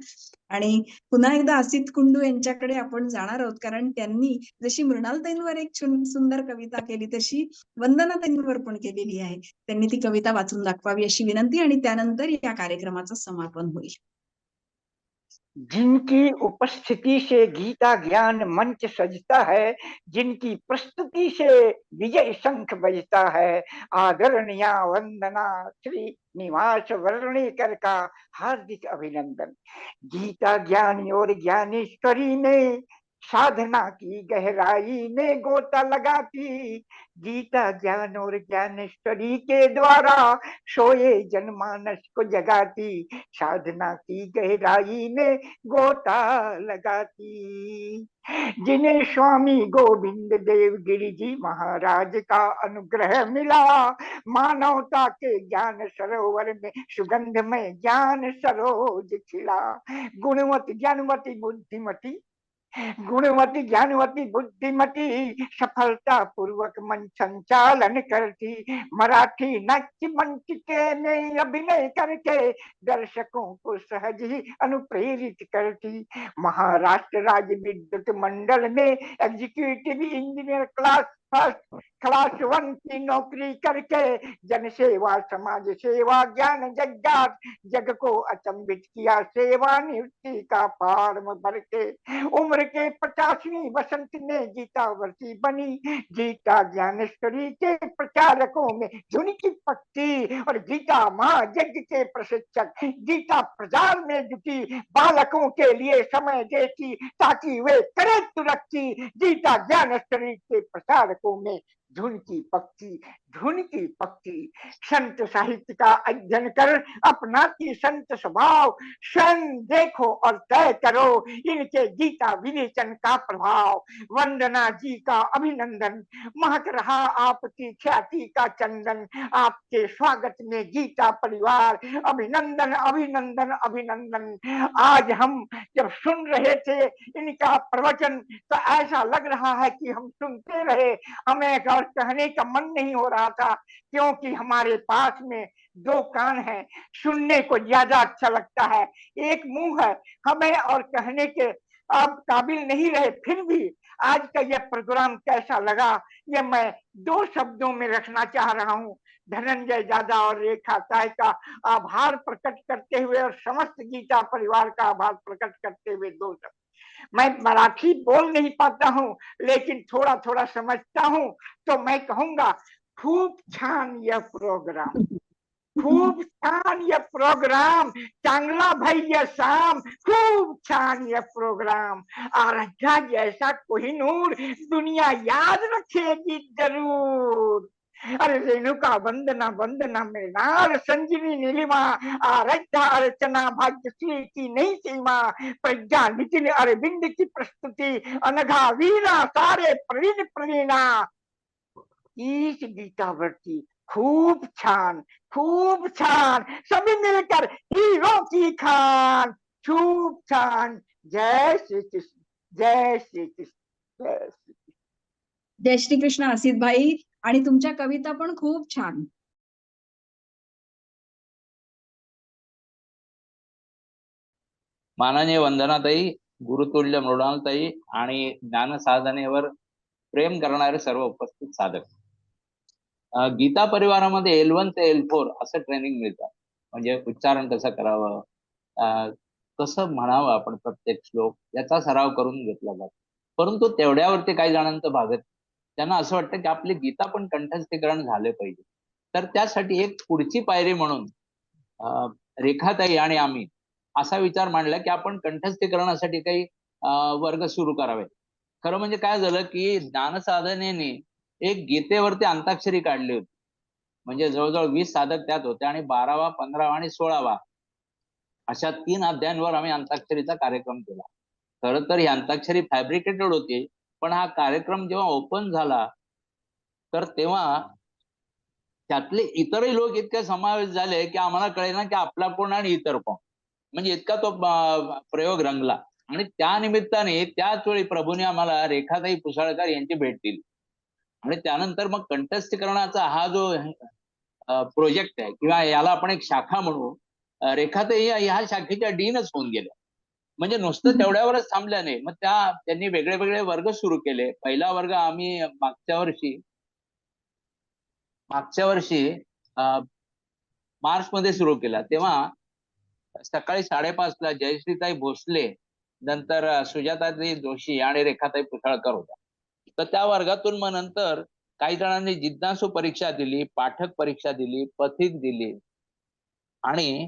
आणि पुन्हा एकदा असित कुंडू यांच्याकडे आपण जाणार आहोत, कारण त्यांनी जशी मृणालताईंवर एक सुंदर कविता केली तशी वंदनाताईंवर पण केलेली आहे. त्यांनी ती कविता वाचून दाखवावी अशी विनंती आणि त्यानंतर या कार्यक्रमाचं समापन होईल. जिनकी उपस्थिति से गीता ज्ञान मंच सजता है, जिनकी प्रस्तुति से विजय शंख बजता है, आदरणीय वंदना श्री निवास वर्णेकर का हार्दिक अभिनंदन। गीता ज्ञानी और ज्ञानेश्वरी ने साधना की गहराई में गोता लगाती, गीता ज्ञान और ज्ञानेश्वरी के द्वारा सोए जनमानस को जगाती, साधना की गहराई में गोता लगाती। जिन्हें स्वामी गोविंद देव गिरि जी महाराज का अनुग्रह मिला, मानवता के ज्ञान सरोवर में सुगंधमय ज्ञान सरोज खिला। गुणवती ज्ञानवती बुद्धिमती, गुणवती ज्ञानवती बुद्धिमती सफलता पूर्वक मन संचालन करती, मराठी नाट्य मंचिके में अभिनय करके दर्शकों को सहज ही अनुप्रेरित करती। महाराष्ट्र राज्य विद्युत मंडल में एग्जीक्यूटिव इंजीनियर क्लास 1 की नौकरी करके जन सेवा समाज सेवा ज्ञान जज्ञात जग को अचंभित किया, सेवा निवृत्ति का फार्म भर के उम्र के 85वीं वसंत में गीतावर्ती बनी। गीता ज्ञानेश्वरी के प्रचारकों में झुनकी पकती और गीता महायज्ञ के प्रशिक्षक गीता प्रचार में जुटी बालकों के लिए समय देती ताकि वे करें तरक्की। गीता ज्ञानेश्वरी के प्रचारकों में धुन की पक्की संत साहित्य का अध्ययन कर अपनाती संत स्वभाव स्वयं देखो और तय करो इनके गीता विवेचन का प्रभाव। वंदना जी का अभिनंदन, महक रहा आपकी ख्याति का चंदन, आपके स्वागत में गीता परिवार अभिनंदन अभिनंदन अभिनंदन। आज हम जब सुन रहे थे इनका प्रवचन तो ऐसा लग रहा है कि हम सुनते रहे, हमें और कहने का मन नहीं हो रहा था, क्योंकि हमारे पास में दो कान है, सुनने को ज्यादा अच्छा लगता है, एक मुंह है, हमें और कहने के अब काबिल नहीं रहे। फिर भी आज का यह प्रोग्राम कैसा लगा ये मैं दो शब्दों में रखना चाह रहा हूँ। धनंजय दादा और रेखा ताई का आभार प्रकट करते हुए और समस्त गीता परिवार का आभार प्रकट करते हुए दो शब्द। मैं मराठी बोल नहीं पाता हूँ लेकिन थोड़ा थोड़ा समझता हूँ, तो मैं कहूँगा खूब छान यह प्रोग्राम, खूब छान यह प्रोग्राम, चांगला भैया शाम, खूब छान यह प्रोग्राम। आराध्या जैसा कोहिनूर दुनिया याद रखेगी जरूर। अरे रेणुका वंदना वंदना मृणाल संजीवी नीलिमा, आराध्या अर्चना भाग्यश्री की नहीं सीमा, प्रज्ञा नितिन अरविंद की प्रस्तुति, अनघा वीणा सारे प्रवीण प्रवीणा। इस गीतावृत्ति खूब छान सभी मिलकर हीरो की खान, खूब छान। जय श्री कृष्ण, जय श्री कृष्ण, जय श्री कृष्ण। जय श्री कृष्ण असित भाई, आणि तुमच्या कविता पण खूप छान. माननीय वंदनाताई, गुरुतुल्य मृणालताई आणि ज्ञानसाधनेवर प्रेम करणारे सर्व उपस्थित साधक. गीता परिवारामध्ये L1 ते L4 असं ट्रेनिंग मिळतं. म्हणजे उच्चारण कसं करावं, कसं म्हणावं आपण प्रत्येक श्लोक याचा सराव करून घेतला जातो. परंतु तेवढ्यावरती काही जणांचं भागत, त्यांना असं वाटतं की आपली गीता पण कंठस्थीकरण झाले पाहिजे. तर त्यासाठी एक पुढची पायरी म्हणून रेखाताई आणि आम्ही असा विचार मांडला की आपण कंठस्थीकरणासाठी काही वर्ग सुरू करावे. खरं म्हणजे काय झालं की ज्ञानसाधनेने एक गीतेवरती अंताक्षरी काढली होती. म्हणजे जवळजवळ 20 साधक त्यात होते आणि 12वा 15वा आणि 16वा अशा 3 अध्यायांवर आम्ही अंताक्षरीचा कार्यक्रम केला. खरं तर ही अंताक्षरी फॅब्रिकेटेड होती, पण हा कार्यक्रम जेव्हा ओपन झाला तर तेव्हा त्यातले इतरही लोक इतके समावेश झाले की आम्हाला कळेना की आपला कोण आणि इतर कोण. म्हणजे इतका तो प्रयोग रंगला. आणि त्या निमित्ताने त्याच वेळी प्रभूने आम्हाला रेखाताई पुसाळकर यांची भेट दिली. आणि त्यानंतर मग कंठस्थीकरणाचा हा जो प्रोजेक्ट आहे किंवा याला आपण एक शाखा म्हणू, रेखाताई ह्या शाखेच्या डीनच होऊन गेल्या. म्हणजे नुसतं तेवढ्यावरच थांबल्या नाही, मग त्यांनी वेगळे वेगळे वर्ग सुरू केले. पहिला वर्ग आम्ही मागच्या वर्षी मार्च मध्ये सुरू केला. तेव्हा सकाळी 5:30ला जयश्रीताई भोसले, नंतर सुजाताताई जोशी आणि रेखाताई पुसाळकर होत्या. तर त्या वर्गातून मग नंतर काही जणांनी जिज्ञासू परीक्षा दिली, पाठक परीक्षा दिली, पथिक दिली आणि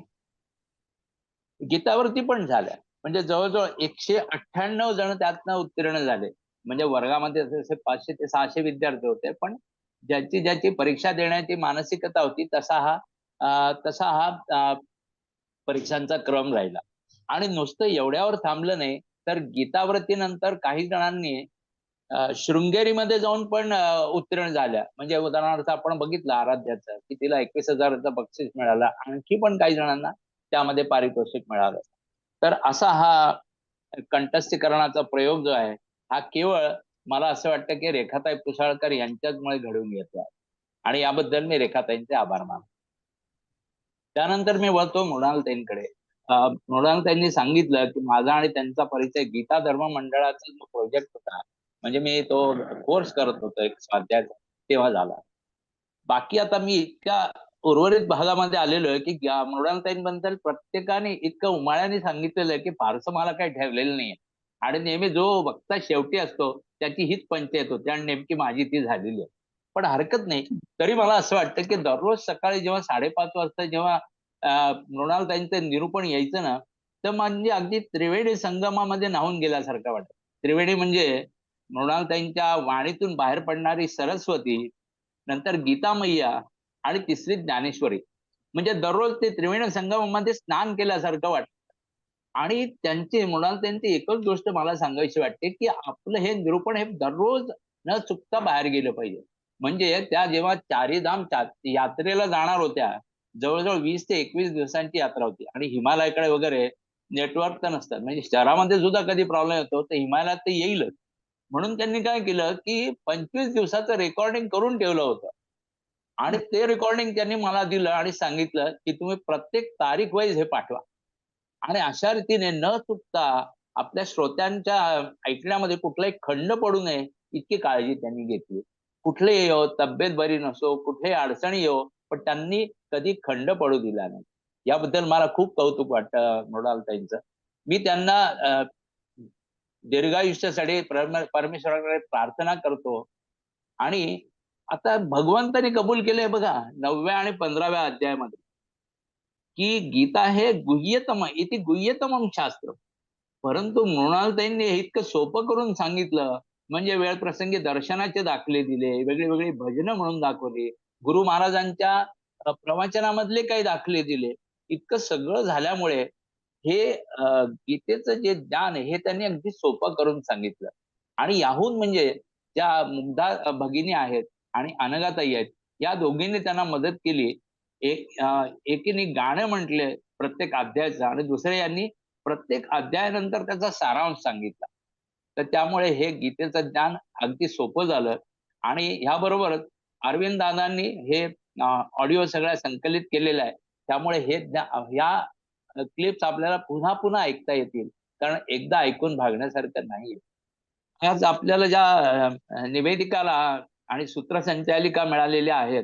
गीतावरती पण झाल्या. म्हणजे जवळजवळ 198 जण त्यातनं उत्तीर्ण झाले. म्हणजे वर्गामध्ये असे 500 ते 600 विद्यार्थी होते, पण ज्याची परीक्षा देण्याची मानसिकता होती तसा हा परीक्षांचा क्रम राहिला. आणि नुसतं एवढ्यावर थांबलं नाही, तर गीतावृत्तीनंतर काही जणांनी शृंगेरीमध्ये जाऊन पण उत्तीर्ण झाल्या. म्हणजे उदाहरणार्थ आपण बघितलं आराध्याचं की तिला 21,000चं बक्षीस मिळालं, आणखी पण काही जणांना त्यामध्ये पारितोषिक मिळालं. तर असा हा कंठस्थीकरणाचा प्रयोग जो आहे हा केवळ मला असं वाटतं की रेखाताई पुसाळकर यांच्याचमुळे घडून येतो आहे आणि याबद्दल मी रेखाताईंचे आभार मानतो. त्यानंतर मी वळतो मृणालताईंकडे. मृणालताईंनी सांगितलं की माझा आणि त्यांचा परिचय गीता धर्म मंडळाचा जो प्रोजेक्ट होता, म्हणजे मी तो कोर्स करत होतो एक स्वाध्यायाचा, तेव्हा झाला. बाकी आता मी इतक्या उर्वरित भागामध्ये आलेलो आहे की मृणालताईंबद्दल प्रत्येकाने इतकं उमाळ्याने सांगितलेलं आहे की फारसं मला काही ठेवलेलं नाहीये. आणि नेहमी जो वक्ता शेवटी असतो त्याची हीच पंचायत होते आणि नेमकी माझी ती झालेली आहे. पण हरकत नाही, तरी मला असं वाटतं की दररोज सकाळी जेव्हा 5:30 वाजता जेव्हा मृणालताईंचं निरूपण यायचं ना, तर म्हणजे अगदी त्रिवेणी संगमामध्ये न्हावून गेल्यासारखं वाटतं. त्रिवेणी म्हणजे मृणालताईंच्या वाणीतून बाहेर पडणारी सरस्वती नंतर गीता मैया आणि तिसरी ज्ञानेश्वरी. म्हणजे दररोज ते त्रिवेणी संगमामध्ये स्नान केल्यासारखं वाटतं. आणि त्यांची एकच गोष्ट मला सांगायची वाटते, की आपलं हे निरूपण हे दररोज न चुकता बाहेर गेलं पाहिजे. म्हणजे त्या जेव्हा चारीधाम यात्रेला जाणार होत्या, जवळजवळ 20 ते 21 दिवसांची यात्रा होती आणि हिमालयाकडे वगैरे नेटवर्क तर नसतात. म्हणजे शहरामध्ये सुद्धा कधी प्रॉब्लेम येतो, तर हिमालयात ते येईलच. म्हणून त्यांनी काय केलं, की 25 दिवसाचं रेकॉर्डिंग करून ठेवलं होतं. आणि ते रेकॉर्डिंग त्यांनी मला दिलं आणि सांगितलं, की तुम्ही प्रत्येक तारीख वाईज हे पाठवा. आणि अशा रीतीने न चुकता आपल्या श्रोत्यांच्या ऐकण्यामध्ये कुठलाही खंड पडू नये इतकी काळजी त्यांनी घेतली. कुठलेही येवो, तब्येत बरी नसो, कुठल्याही अडचणी येवो, पण त्यांनी कधी खंड पडू दिला नाही. याबद्दल मला खूप कौतुक वाटतं मृणालताईंचं. मी त्यांना दीर्घायुष्यासाठी परमेश्वराकडे प्रार्थना करतो. आणि आता भगवंताने कबूल केलंय बघा 9व्या आणि 15व्या अध्यायामध्ये, की गीता हे गुह्यतम इति गुह्यतमं शास्त्र. परंतु मृणालताईंनी हे इतकं सोपं करून सांगितलं, म्हणजे वेळप्रसंगी दर्शनाचे दाखले दिले, वेगळी भजनं म्हणून दाखवली, गुरु महाराजांच्या प्रवचनामधले काही दाखले दिले. इतकं सगळं झाल्यामुळे हे गीतेचं जे ज्ञान आहे हे त्यांनी अगदी सोपं करून सांगितलं. आणि याहून म्हणजे ज्या मुग्धा भगिनी आहेत आणि अनघाताई आहेत, या दोघींनी त्यांना मदत केली. एकीने गाणं म्हटले प्रत्येक अध्यायाचं आणि दुसऱ्या यांनी प्रत्येक अध्यायानंतर त्याचा सारांश सांगितला. तर त्यामुळे हे गीतेचं ज्ञान अगदी सोपं झालं. आणि ह्याबरोबरच अरविंद दादांनी हे ऑडिओ सगळ्या संकलित केलेलं आहे. त्यामुळे ह्या क्लिप्स आपल्याला पुन्हा पुन्हा ऐकता येतील, कारण एकदा ऐकून भागण्यासारखं नाहीये. आज आपल्याला ज्या निवेदिकाला आणि सूत्रसंचालिका मिळालेल्या आहेत,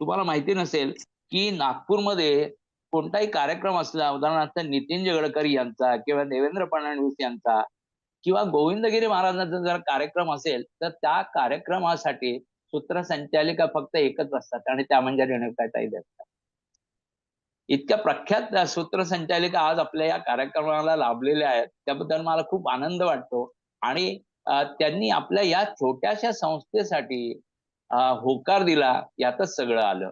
तुम्हाला माहिती नसेल की नागपूरमध्ये कोणताही कार्यक्रम असला, उदाहरणार्थ नितीन गडकरी यांचा किंवा देवेंद्र फडणवीस यांचा किंवा गोविंदगिरी महाराजांचा जर कार्यक्रम असेल, तर त्या कार्यक्रमासाठी सूत्रसंचालिका फक्त एकच असतात आणि त्या म्हणजे रेणुकाताई असतात. इतक्या प्रख्यात सूत्रसंचालिका आज आपल्या या कार्यक्रमाला लाभलेल्या आहेत. त्याबद्दल मला खूप आनंद वाटतो. आणि त्यांनी आपल्या या छोट्याशा संस्थेसाठी होकार दिला, यातच सगळं आलं.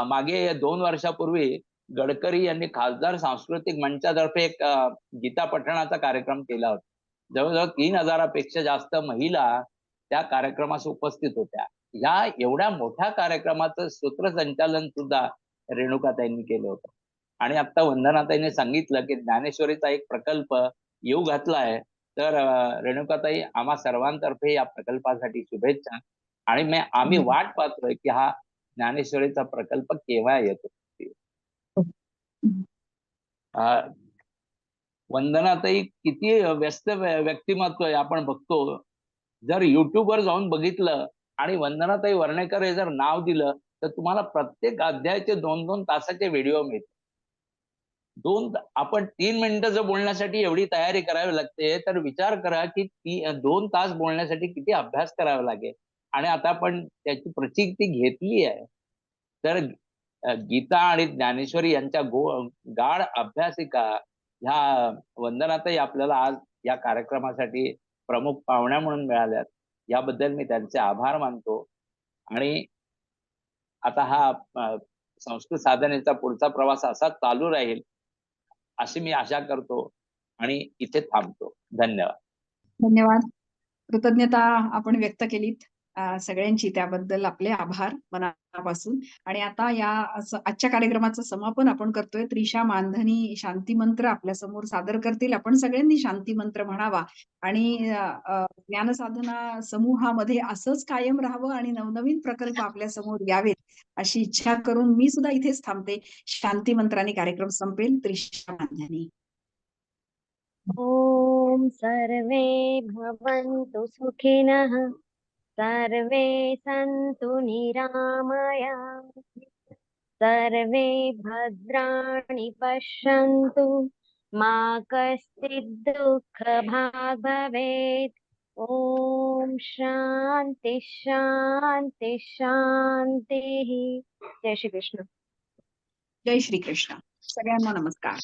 मागे 2 वर्षापूर्वी गडकरी यांनी खासदार सांस्कृतिक मंचातर्फे एक गीता पठणाचा कार्यक्रम केला होता. जवळजवळ 3000 पेक्षा जास्त महिला त्या कार्यक्रमास उपस्थित होत्या. ह्या एवढ्या मोठ्या कार्यक्रमाचं सूत्रसंचालन सुद्धा रेणुकाताईंनी केलं होतं. आणि आता वंदनाताईंनी सांगितलं की ज्ञानेश्वरीचा एक प्रकल्प येऊ घातला आहे. तर रेणुकाताई, आम्हा सर्वांतर्फे या प्रकल्पासाठी शुभेच्छा. आणि आम्ही वाट पाहतोय की हा ज्ञानेश्वरीचा प्रकल्प केव्हा येतो. वंदनाताई किती व्यस्त व्यक्तिमत्व आहे आपण बघतो. जर युट्यूबवर जाऊन बघितलं आणि वंदनाताई वर्णेकर हे जर नाव दिलं, तर तुम्हाला प्रत्येक अध्यायाचे 2-2 तासाचे व्हिडिओ मिळतील. आपण 3 मिनिटं बोलण्यासाठी एवढी तयारी करावी लागते, तर विचार करा की 2 तास बोलण्यासाठी किती अभ्यास करावा लागेल. आणि आता आपण त्याची प्रचिती घेतली आहे. तर गीता आणि ज्ञानेश्वरी यांच्या गाढ अभ्यासिका ह्या वंदनाताई आपल्याला आज या कार्यक्रमासाठी प्रमुख पाहुण्या म्हणून मिळाल्यात. याबद्दल मी त्यांचे आभार मानतो. आणि आता हा संस्कृत साधनेचा पुढचा प्रवास असाच चालू राहील अशी मी आशा करतो आणि इथे थांबतो. धन्यवाद. धन्यवाद. कृतज्ञता आपण व्यक्त केलीत सगळ्यांची, त्याबद्दल आपले आभार मनापासून. आणि आता या आजच्या कार्यक्रमाचं समापन आपण करतोय. त्रिशा मानधनी शांती मंत्र आपल्या समोर सादर करतील. आपण सगळ्यांनी शांती मंत्र म्हणावा आणि ज्ञानसाधना समूहामध्ये असंच कायम राहावं आणि नवनवीन प्रकल्प आपल्या समोर यावेत अशी इच्छा करून मी सुद्धा इथेच थांबते. शांती मंत्राने कार्यक्रम संपेल. त्रिशा मानधनी. ॐ सर्वे भवन्तु सुखिनः, सर्वे सन्तु निरामया, सर्वे भद्राणि पश्यन्तु, मा कश्चित् दुःखभाग् भवेत्. ॐ शान्ति शान्ति शान्तिः. जय श्री कृष्ण. जय श्री कृष्ण. सगळ्यांना नमस्कार.